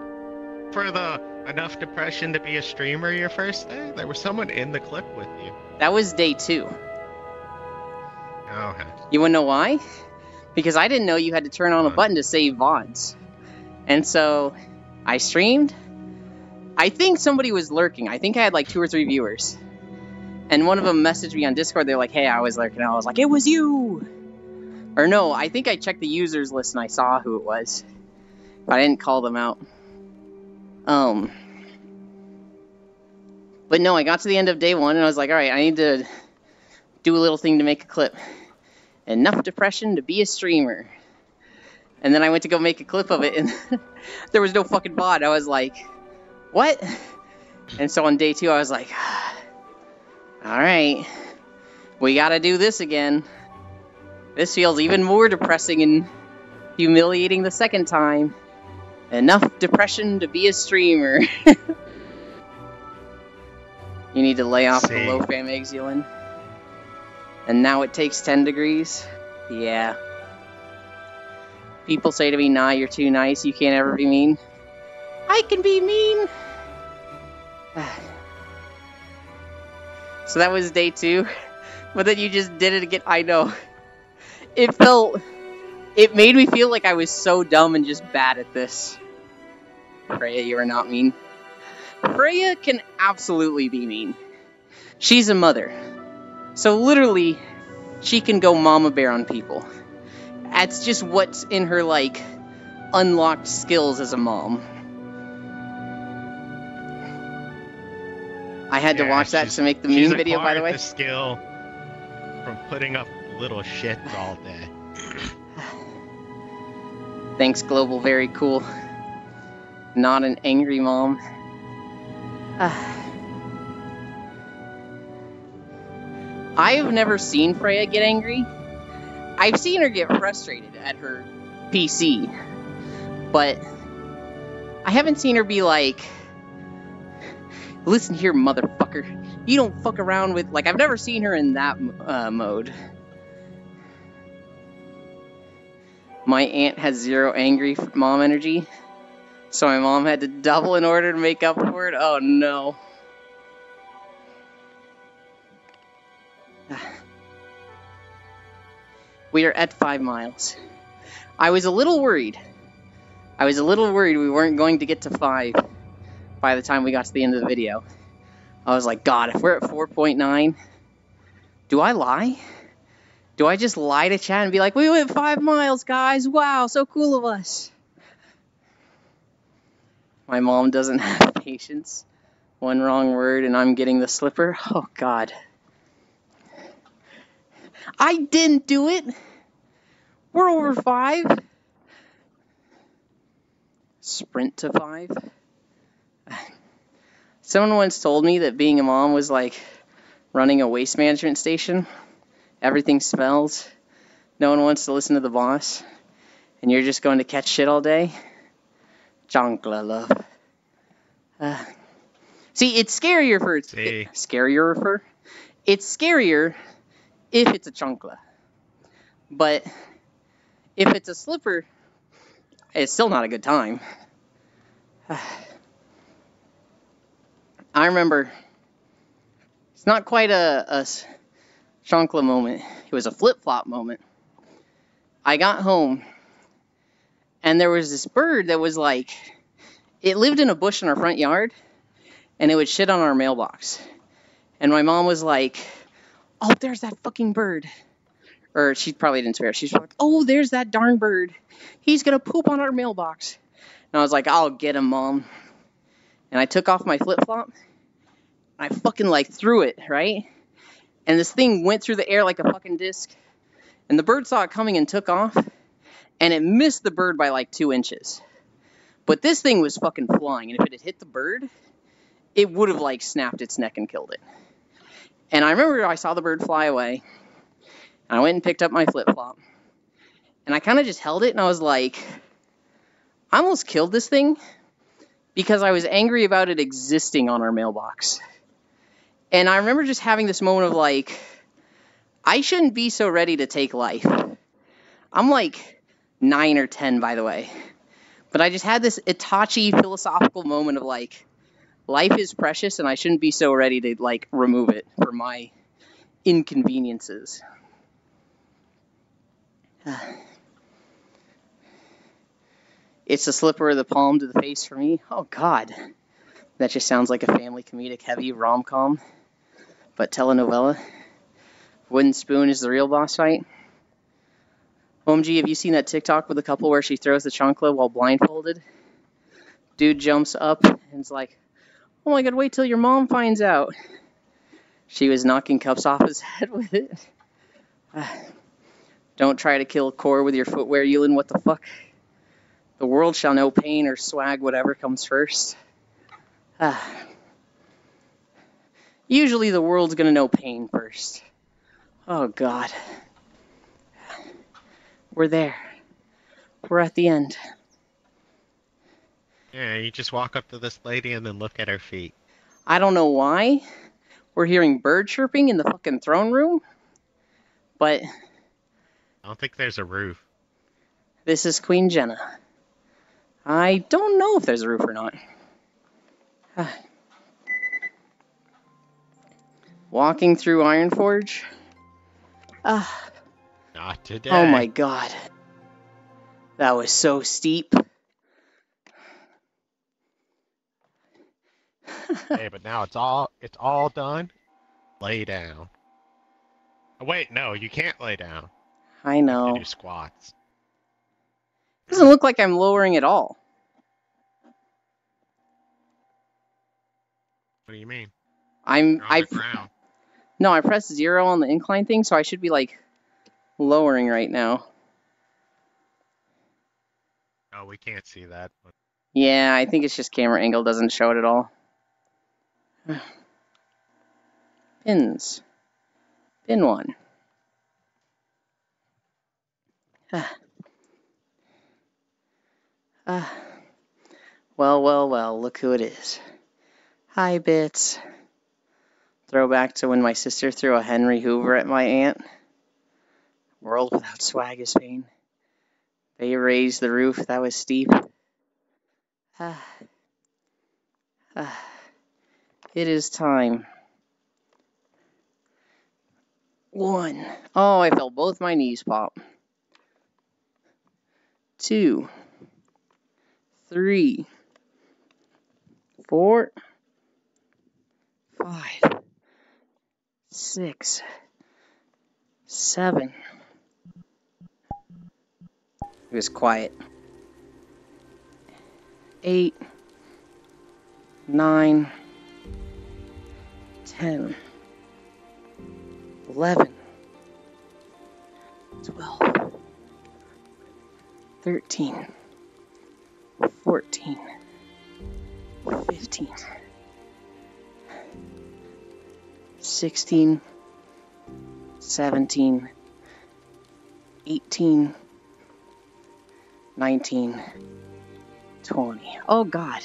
for the Enough Depression to Be a Streamer your first day? There was someone in the clip with you. That was day 2. Okay. You wanna know why? Because I didn't know you had to turn on a button to save VODs. And so, I streamed. I think somebody was lurking. I think I had like 2 or 3 viewers. And one of them messaged me on Discord. They're like, hey, I was lurking. I was like, it was you! Or no, I think I checked the users list and I saw who it was. But I didn't call them out. But no, I got to the end of day 1 and I was like, alright, I need to do a little thing to make a clip. Enough Depression to Be a Streamer. And then I went to go make a clip of it and there was no fucking bot. I was like, what? And so on day 2 I was like, alright, we gotta do this again. This feels even more depressing and humiliating the second time. Enough depression to be a streamer. You need to lay off the low fam eggs, Yulin. And now it takes 10 degrees? Yeah. People say to me, nah, you're too nice, you can't ever be mean. I can be mean! So that was day 2. But then you just did it again. I know. It made me feel like I was so dumb and just bad at this. Freya, you are not mean. Freya can absolutely be mean. She's a mother. So literally, she can go mama bear on people. That's just what's in her, like, unlocked skills as a mom. I had to watch that to make the meme video, by the way. The skill from putting up little shit all day. Thanks, Global. Very cool. Not an angry mom. I've never seen Freya get angry. I've seen her get frustrated at her PC. But I haven't seen her be like, listen here, motherfucker. You don't fuck around with... Like, I've never seen her in that mode. My aunt has 0 angry mom energy. So my mom had to double in order to make up for it. Oh, no. We are at 5 miles. I was a little worried. We weren't going to get to 5 by the time we got to the end of the video. I was like, God, if we're at 4.9, do I lie? Do I just lie to chat and be like, we went 5 miles, guys. Wow, so cool of us. My mom doesn't have patience. One wrong word and I'm getting the slipper. Oh, God. I didn't do it. We're over 5. Sprint to 5. Someone once told me that being a mom was like running a waste management station. Everything smells. No one wants to listen to the boss. And you're just going to catch shit all day. Chancla, love. See, it's scarier for... It's scarier if it's a chancla. But if it's a slipper, it's still not a good time. I remember... It's not quite a chancla moment. It was a flip-flop moment. I got home, and there was this bird that was like... It lived in a bush in our front yard, and it would shit on our mailbox. And my mom was like, oh, there's that fucking bird. Or she probably didn't swear. She's like, oh, there's that darn bird. He's going to poop on our mailbox. And I was like, I'll get him, Mom. And I took off my flip-flop. I fucking, like, threw it, right? And this thing went through the air like a fucking disc. And the bird saw it coming and took off. And it missed the bird by, like, 2 inches. But this thing was fucking flying. And if it had hit the bird, it would have, like, snapped its neck and killed it. And I remember I saw the bird fly away. And I went and picked up my flip-flop. And I kind of just held it, and I was like, I almost killed this thing because I was angry about it existing on our mailbox. And I remember just having this moment of like, I shouldn't be so ready to take life. I'm like 9 or 10, by the way. But I just had this Itachi philosophical moment of like, life is precious and I shouldn't be so ready to like remove it for my inconveniences. It's a slipper of the palm to the face for me. Oh, God. That just sounds like a family comedic heavy rom-com. But telenovela. Wooden spoon is the real boss fight. OMG, have you seen that TikTok with a couple where she throws the chancla while blindfolded? Dude jumps up and is like, oh my God, wait till your mom finds out. She was knocking cups off his head with it. Don't try to kill Core with your footwear, Yulin. What the fuck? The world shall know pain or swag, whatever comes first. Usually the world's gonna know pain first. Oh, God. We're there. We're at the end. Yeah, you just walk up to this lady and then look at her feet. I don't know why we're hearing bird chirping in the fucking throne room, but I don't think there's a roof. This is Queen Jenna. I don't know if there's a roof or not. Walking through Ironforge. Not today. Oh my God. That was so steep. Hey, but now it's all done. Lay down. Oh, wait, no, you can't lay down. I know. You do squats. Doesn't look like I'm lowering at all. What do you mean? You're on the ground. No, I pressed 0 on the incline thing, so I should be like lowering right now. Oh, we can't see that. But... Yeah, I think it's just camera angle doesn't show it at all. Pins. Pin 1. Well, look who it is. Hi, Bits. Throwback to when my sister threw a Henry Hoover at my aunt. World without swag is pain. They raised the roof, that was steep. It is time. 1. Oh, I felt both my knees pop. 2. 3. 4. 5. 6. 7. It was quiet. 8. 9. 10. 11. 12. 13. 14. 15. 16. 17. 18. 19. 20. Oh, God.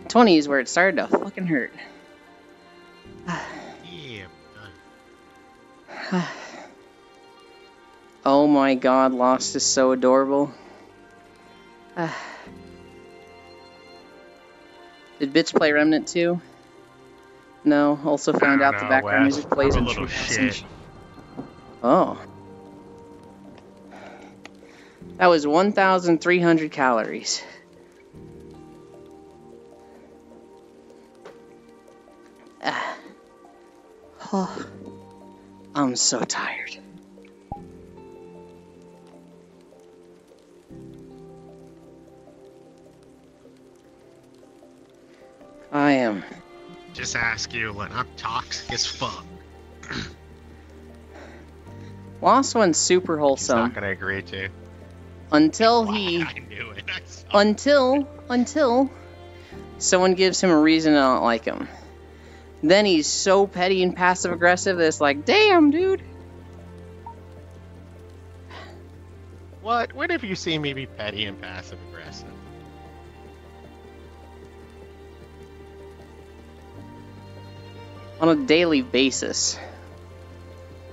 20 is where it started to fucking hurt. Yeah. Oh my God, Lost is so adorable. Did Bits play Remnant 2? No, also found out the background music plays in True Passage. Oh. That was 1,300 calories. Oh, I'm so tired. I am. Just ask you when I'm toxic as fuck. Lost One's super He's wholesome. not gonna agree to. Until Why? he... I knew it. I saw it. Until someone gives him a reason to not like him. Then he's so petty and passive-aggressive that it's like, damn, dude. What? When have you seen me be petty and passive aggressive? On a daily basis.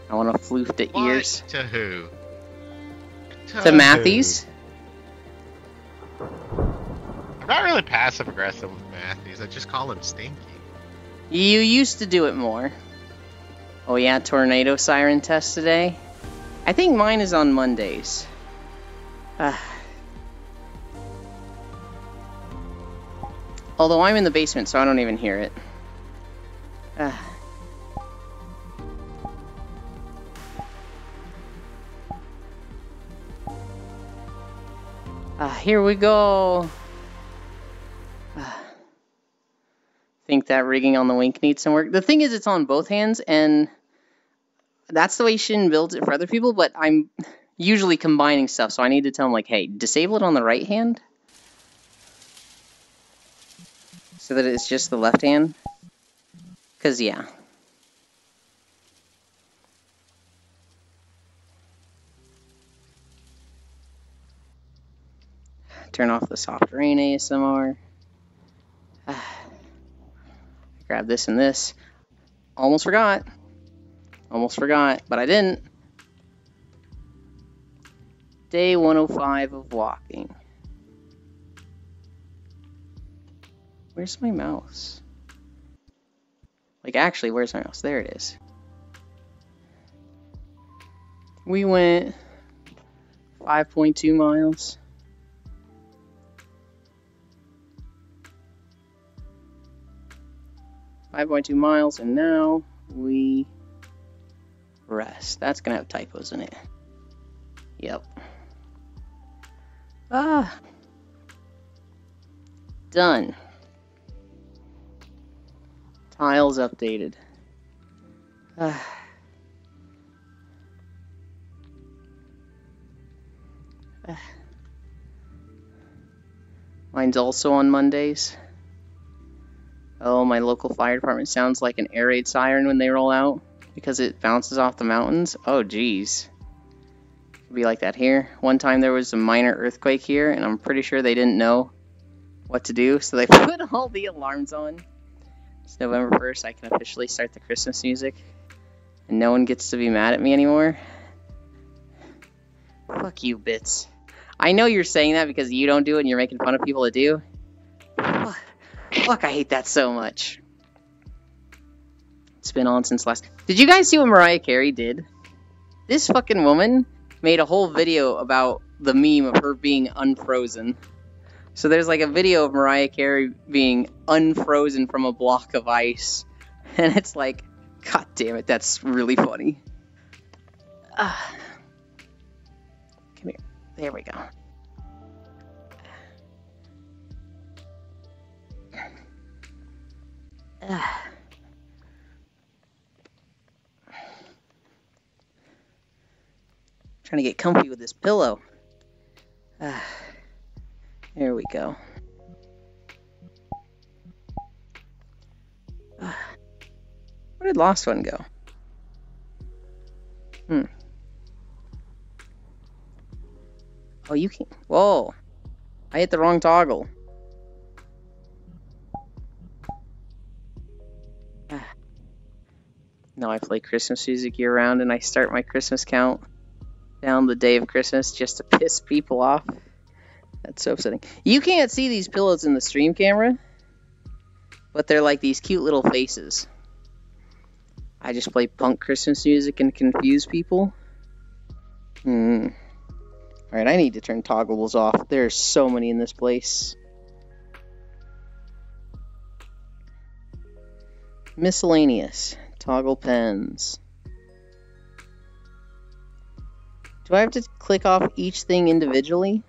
I want to floof the What? ears. To who? To Matthews. I'm not really passive aggressive with Matthews. I just call him stinky. You used to do it more. Oh yeah, tornado siren test today? I think mine is on Mondays. Although I'm in the basement, so I don't even hear it. Here we go. Think that rigging on the Wink needs some work. The thing is, it's on both hands, and that's the way Shin builds it for other people, but I'm usually combining stuff, so I need to tell them, like, hey, disable it on the right hand so that it's just the left hand. Because, yeah. Turn off the soft rain ASMR. Grab this and this. Almost forgot. Almost forgot, but I didn't. Day 105 of walking. Where's my mouse? Like, actually, where's my mouse? There it is. We went 5.2 miles. 5.2 miles, and now we rest. That's gonna have typos in it. Yep. Done. Tiles updated. Mine's also on Mondays. Oh, my local fire department sounds like an air raid siren when they roll out because it bounces off the mountains. Oh, geez. It'll be like that here. One time there was a minor earthquake here, and I'm pretty sure they didn't know what to do, so they put all the alarms on. It's November 1st. I can officially start the Christmas music, and no one gets to be mad at me anymore. Fuck you, Bits. I know you're saying that because you don't do it and you're making fun of people that do. Fuck, I hate that so much. It's been on since last... Did you guys see what Mariah Carey did? This fucking woman made a whole video about the meme of her being unfrozen. So there's like a video of Mariah Carey being unfrozen from a block of ice. And it's like, god damn it, that's really funny. Come here. There we go. Trying to get comfy with this pillow. There we go. Where did Lost One go? Oh, you can't. Whoa. I hit the wrong toggle. Now I play Christmas music year round and I start my Christmas count down the day of Christmas just to piss people off. That's so upsetting. You can't see these pillows in the stream camera, but they're like these cute little faces. I just play punk Christmas music and confuse people. Alright, I need to turn toggles off. There's so many in this place. Miscellaneous. Toggle pens. Do I have to click off each thing individually?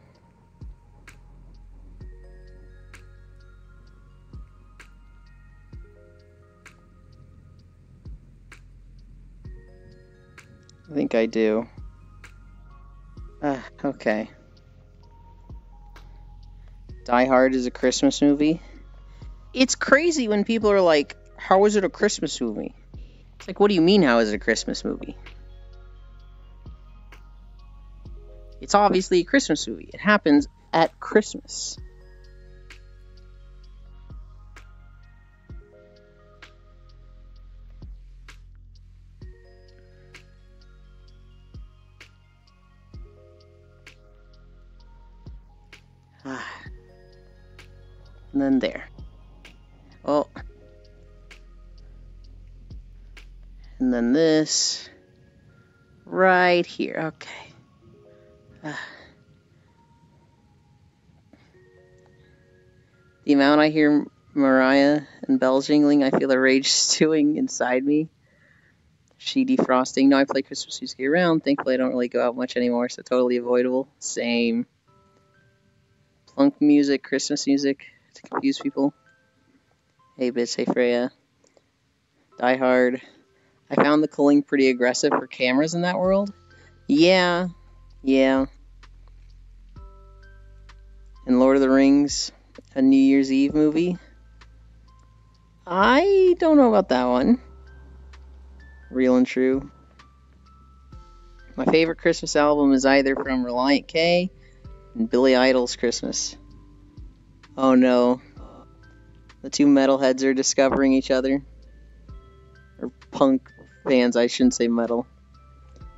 I think I do. Okay. Die Hard is a Christmas movie. It's crazy when people are like, how is it a Christmas movie? It's like, what do you mean, how is it a Christmas movie? It's obviously a Christmas movie. It happens at Christmas. And then there. Oh. And then this. Right here. Okay. The amount I hear Mariah and Bell jingling, I feel a rage stewing inside me. She defrosting. No, I play Christmas music year round. Thankfully, I don't really go out much anymore, so totally avoidable. Same. Plunk music, Christmas music to confuse people. Hey, bitch. Hey, Freya. Die Hard. I found the culling pretty aggressive for cameras in that world. Yeah. And Lord of the Rings, a New Year's Eve movie. I don't know about that one. Real and True. My favorite Christmas album is either from Relient K and Billy Idol's Christmas. Oh no. The two metalheads are discovering each other. Or punk fans, I shouldn't say metal.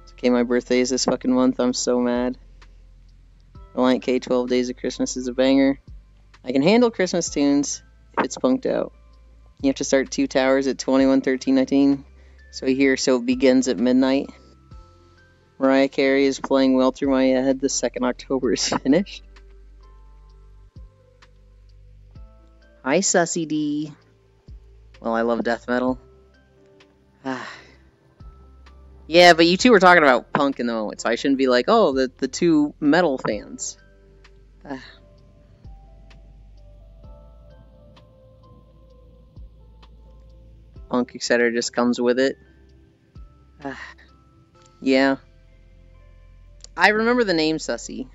It's okay, my birthday is this fucking month, I'm so mad. Relient K, 12 Days of Christmas is a banger. I can handle Christmas tunes if it's punked out. You have to start Two Towers at 21:13:19. So here, So It Begins at midnight. Mariah Carey is playing Well Through My Head. The 2nd October is finished. Hi, Sussy D. Well, I love death metal. Yeah, but you two were talking about punk in the moment, so I shouldn't be like, oh, the two metal fans. Punk, etc. just comes with it. Yeah. I remember the name Sussy.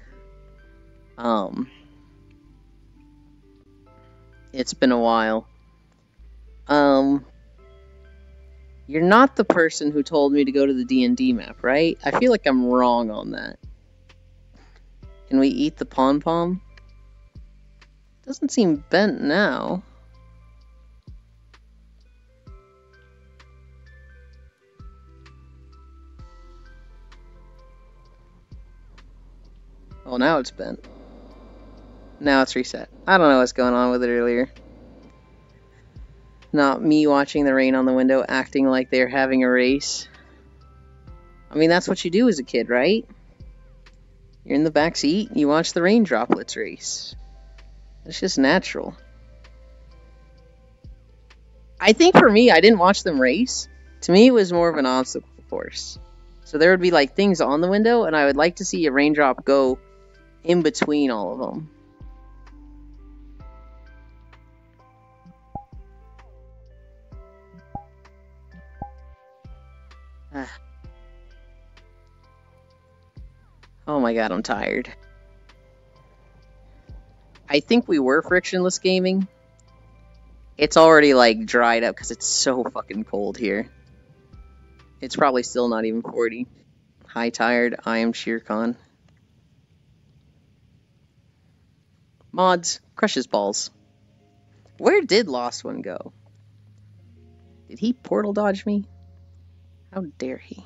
It's been a while. You're not the person who told me to go to the D&D map, right? I feel like I'm wrong on that. Can we eat the pom-pom? Doesn't seem bent now. Oh, now it's bent. Now it's reset. I don't know what's going on with it earlier. Not me watching the rain on the window, acting like they're having a race. I mean, that's what you do as a kid, right? You're in the back seat, you watch the rain droplets race. It's just natural. I think for me, I didn't watch them race. To me, it was more of an obstacle course. So there would be like things on the window, and I would like to see a raindrop go in between all of them. Oh my god, I'm tired. I think we were frictionless gaming. It's already like dried up because it's so fucking cold here. It's probably still not even 40. Hi, tired. I am Sheercon. Mods, crushes balls. Where did Lost One go? Did he portal dodge me? How dare he?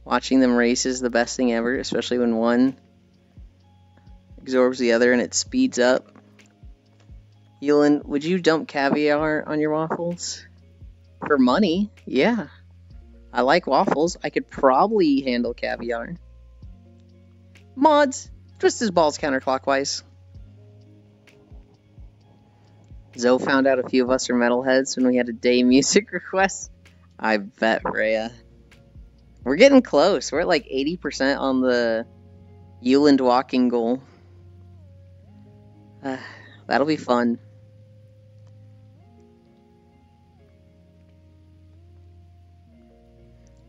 Watching them race is the best thing ever, especially when one absorbs the other and it speeds up. Yulin, would you dump caviar on your waffles? For money? Yeah. I like waffles. I could probably handle caviar. Mods, twist his balls counterclockwise. Zoe found out a few of us are metalheads when we had a day music request. I bet, Freya. We're getting close. We're at like 80% on the Euland walking goal. That'll be fun.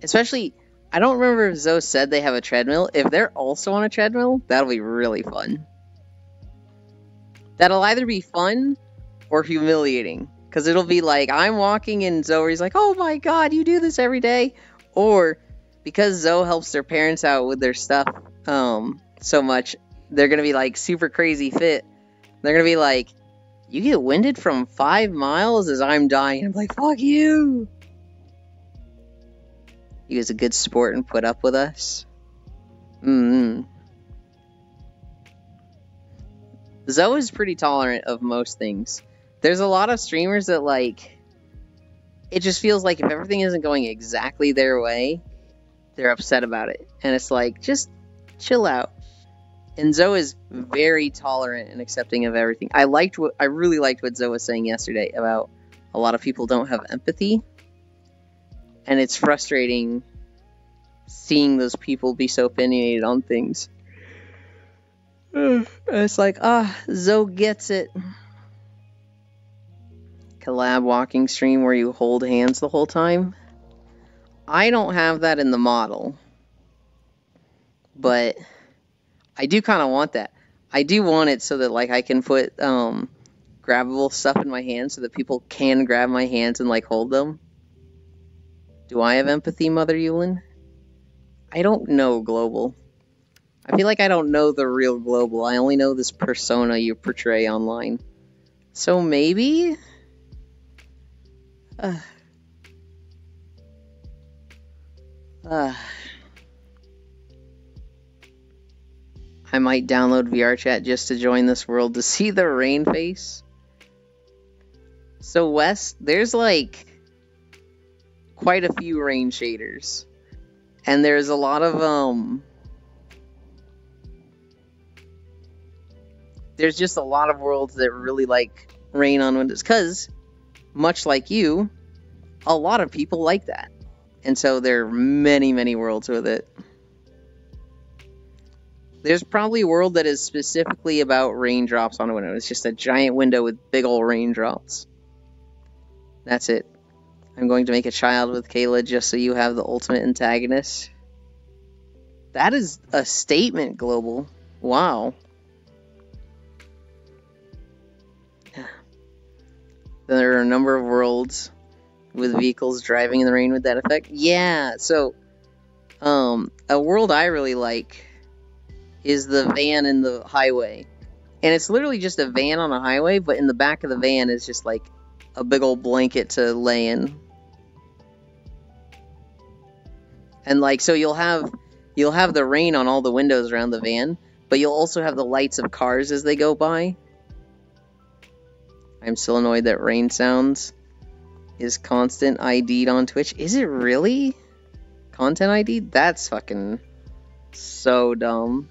Especially, I don't remember if Zoe said they have a treadmill. If they're also on a treadmill, that'll be really fun. That'll either be fun or humiliating. Because it'll be like, I'm walking and Zoe's like, oh my god, you do this every day. Or, because Zoe helps their parents out with their stuff so much, they're going to be like super crazy fit. They're going to be like, you get winded from 5 miles as I'm dying. I'm like, fuck you. You was a good sport and put up with us. Zoe is pretty tolerant of most things. There's a lot of streamers that, like, it just feels like if everything isn't going exactly their way, they're upset about it. And it's like, just chill out. And Zoe is very tolerant and accepting of everything. I really liked what Zoe was saying yesterday about a lot of people don't have empathy. And it's frustrating seeing those people be so opinionated on things. It's like, Zoe gets it. Collab walking stream where you hold hands the whole time. I don't have that in the model. But I do kind of want that. I do want it so that, like, I can put grabbable stuff in my hands so that people can grab my hands and, like, hold them. Do I have empathy, Mother Yulin? I don't know, Global. I feel like I don't know the real Global. I only know this persona you portray online. So maybe? I might download VRChat just to join this world to see the rain face. So Wes, there's like quite a few rain shaders. And there's a lot of there's just a lot of worlds that really like rain on windows, cuz much like you, a lot of people like that. And so there are many, many worlds with it. There's probably a world that is specifically about raindrops on a window. It's just a giant window with big old raindrops. That's it. I'm going to make a child with Kayla just so you have the ultimate antagonist. That is a statement, Global. Wow. There are a number of worlds with vehicles driving in the rain with that effect. Yeah, so a world I really like is the van in the highway. And it's literally just a van on a highway, but in the back of the van is just like a big old blanket to lay in. And like, so you'll have the rain on all the windows around the van, but you'll also have the lights of cars as they go by. I'm still annoyed that rain sounds is constant ID'd on Twitch. Is it really? Content ID? That's fucking so dumb.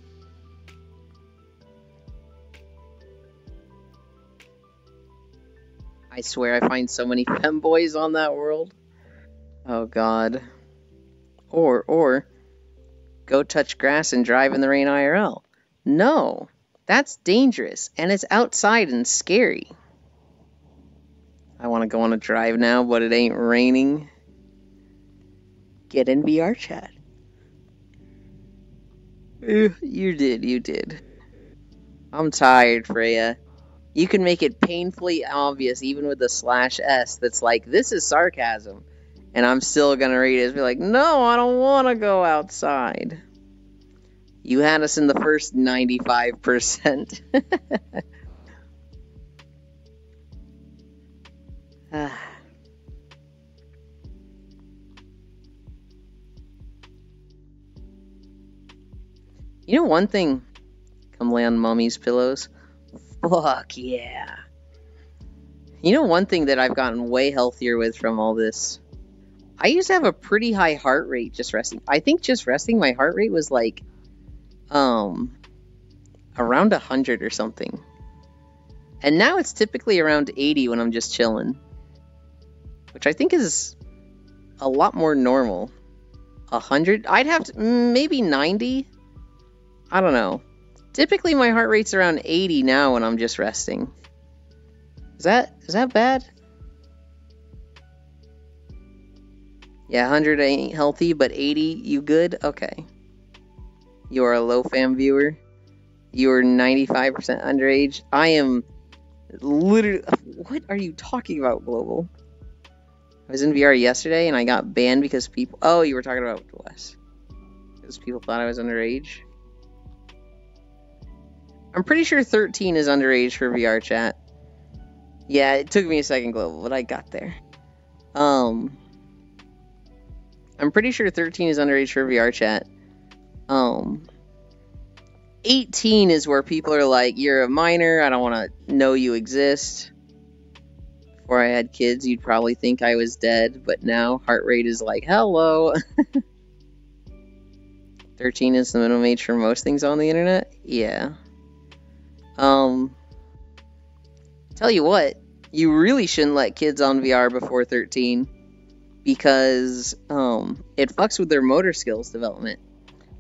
I swear I find so many femboys on that world. Oh god. Or go touch grass and drive in the rain IRL. No, that's dangerous and it's outside and scary. I want to go on a drive now, but it ain't raining. Get in VRChat. You did. I'm tired, Freya. You can make it painfully obvious, even with the /S, that's like, this is sarcasm. And I'm still gonna read it and be like, no, I don't want to go outside. You had us in the first 95%. You know one thing? Come lay on mommy's pillows. Fuck yeah. You know one thing that I've gotten way healthier with from all this? I used to have a pretty high heart rate just resting. I think just resting, my heart rate was like, around 100 or something. And now it's typically around 80 when I'm just chilling. Which I think is a lot more normal. 100? I'd have to, maybe 90? I don't know. Typically my heart rate's around 80 now when I'm just resting. Is that bad? Yeah, 100 ain't healthy, but 80, you good? Okay. You are a low fam viewer. You are 95% underage. I am literally... What are you talking about, Global? I was in VR yesterday and I got banned because people... Oh, you were talking about Wes. Because people thought I was underage. I'm pretty sure 13 is underage for VR chat. Yeah, it took me a second, Global, but I got there. I'm pretty sure 13 is underage for VR chat. 18 is where people are like, you're a minor, I don't want to know you exist. Before I had kids, you'd probably think I was dead, but now heart rate is like, hello. 13 is the minimum age for most things on the internet? Yeah. Tell you what, you really shouldn't let kids on VR before 13 because it fucks with their motor skills development.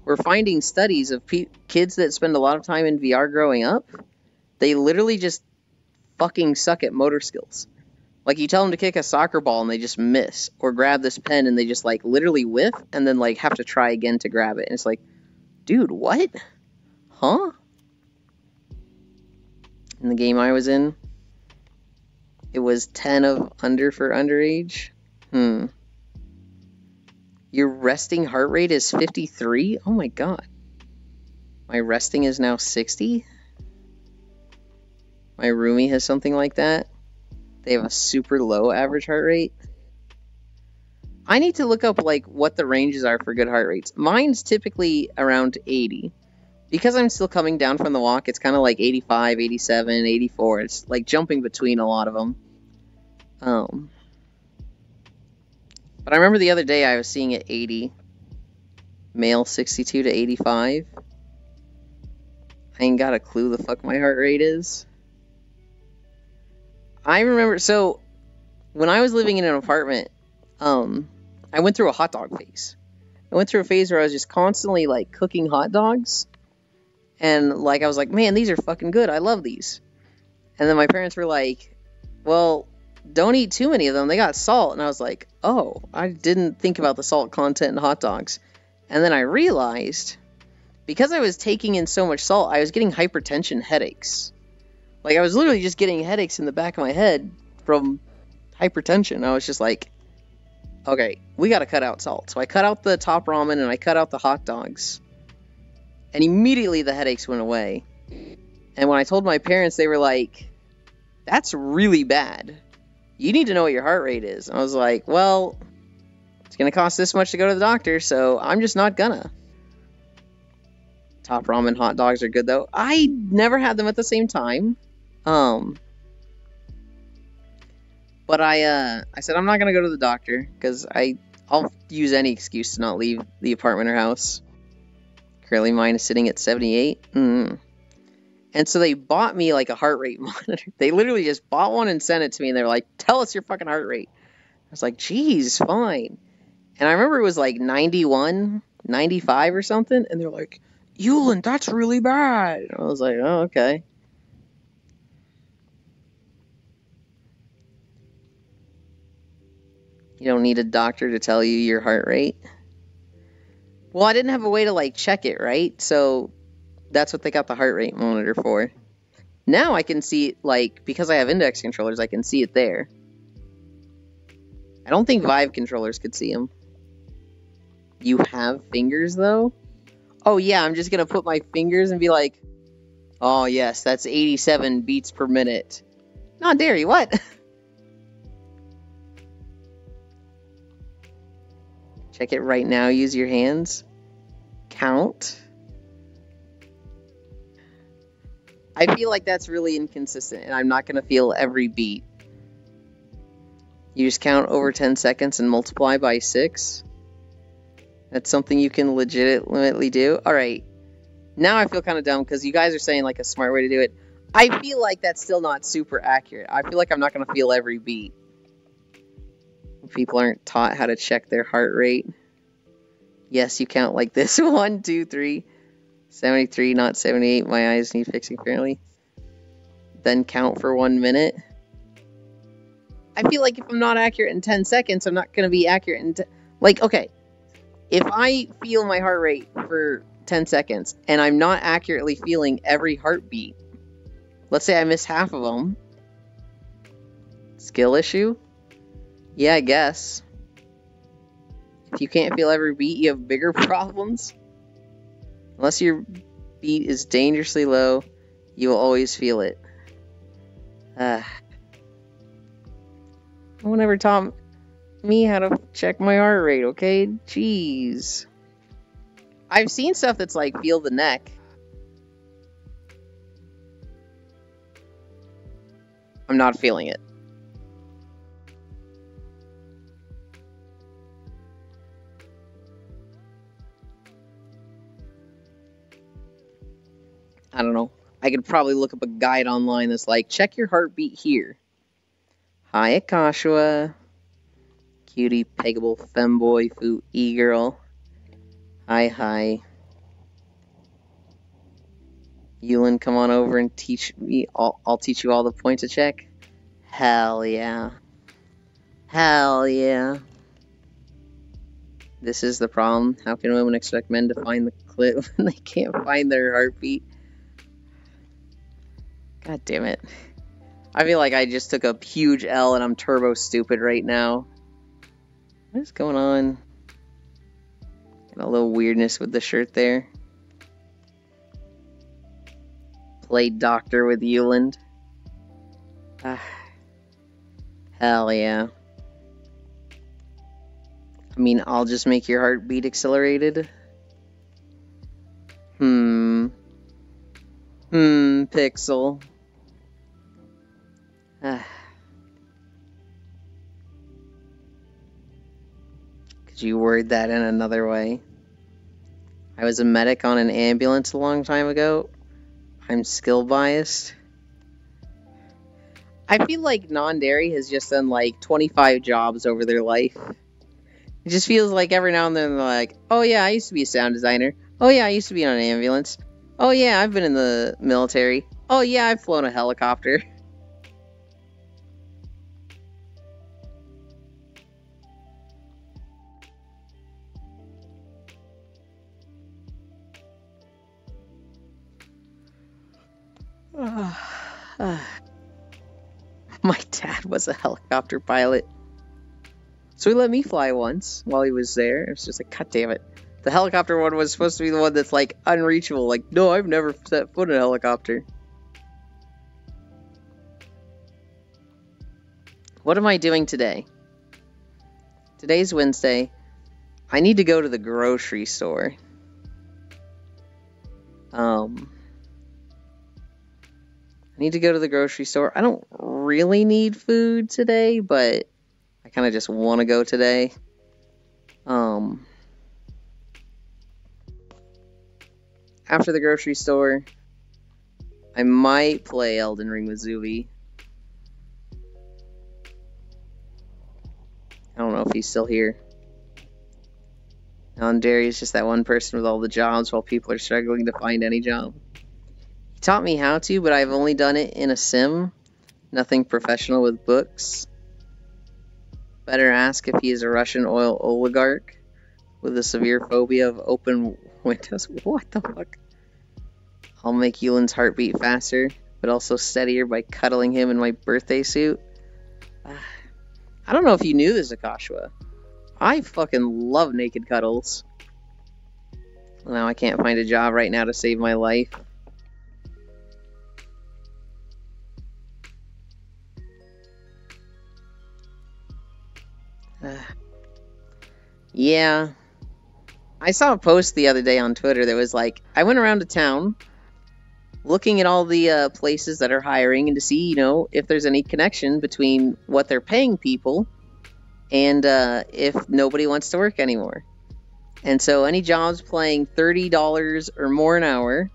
We're finding studies of kids that spend a lot of time in VR growing up. They literally just fucking suck at motor skills. Like, you tell them to kick a soccer ball and they just miss, or grab this pen and they just like literally whiff and then like have to try again to grab it. And it's like, dude, what? Huh? In the game I was in, it was 10 of under for underage. Your resting heart rate is 53? Oh my god. My resting is now 60? My roomie has something like that. They have a super low average heart rate. I need to look up like what the ranges are for good heart rates. Mine's typically around 80. Because I'm still coming down from the walk, it's kind of like 85, 87, 84. It's like jumping between a lot of them. But I remember the other day I was seeing it 80. Male 62 to 85. I ain't got a clue the fuck my heart rate is. I remember, so when I was living in an apartment, I went through a hot dog phase. I went through a phase where I was just constantly like cooking hot dogs. And like, I was like, man, these are fucking good. I love these. And then my parents were like, well, don't eat too many of them. They got salt. And I was like, oh, I didn't think about the salt content in hot dogs. And then I realized, because I was taking in so much salt, I was getting hypertension headaches. Like, I was literally just getting headaches in the back of my head from hypertension. I was just like, okay, we got to cut out salt. So I cut out the top ramen and I cut out the hot dogs. And immediately the headaches went away. And when I told my parents, they were like, that's really bad. You need to know what your heart rate is. And I was like, well, it's going to cost this much to go to the doctor, so I'm just not gonna. Top ramen hot dogs are good, though. I never had them at the same time. But I said I'm not going to go to the doctor, because I'll use any excuse to not leave the apartment or house. Currently mine is sitting at 78. And so they bought me like a heart rate monitor. They literally just bought one and sent it to me, and they were like, tell us your fucking heart rate. I was like, geez, fine. And I remember it was like 91, 95 or something, and they're like, Yulin, that's really bad. And I was like, oh, okay. You don't need a doctor to tell you your heart rate? Well, I didn't have a way to like check it, right? So that's what they got the heart rate monitor for. Now I can see it, like, because I have index controllers, I can see it there. I don't think Vive controllers could see them. You have fingers, though? Oh, yeah, I'm just going to put my fingers and be like, oh, yes, that's 87 beats per minute. Not dairy, what? Check it right now, use your hands. Count. I feel like that's really inconsistent, and I'm not going to feel every beat. You just count over 10 seconds and multiply by 6. That's something you can legitimately do. Alright. Now I feel kind of dumb, because you guys are saying like a smart way to do it. I feel like that's still not super accurate. I feel like I'm not going to feel every beat. People aren't taught how to check their heart rate. Yes, you count like this. 1, 2, 3... 73, not 78. My eyes need fixing, apparently. Then count for 1 minute. I feel like if I'm not accurate in 10 seconds, I'm not going to be accurate in... Like, okay, if I feel my heart rate for 10 seconds and I'm not accurately feeling every heartbeat, let's say I miss half of them, skill issue? Yeah, I guess. If you can't feel every beat, you have bigger problems. Unless your beat is dangerously low, you will always feel it. No one ever taught me how to check my heart rate, okay? Jeez. I've seen stuff that's like, feel the neck. I'm not feeling it. I don't know. I could probably look up a guide online that's like, check your heartbeat here. Hi, Akashua. Cutie, peggable, femboy, foo, e-girl. Hi. Yulin, come on over and teach me. I'll teach you all the points to check. Hell yeah. Hell yeah. This is the problem. How can women expect men to find the clit when they can't find their heartbeat? God damn it. I feel like I just took a huge L and I'm turbo stupid right now. What is going on? Got a little weirdness with the shirt there. Played doctor with Euland. Hell yeah. I mean, I'll just make your heartbeat accelerated. Pixel. Could you word that in another way? I was a medic on an ambulance a long time ago. I'm skill biased. I feel like Non-Dairy has just done like 25 jobs over their life. It just feels like every now and then they're like, oh yeah, I used to be a sound designer. Oh yeah, I used to be on an ambulance. Oh yeah, I've been in the military. Oh yeah, I've flown a helicopter. My dad was a helicopter pilot. So he let me fly once while he was there. It was just like, god damn it. The helicopter one was supposed to be the one that's like unreachable. Like, no, I've never set foot in a helicopter. What am I doing today? Today's Wednesday. I need to go to the grocery store. I need to go to the grocery store. I don't really need food today, but I kind of just want to go today. After the grocery store, I might play Elden Ring with Zuby. I don't know if he's still here. Non-Dairy is just that one person with all the jobs while people are struggling to find any job. He taught me how to, but I've only done it in a sim. Nothing professional with books. Better ask if he is a Russian oil oligarch with a severe phobia of open windows. What the fuck? I'll make Yulin's heartbeat faster, but also steadier by cuddling him in my birthday suit. I don't know if you knew this, Akashua. I fucking love naked cuddles. Now I can't find a job right now to save my life. Yeah. I saw a post the other day on Twitter that was like, I went around to town looking at all the places that are hiring and to see, you know, if there's any connection between what they're paying people and if nobody wants to work anymore. And so any jobs paying $30 or more an hour,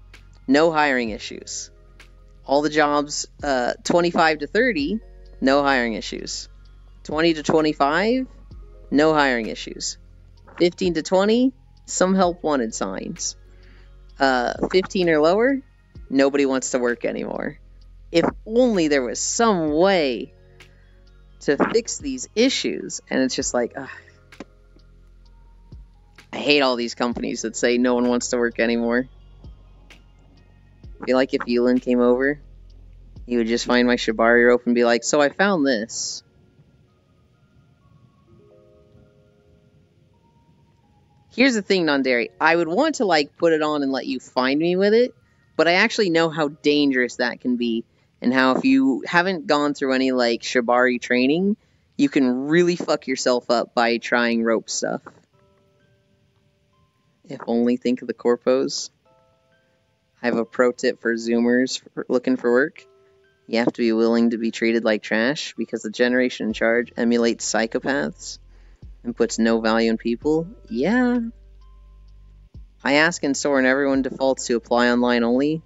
no hiring issues. All the jobs 25 to 30, no hiring issues. 20 to 25, no hiring issues. 15 to 20, some help wanted signs. 15 or lower, nobody wants to work anymore. If only there was some way to fix these issues. And it's just like, hate all these companies that say no one wants to work anymore. I feel like if Yulin came over, he would just find my Shibari rope and be like, so I found this. Here's the thing, Nandari. I would want to, like, put it on and let you find me with it, but I actually know how dangerous that can be, and how if you haven't gone through any, like, Shibari training, you can really fuck yourself up by trying rope stuff. If only think of the corpos. I have a pro tip for Zoomers looking for work. You have to be willing to be treated like trash, because the generation in charge emulates psychopaths and puts no value in people. Yeah. I ask in store and everyone defaults to apply online only.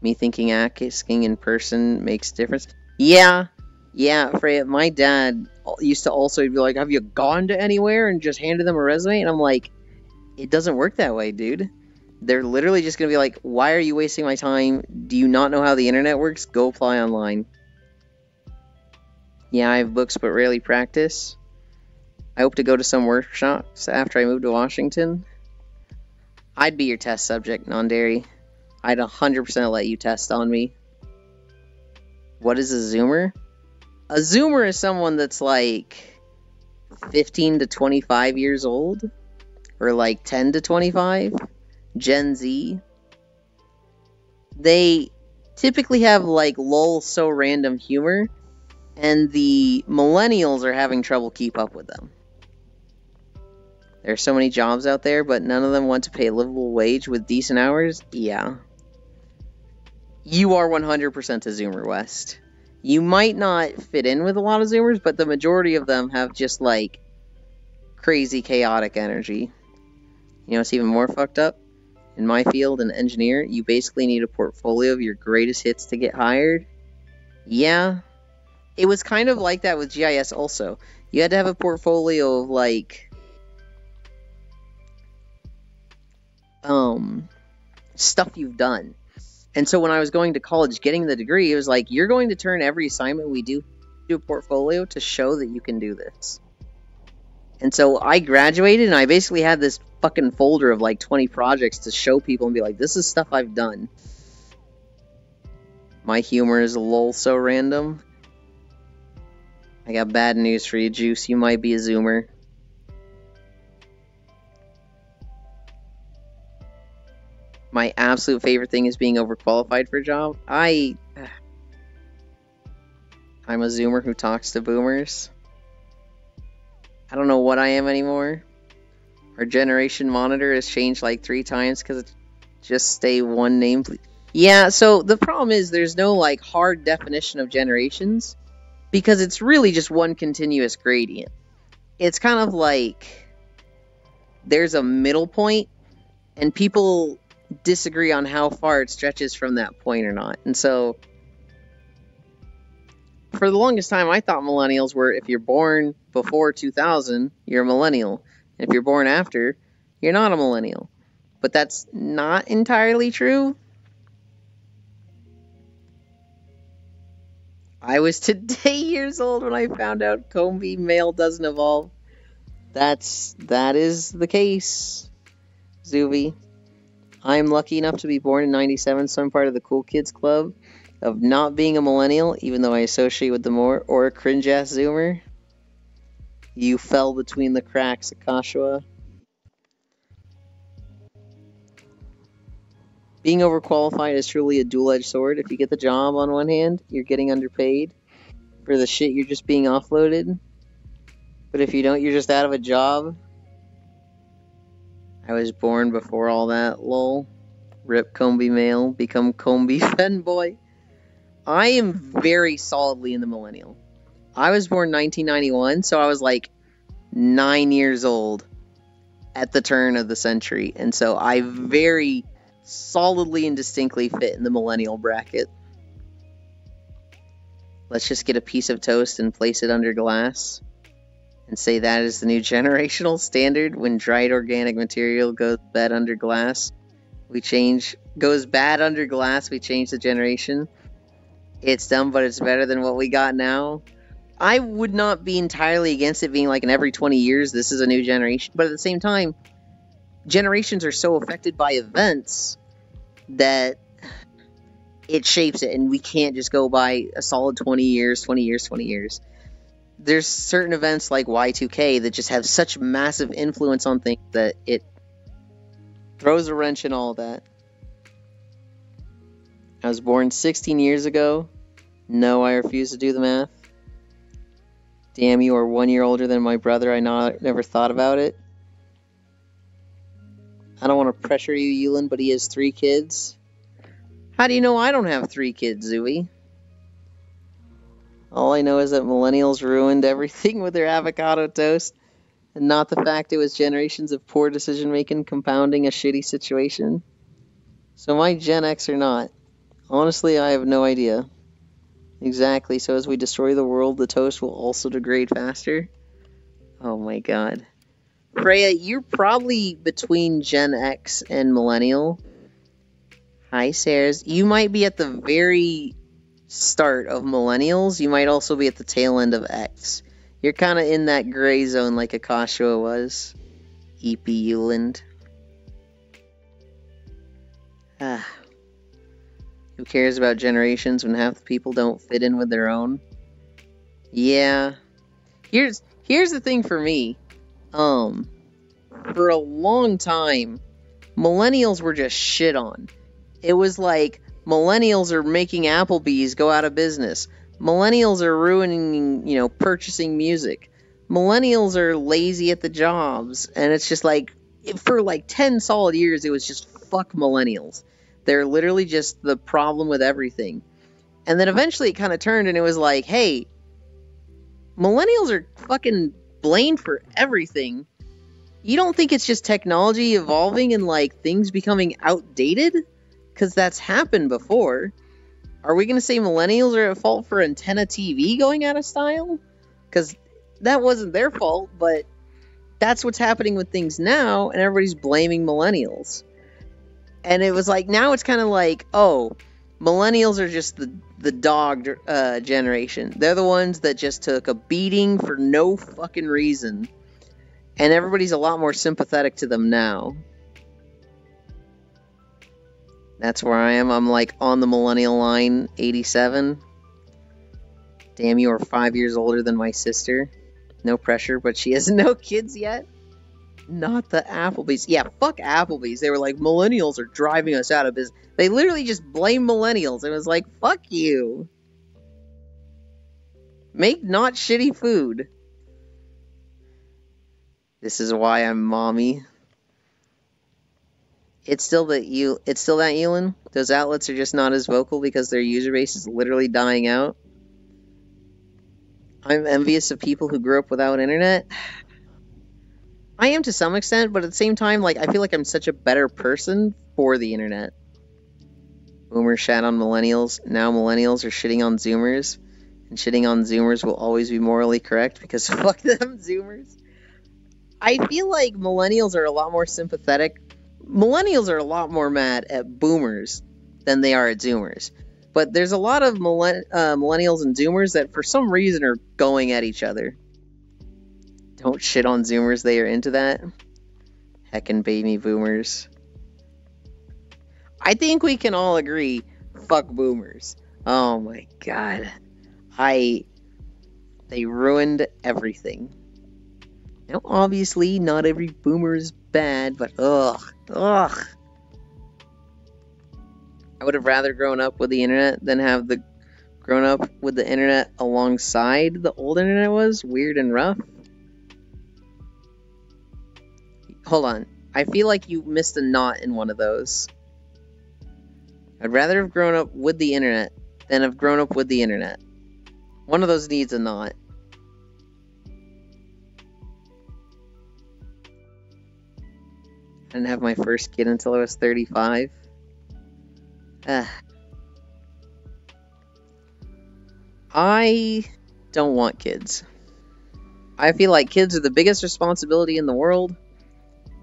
Me thinking asking in person makes a difference. Yeah, Freya, my dad used to also be like, have you gone to anywhere, and just handed them a resume? And I'm like, it doesn't work that way, dude. They're literally just going to be like, why are you wasting my time? Do you not know how the internet works? Go apply online. Yeah, I have books but rarely practice. I hope to go to some workshops after I move to Washington. I'd be your test subject, Nandari. I'd 100% let you test on me. What is a Zoomer? A Zoomer is someone that's like 15 to 25 years old. Or like 10 to 25. Gen Z. They typically have like lol so random humor. And the millennials are having trouble keep up with them. There are so many jobs out there, but none of them want to pay a livable wage with decent hours? Yeah. You are 100% a Zoomer, West. You might not fit in with a lot of Zoomers, but the majority of them have just, like, crazy, chaotic energy. You know what's even more fucked up? In my field, an engineer, you basically need a portfolio of your greatest hits to get hired. Yeah. It was kind of like that with GIS also. You had to have a portfolio of, like, stuff you've done. And so when I was going to college getting the degree, it was like, you're going to turn every assignment we do a portfolio to show that you can do this. And so I graduated and I basically had this fucking folder of like 20 projects to show people and be like, this is stuff I've done. My humor is lol so random. I got bad news for you, Juice. You might be a Zoomer. My absolute favorite thing is being overqualified for a job. I'm a Zoomer who talks to boomers. I don't know what I am anymore. Our generation monitor has changed like 3 times because it just stay one name. Yeah, so the problem is there's no like hard definition of generations because it's really just one continuous gradient. It's kind of like there's a middle point and people disagree on how far it stretches from that point or not. And so for the longest time I thought millennials were if you're born before 2000 you're a millennial, and if you're born after you're not a millennial. But that's not entirely true. I was today years old when I found out Combi male doesn't evolve. That is the case, Zuby. I'm lucky enough to be born in 97, so I'm part of the cool kids club of not being a millennial, even though I associate with them more, or a cringe-ass Zoomer. You fell between the cracks, Akashua. Being overqualified is truly a dual-edged sword. If you get the job on one hand, you're getting underpaid. For the shit, you're just being offloaded. But if you don't, you're just out of a job. I was born before all that, lol. Rip Combi male, become Combi fanboy. I am very solidly in the millennial. I was born 1991, so I was like 9 years old at the turn of the century. And so I very solidly and distinctly fit in the millennial bracket. Let's just get a piece of toast and place it under glass. And say that is the new generational standard. When dried organic material goes bad under glass, we change the generation. It's dumb, but it's better than what we got now. I would not be entirely against it being like in every 20 years, this is a new generation. But at the same time, generations are so affected by events that it shapes it, and we can't just go by a solid 20 years. There's certain events like Y2K that just have such massive influence on things that it throws a wrench in all that. I was born 16 years ago. No, I refuse to do the math. Damn, you are 1 year older than my brother. I never thought about it. I don't want to pressure you, Yulin, but he has 3 kids. How do you know I don't have 3 kids, Zooey? All I know is that millennials ruined everything with their avocado toast, and not the fact it was generations of poor decision-making compounding a shitty situation. So am I Gen X or not? Honestly, I have no idea. Exactly, so as we destroy the world, the toast will also degrade faster? Oh my god. Freya, you're probably between Gen X and Millennial. Hi, Sares. You might be at the very start of Millennials. You might also be at the tail end of X. You're kind of in that gray zone like Akashua was. E.P. Euland. Who cares about generations when half the people don't fit in with their own? Yeah. Here's the thing for me. For a long time, millennials were just shit on. It was like, millennials are making Applebee's go out of business. Millennials are ruining, purchasing music. Millennials are lazy at the jobs. And it's just like, for like 10 solid years, it was just fuck millennials. They're literally just the problem with everything. And then eventually it kind of turned and it was like, hey, millennials are fucking blamed for everything. You don't think it's just technology evolving and like things becoming outdated? Because that's happened before. Are we going to say millennials are at fault for antenna TV going out of style? Because that wasn't their fault, but that's what's happening with things now, and everybody's blaming millennials. And it was like, now it's kind of like, oh, millennials are just the dog generation. They're the ones that just took a beating for no fucking reason. And everybody's a lot more sympathetic to them now. That's where I am. I'm like on the millennial line, 87. Damn, you are 5 years older than my sister. No pressure, but she has no kids yet. Not the Applebee's. Yeah, fuck Applebee's. They were like, millennials are driving us out of business. They literally just blame millennials. It was like, fuck you. Make not shitty food. This is why I'm mommy. It's still that Elon. Those outlets are just not as vocal because their user base is literally dying out. I'm envious of people who grew up without internet. I am to some extent, but at the same time, like, I feel like I'm such a better person for the internet. Boomers shat on millennials. Now millennials are shitting on Zoomers. And shitting on Zoomers will always be morally correct because fuck them, Zoomers. I feel like millennials are a lot more sympathetic. Millennials are a lot more mad at boomers than they are at Zoomers. But there's a lot of millennials and Zoomers that for some reason are going at each other. Don't shit on Zoomers, they are into that. Heckin' baby boomers. I think we can all agree, fuck boomers. Oh my god. They ruined everything. Now obviously not every boomer is bad, but ugh. I would have rather grown up with the internet than have grown up with the internet alongside the old internet was. Weird and rough. Hold on. I feel like you missed a knot in one of those. I'd rather have grown up with the internet than have grown up with the internet. One of those needs a knot. I didn't have my first kid until I was 35. I don't want kids. I feel like kids are the biggest responsibility in the world,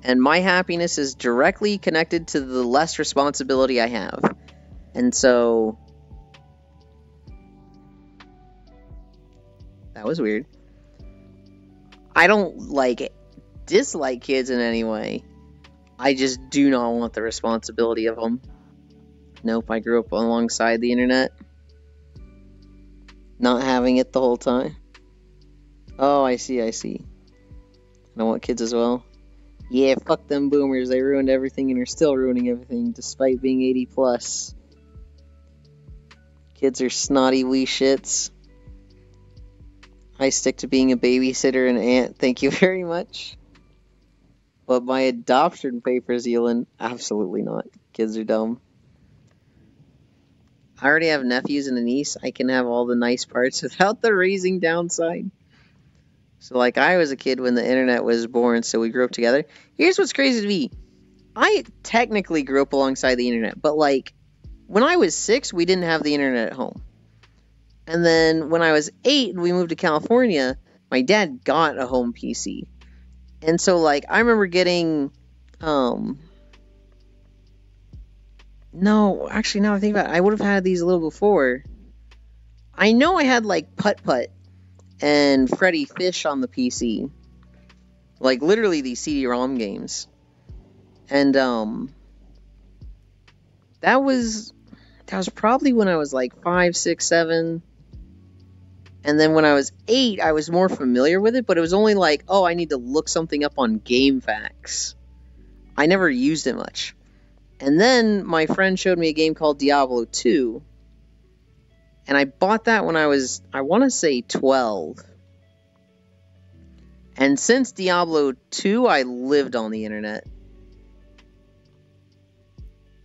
and my happiness is directly connected to the less responsibility I have. And so... that was weird. I don't, dislike kids in any way. I just do not want the responsibility of them. Nope, I grew up alongside the internet. Not having it the whole time. Oh, I see. I don't want kids as well. Yeah, fuck them boomers. They ruined everything and are still ruining everything, despite being 80 plus. Kids are snotty wee shits. I stick to being a babysitter and aunt, thank you very much. But my adoption papers, Elin, absolutely not. Kids are dumb. I already have nephews and a niece. I can have all the nice parts without the raising downside. So, like, I was a kid when the internet was born, so we grew up together. Here's what's crazy to me. I technically grew up alongside the internet, but, like, when I was 6, we didn't have the internet at home. And then when I was 8 and we moved to California, my dad got a home PC. And so, like, I remember getting, no, actually, now I think about it, I would have had these a little before. I know I had, like, Putt Putt and Freddy Fish on the PC. Like, literally these CD-ROM games. And, that was probably when I was, like, 5, 6, 7. And then when I was 8, I was more familiar with it, but it was only like, oh, I need to look something up on GameFAQs. I never used it much. And then my friend showed me a game called Diablo 2. And I bought that when I was, I want to say 12. And since Diablo 2, I lived on the internet.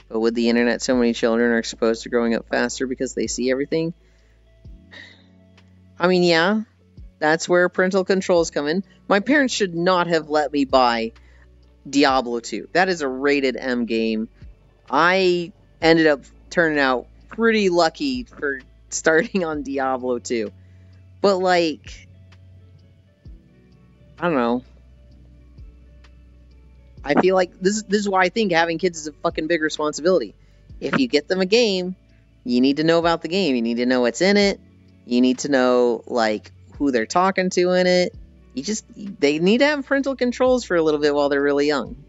But with the internet, so many children are exposed to growing up faster because they see everything. I mean, yeah, that's where parental controls come in. My parents should not have let me buy Diablo 2. That is a rated M game. I ended up turning out pretty lucky for starting on Diablo 2. But, like, I don't know. I feel like this is why I think having kids is a fucking big responsibility. If you get them a game, you need to know about the game. You need to know what's in it. You need to know, like, who they're talking to in it. They need to have parental controls for a little bit while they're really young.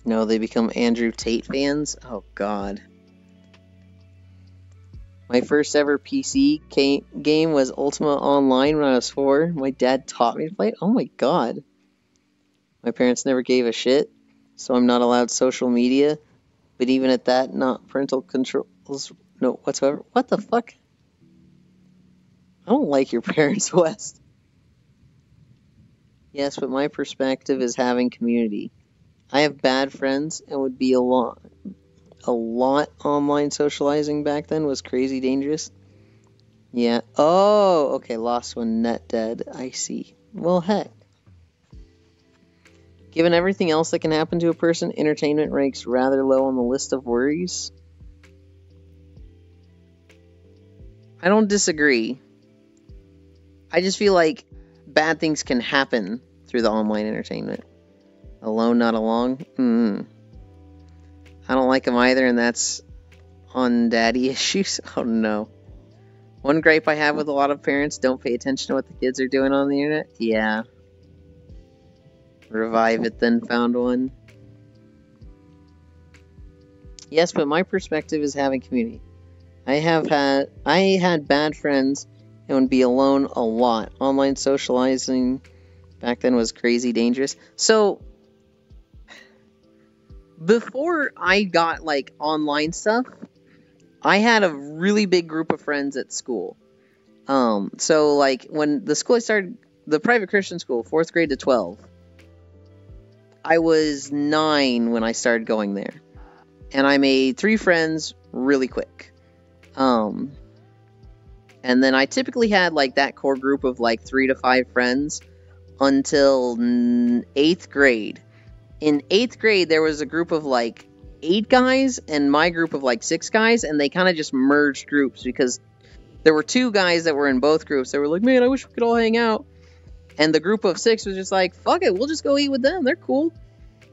No, they become Andrew Tate fans? Oh, God. My first ever PC game was Ultima Online when I was 4. My dad taught me to play it. Oh, my God. My parents never gave a shit, so I'm not allowed social media. But even at that, not parental controls, no whatsoever. What the fuck? I don't like your parents, West. Yes, but my perspective is having community. I have bad friends and would be a lot online socializing back then was crazy dangerous. Yeah. Oh, okay, lost when net dead. I see. Well, heck. Given everything else that can happen to a person, entertainment ranks rather low on the list of worries. I don't disagree. I just feel like bad things can happen through the online entertainment. Alone, not along? I don't like them either, and that's on daddy issues. Oh, no. One gripe I have with a lot of parents, don't pay attention to what the kids are doing on the internet. Yeah. Revive it, then found one. Yes, but my perspective is having community. I had bad friends and would be alone a lot. Online socializing back then was crazy dangerous. So, before I got, like, online stuff, I had a really big group of friends at school. So, like, when the school I started, the private Christian school, 4th grade to 12, I was 9 when I started going there. And I made 3 friends really quick. And then I typically had, like, that core group of, like, 3 to 5 friends until 8th grade. In 8th grade, there was a group of, like, 8 guys and my group of, like, 6 guys, and they kind of just merged groups because there were 2 guys that were in both groups. They were like, man, I wish we could all hang out. And the group of 6 was just like, fuck it, we'll just go eat with them. They're cool.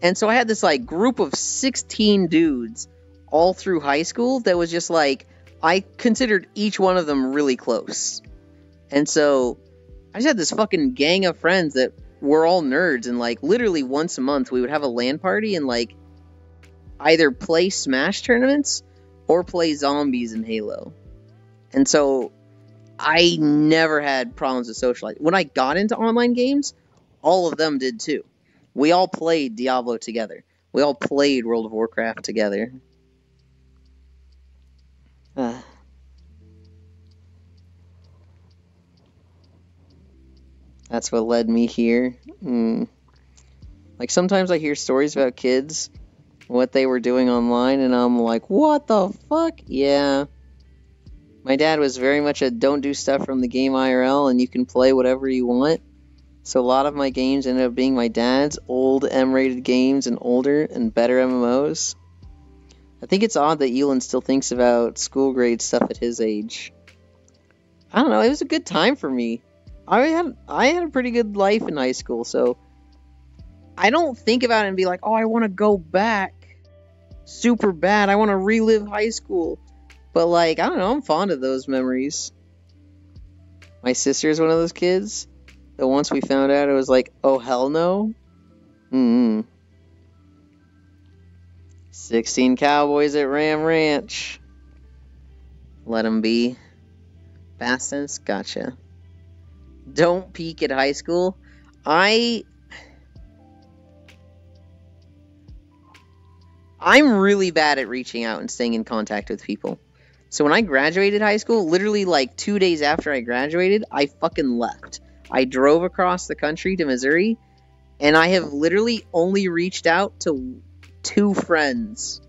And so I had this, like, group of 16 dudes all through high school that was just, like, I considered each one of them really close. And so I just had this fucking gang of friends that we're all nerds, and like literally once a month we would have a LAN party and like either play Smash tournaments or play zombies in Halo. And so I never had problems with socializing. When I got into online games, all of them did too. We all played Diablo together. We all played World of Warcraft together. That's what led me here. Like, sometimes I hear stories about kids, what they were doing online, and I'm like, what the fuck? Yeah. My dad was very much a don't do stuff from the game IRL, and you can play whatever you want. So a lot of my games ended up being my dad's old M-rated games and older and better MMOs. I think it's odd that Elon still thinks about school grade stuff at his age. I don't know, it was a good time for me. I had a pretty good life in high school, so I don't think about it and be like, oh, I want to go back super bad. I want to relive high school. But like, I don't know, I'm fond of those memories. My sister is one of those kids that once we found out, it was like, oh, hell no. 16 Cowboys at Ram Ranch. Let them be. Fastness? Gotcha. Don't peak at high school. I'm really bad at reaching out and staying in contact with people. So when I graduated high school, literally like 2 days after I graduated, I fucking left. I drove across the country to Missouri, and I have literally only reached out to 2 friends.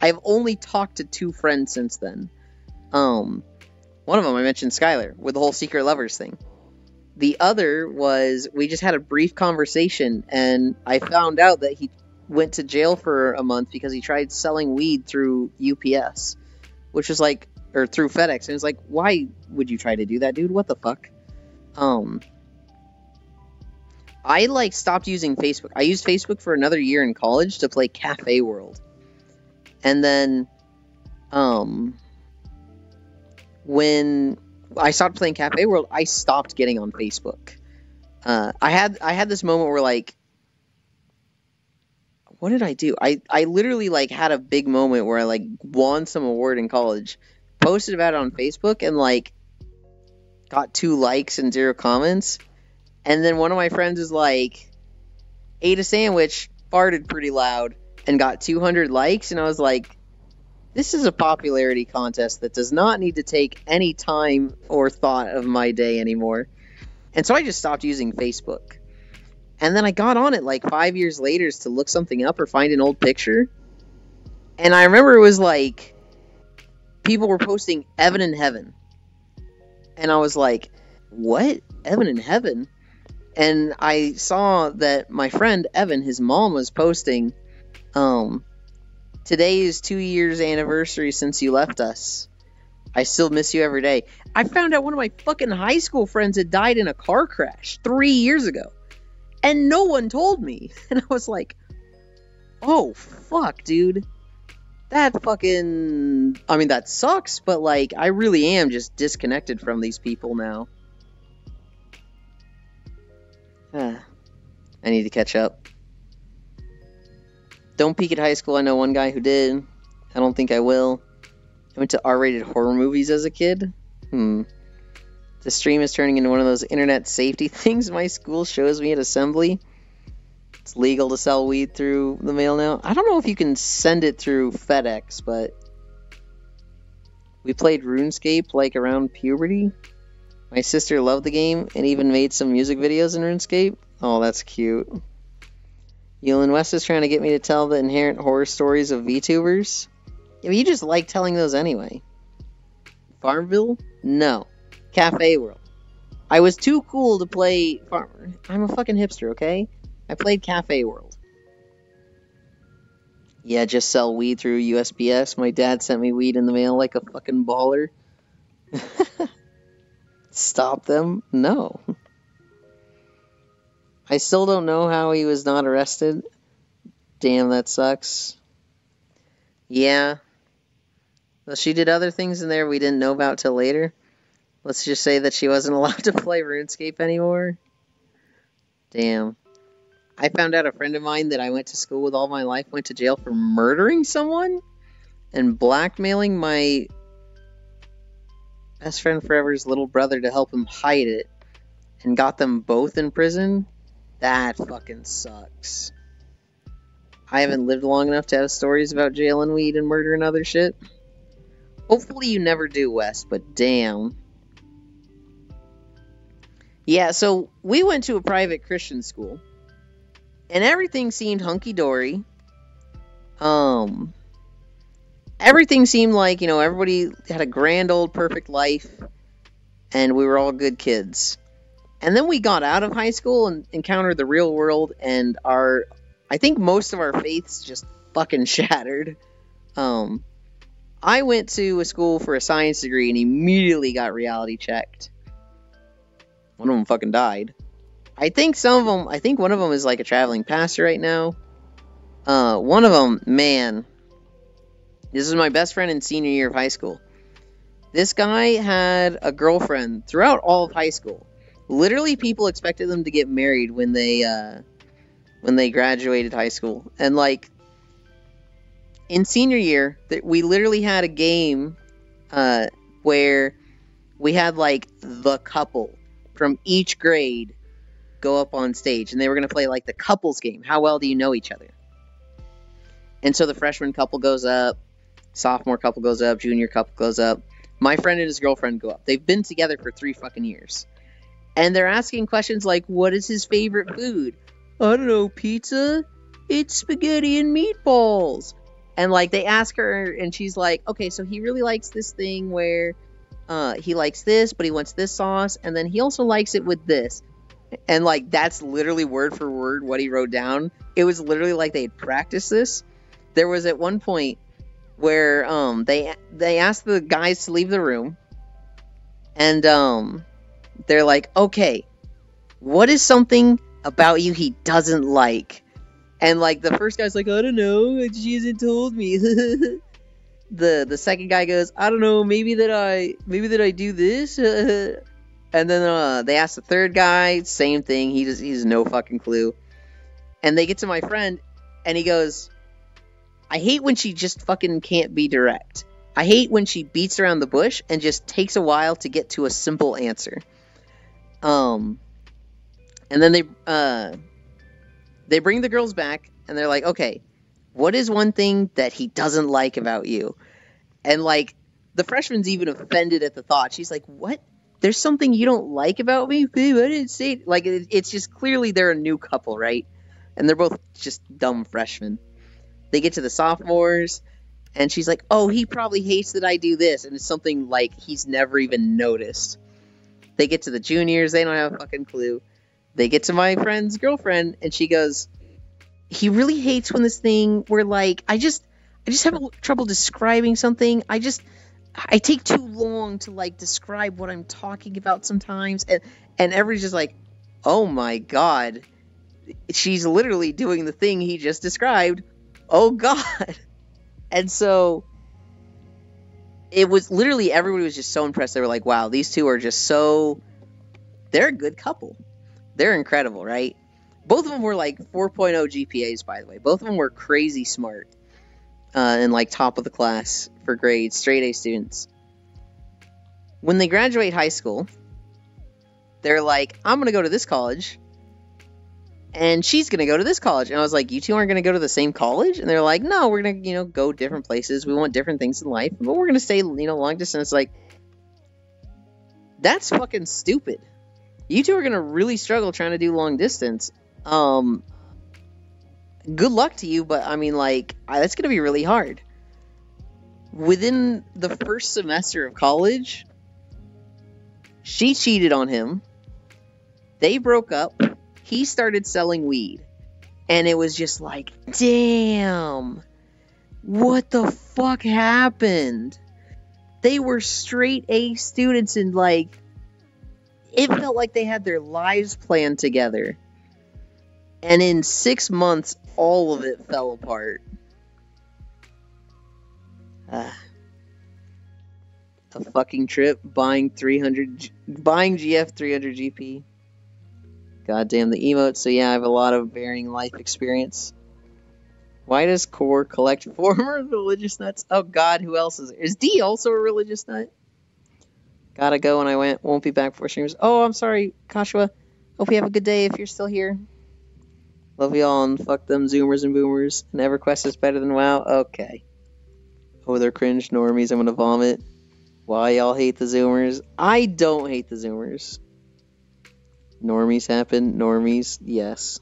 I've only talked to 2 friends since then. One of them I mentioned, Skylar, with the whole Secret Lovers thing. The other was, we just had a brief conversation, and I found out that he went to jail for a month because he tried selling weed through UPS, which was like, or through FedEx. And it was like, why would you try to do that, dude? What the fuck? I like stopped using Facebook. I used Facebook for another year in college to play Cafe World. And then, when I stopped playing Cafe World, I stopped getting on Facebook. I had this moment where like, what did I do? I literally like had a big moment where I like won some award in college, posted about it on Facebook, and like got 2 likes and 0 comments. And then one of my friends was like, ate a sandwich, farted pretty loud, and got 200 likes. And I was like, this is a popularity contest that does not need to take any time or thought of my day anymore. And so I just stopped using Facebook. And then I got on it like 5 years later to look something up or find an old picture. And I remember it was like, people were posting Evan in Heaven. And I was like, what? Evan in Heaven? And I saw that my friend Evan, his mom, was posting, today is 2 years anniversary since you left us. I still miss you every day. I found out one of my fucking high school friends had died in a car crash 3 years ago. And no one told me. And I was like, oh, fuck, dude. That fucking... I mean, that sucks, but, like, I really am just disconnected from these people now. I need to catch up. Don't peak at high school. I know one guy who did. I don't think I will. I went to R-rated horror movies as a kid. The stream is turning into one of those internet safety things my school shows me at assembly. It's legal to sell weed through the mail now. I don't know if you can send it through FedEx, but we played RuneScape like around puberty. My sister loved the game and even made some music videos in RuneScape. Oh, that's cute. Elon West is trying to get me to tell the inherent horror stories of VTubers. Yeah, but you just like telling those anyway. Farmville? No. Cafe World. I was too cool to play Farmer. I'm a fucking hipster, okay? I played Cafe World. Yeah, just sell weed through USPS. My dad sent me weed in the mail like a fucking baller. Stop them? No. I still don't know how he was not arrested. Damn, that sucks. Yeah. Well, she did other things in there we didn't know about till later. Let's just say that she wasn't allowed to play RuneScape anymore. Damn. I found out a friend of mine that I went to school with all my life went to jail for murdering someone and blackmailing my best friend forever's little brother to help him hide it and got them both in prison. That fucking sucks. I haven't lived long enough to have stories about jail and weed and murder and other shit. Hopefully you never do, Wes, but damn. Yeah, so we went to a private Christian school. And everything seemed hunky-dory. Everything seemed like, everybody had a grand old perfect life. And we were all good kids. And then we got out of high school and encountered the real world. And I think most of our faiths just fucking shattered. I went to a school for a science degree and immediately got reality checked. One of them fucking died. I think one of them is like a traveling pastor right now. One of them, man, this is my best friend in senior year of high school. This guy had a girlfriend throughout all of high school. Literally, people expected them to get married when they graduated high school. And like, in senior year, we literally had a game where we had like the couple from each grade go up on stage, and they were going to play like the couples game. How well do you know each other? And so the freshman couple goes up, sophomore couple goes up, junior couple goes up. My friend and his girlfriend go up. They've been together for 3 fucking years. And they're asking questions like, what is his favorite food? I don't know, pizza? It's spaghetti and meatballs. And like they ask her, and she's like, okay, so he really likes this thing where he likes this, but he wants this sauce, and then he also likes it with this. And like that's literally word for word what he wrote down. It was literally like they had practiced this. There was at one point where they asked the guys to leave the room, and they're like, okay, what is something about you he doesn't like? And like the first guy's like, I don't know, she hasn't told me. The second guy goes, I don't know, maybe that I do this. And then they ask the third guy, same thing. He has no fucking clue. And they get to my friend, and he goes, I hate when she just fucking can't be direct. I hate when she beats around the bush and just takes a while to get to a simple answer. And then they bring the girls back, and they're like, okay, what is one thing that he doesn't like about you? And like the freshman's even offended at the thought. She's like, what? There's something you don't like about me? Babe, I didn't say it. Like, it's just clearly they're a new couple, right? And they're both just dumb freshmen. They get to the sophomores, and she's like, oh, he probably hates that I do this. And it's something like he's never even noticed. They get to the juniors. They don't have a fucking clue. They get to my friend's girlfriend, and she goes, he really hates when this thing where, like, I just have trouble describing something. I take too long to like describe what I'm talking about sometimes, and everybody's just like, oh my god, she's literally doing the thing he just described. Oh god. And so it was literally, everybody was just so impressed. They were like, wow, these two are just they're a good couple. They're incredible, right? Both of them were like 4.0 GPAs, by the way. Both of them were crazy smart. And like top of the class for grades, straight A students. When they graduate high school, they're like, I'm going to go to this college, and she's going to go to this college. And I was like, you two aren't going to go to the same college? And they're like, no, we're going to, go different places. We want different things in life, but we're going to stay, long distance. Like, that's fucking stupid. You two are going to really struggle trying to do long distance. Good luck to you, but I mean, like, that's going to be really hard. Within the first semester of college, she cheated on him. They broke up. He started selling weed. And it was just like, damn, what the fuck happened? They were straight A students, and like, it felt like they had their lives planned together. And in 6 months, all of it fell apart. A fucking trip, buying GF 300 GP. Goddamn the emotes. So yeah, I have a lot of varying life experience. Why does Core collect former religious nuts? Oh god, who else is there? Is D also a religious nut? Gotta go and I won't be back for streams. Oh, I'm sorry, Kashua. Hope you have a good day if you're still here. Love y'all and fuck them Zoomers and Boomers. And EverQuest is better than WoW? Okay. Oh, they're cringe normies. I'm gonna vomit. Why y'all hate the Zoomers? I don't hate the Zoomers. Normies happen. Normies, yes.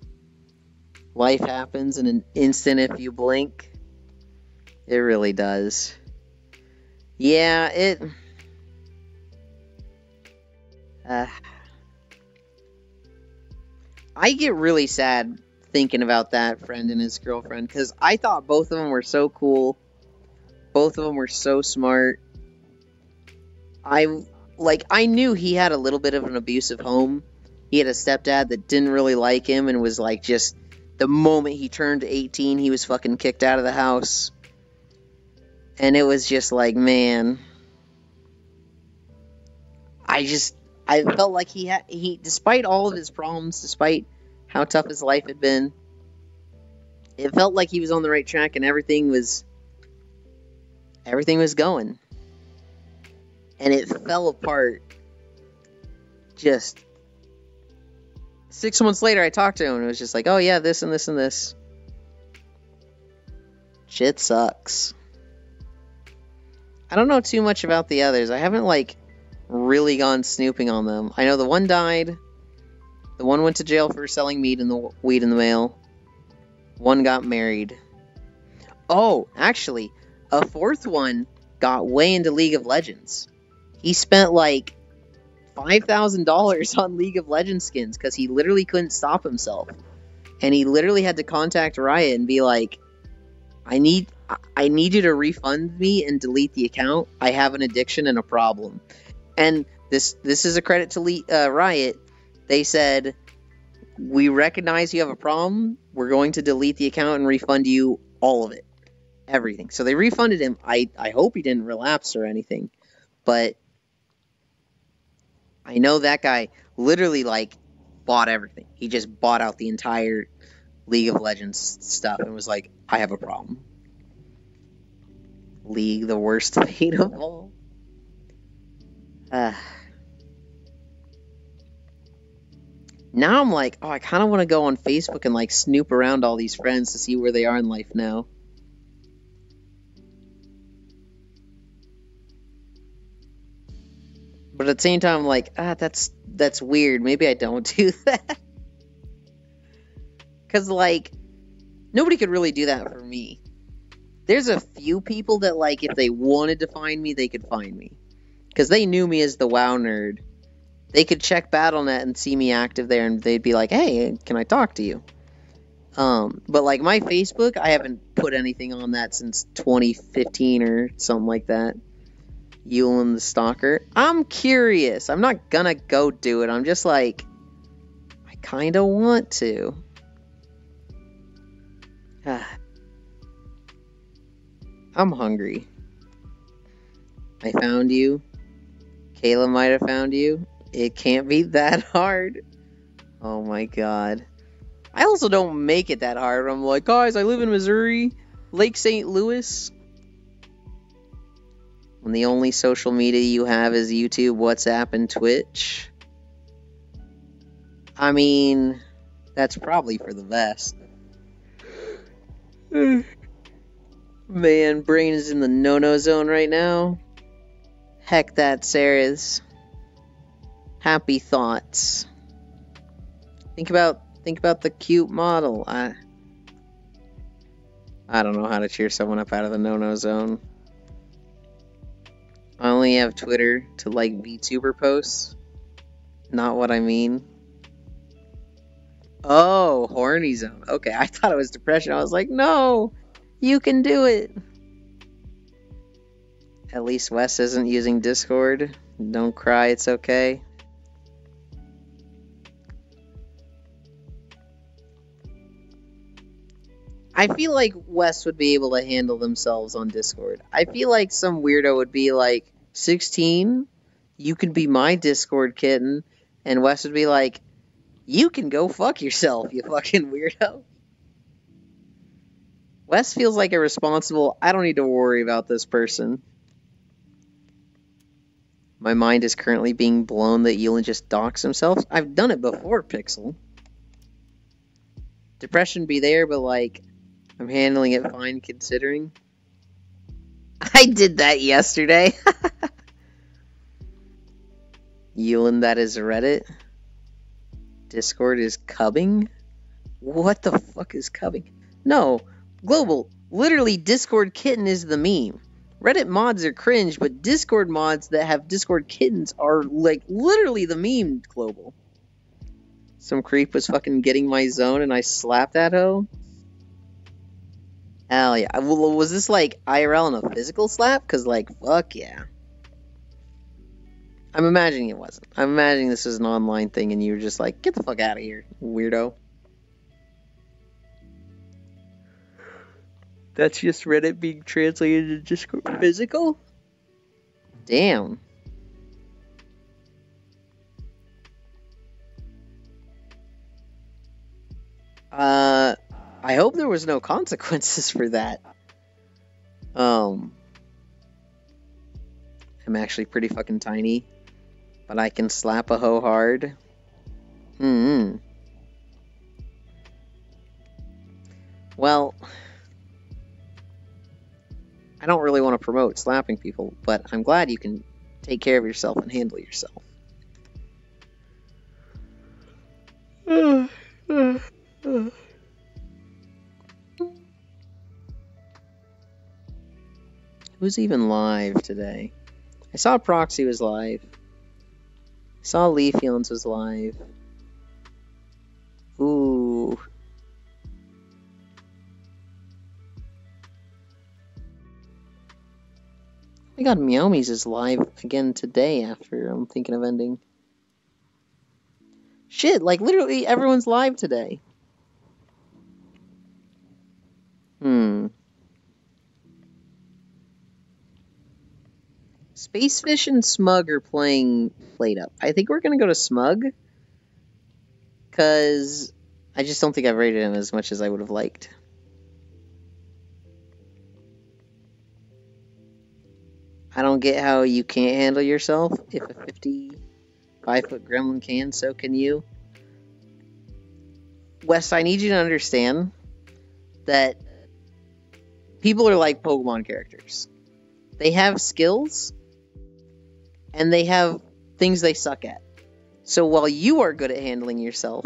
Life happens in an instant if you blink. It really does. Yeah, I get really sad thinking about that friend and his girlfriend, because I thought both of them were so cool. Both of them were so smart. I knew he had a little bit of an abusive home. He had a stepdad that didn't really like him and was like, just the moment he turned 18, he was fucking kicked out of the house. And it was just like, man, I felt like he despite all of his problems, despite how tough his life had been, it felt like he was on the right track and everything was going. And it fell apart just 6 months later. I talked to him and it was just like, oh yeah, this and this and this. Shit sucks. I don't know too much about the others. I haven't really gone snooping on them. I know the one died. The one went to jail for selling weed in the mail. One got married. Oh, actually, a fourth one got way into League of Legends. He spent $5,000 on League of Legends skins because he literally couldn't stop himself. And he literally had to contact Riot and be like, I need you to refund me and delete the account. I have an addiction and a problem. And this is a credit to Riot. They said, we recognize you have a problem. We're going to delete the account and refund you all of it. Everything. So they refunded him. I hope he didn't relapse or anything. But I know that guy literally bought everything. He just bought out the entire League of Legends stuff and was like, I have a problem. League, the worst fate of all. Now I'm like, oh, I kind of want to go on Facebook and snoop around all these friends to see where they are in life now. But at the same time, I'm like, that's weird. Maybe I don't do that. Because, nobody could really do that for me. There's a few people that, if they wanted to find me, they could find me. Because they knew me as the WoW nerd. They could check Battle.net and see me active there, and they'd be like, hey, can I talk to you? But, my Facebook, I haven't put anything on that since 2015 or something like that. Yulin the Stalker. I'm curious. I'm not gonna go do it. I'm just I kind of want to. I'm hungry. I found you. Kayla might have found you. It can't be that hard. Oh my god. I also don't make it that hard. I'm like, guys, I live in Missouri. Lake St. Louis. When the only social media you have is YouTube, WhatsApp, and Twitch. I mean, that's probably for the best. Man, brain is in the no-no zone right now. Heck that, Sarah's. Happy thoughts. Think about the cute model. I don't know how to cheer someone up out of the no-no zone. I only have Twitter to VTuber posts. Not what I mean. Oh, horny zone. Okay, I thought it was depression. I was like, no, you can do it. At least Wes isn't using Discord. Don't cry, it's okay. I feel like Wes would be able to handle themselves on Discord. I feel like some weirdo would be like, 16? You can be my Discord kitten. And Wes would be like, You can go fuck yourself, you fucking weirdo. Wes feels like irresponsible. I don't need to worry about this person. My mind is currently being blown that Yulin just docks himself. I've done it before, Pixel. Depression be there, but like, I'm handling it fine considering. I did that yesterday. Yulin, that is Reddit. Discord is cubbing? What the fuck is cubbing? No, Global, literally Discord kitten is the meme. Reddit mods are cringe, but Discord mods that have Discord kittens are like literally the meme, Global. Some creep was fucking getting my zone and I slapped that hoe? Hell yeah. Well, was this like IRL and a physical slap? Cause like, fuck yeah. I'm imagining it wasn't. I'm imagining this was an online thing and you were just like, get the fuck out of here, weirdo. That's just Reddit being translated to Discord physical? Damn. I hope there was no consequences for that. I'm actually pretty fucking tiny, but I can slap a hoe hard. Well, I don't really want to promote slapping people, but I'm glad you can take care of yourself and handle yourself. Who's even live today? I saw Proxy was live. I saw Lee Feelings was live. Ooh. I got Meowmies is live again today after I'm thinking of ending. Shit, like literally everyone's live today. Spacefish and Smug are playing Played Up. I think we're gonna go to Smug. Cause I just don't think I've rated him as much as I would have liked. I don't get how you can't handle yourself. If a 55-foot gremlin can, so can you. Wes, I need you to understand that people are like Pokemon characters. They have skills, and they have things they suck at. So while you are good at handling yourself,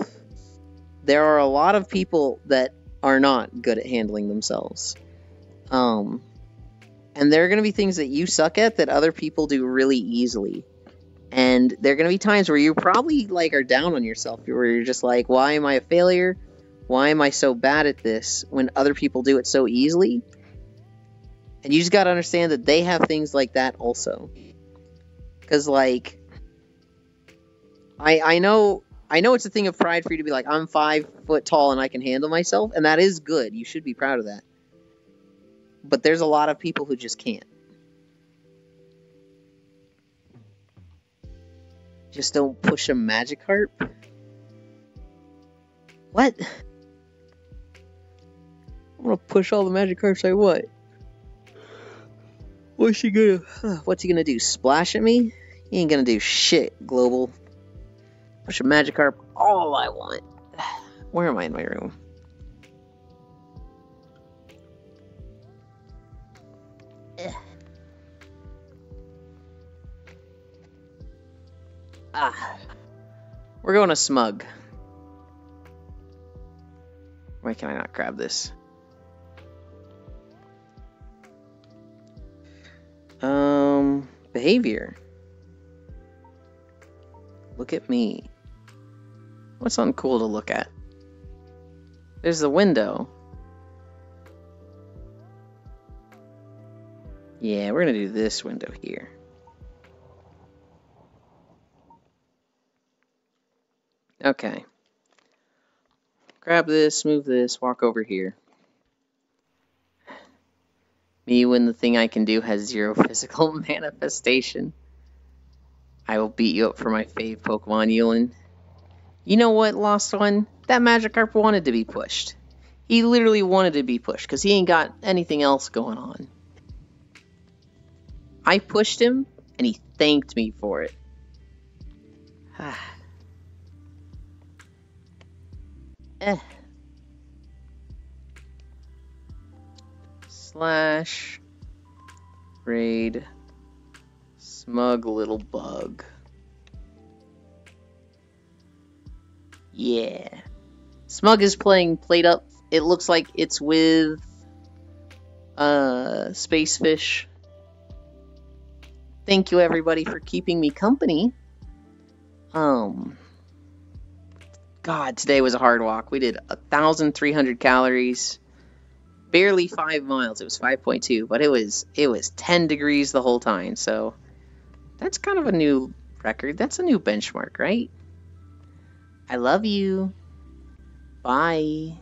there are a lot of people that are not good at handling themselves. And there are going to be things that you suck at that other people do really easily. And there are going to be times where you probably like are down on yourself, where you're just like, why am I a failure? Why am I so bad at this when other people do it so easily? And you just got to understand that they have things like that also. Because like, I know it's a thing of pride for you to be like, I'm 5 foot tall and I can handle myself. And that is good. You should be proud of that. But there's a lot of people who just can't. Just don't push a Magikarp? What? I'm gonna push all the Magikarps I want. What's he gonna do? Splash at me? He ain't gonna do shit, Global. Push a Magikarp all I want. Where am I in my room? We're going to Smug. Why can I not grab this? Behavior. Look at me. What's uncool to look at? There's the window. Yeah, we're gonna do this window here. Okay. Grab this, move this, walk over here. Me when the thing I can do has 0 physical manifestation. I will beat you up for my fave Pokemon, Yulin. You know what, Lost One? That Magikarp wanted to be pushed. He literally wanted to be pushed because he ain't got anything else going on. I pushed him, and he thanked me for it. Slash raid smug little bug. Yeah. Smug is playing Plate Up. It looks like it's with Spacefish. Thank you everybody for keeping me company. God, today was a hard walk. We did 1,300 calories. Barely 5 miles. It was 5.2, but it was 10 degrees the whole time. So that's kind of a new record. That's a new benchmark, right? I love you. Bye.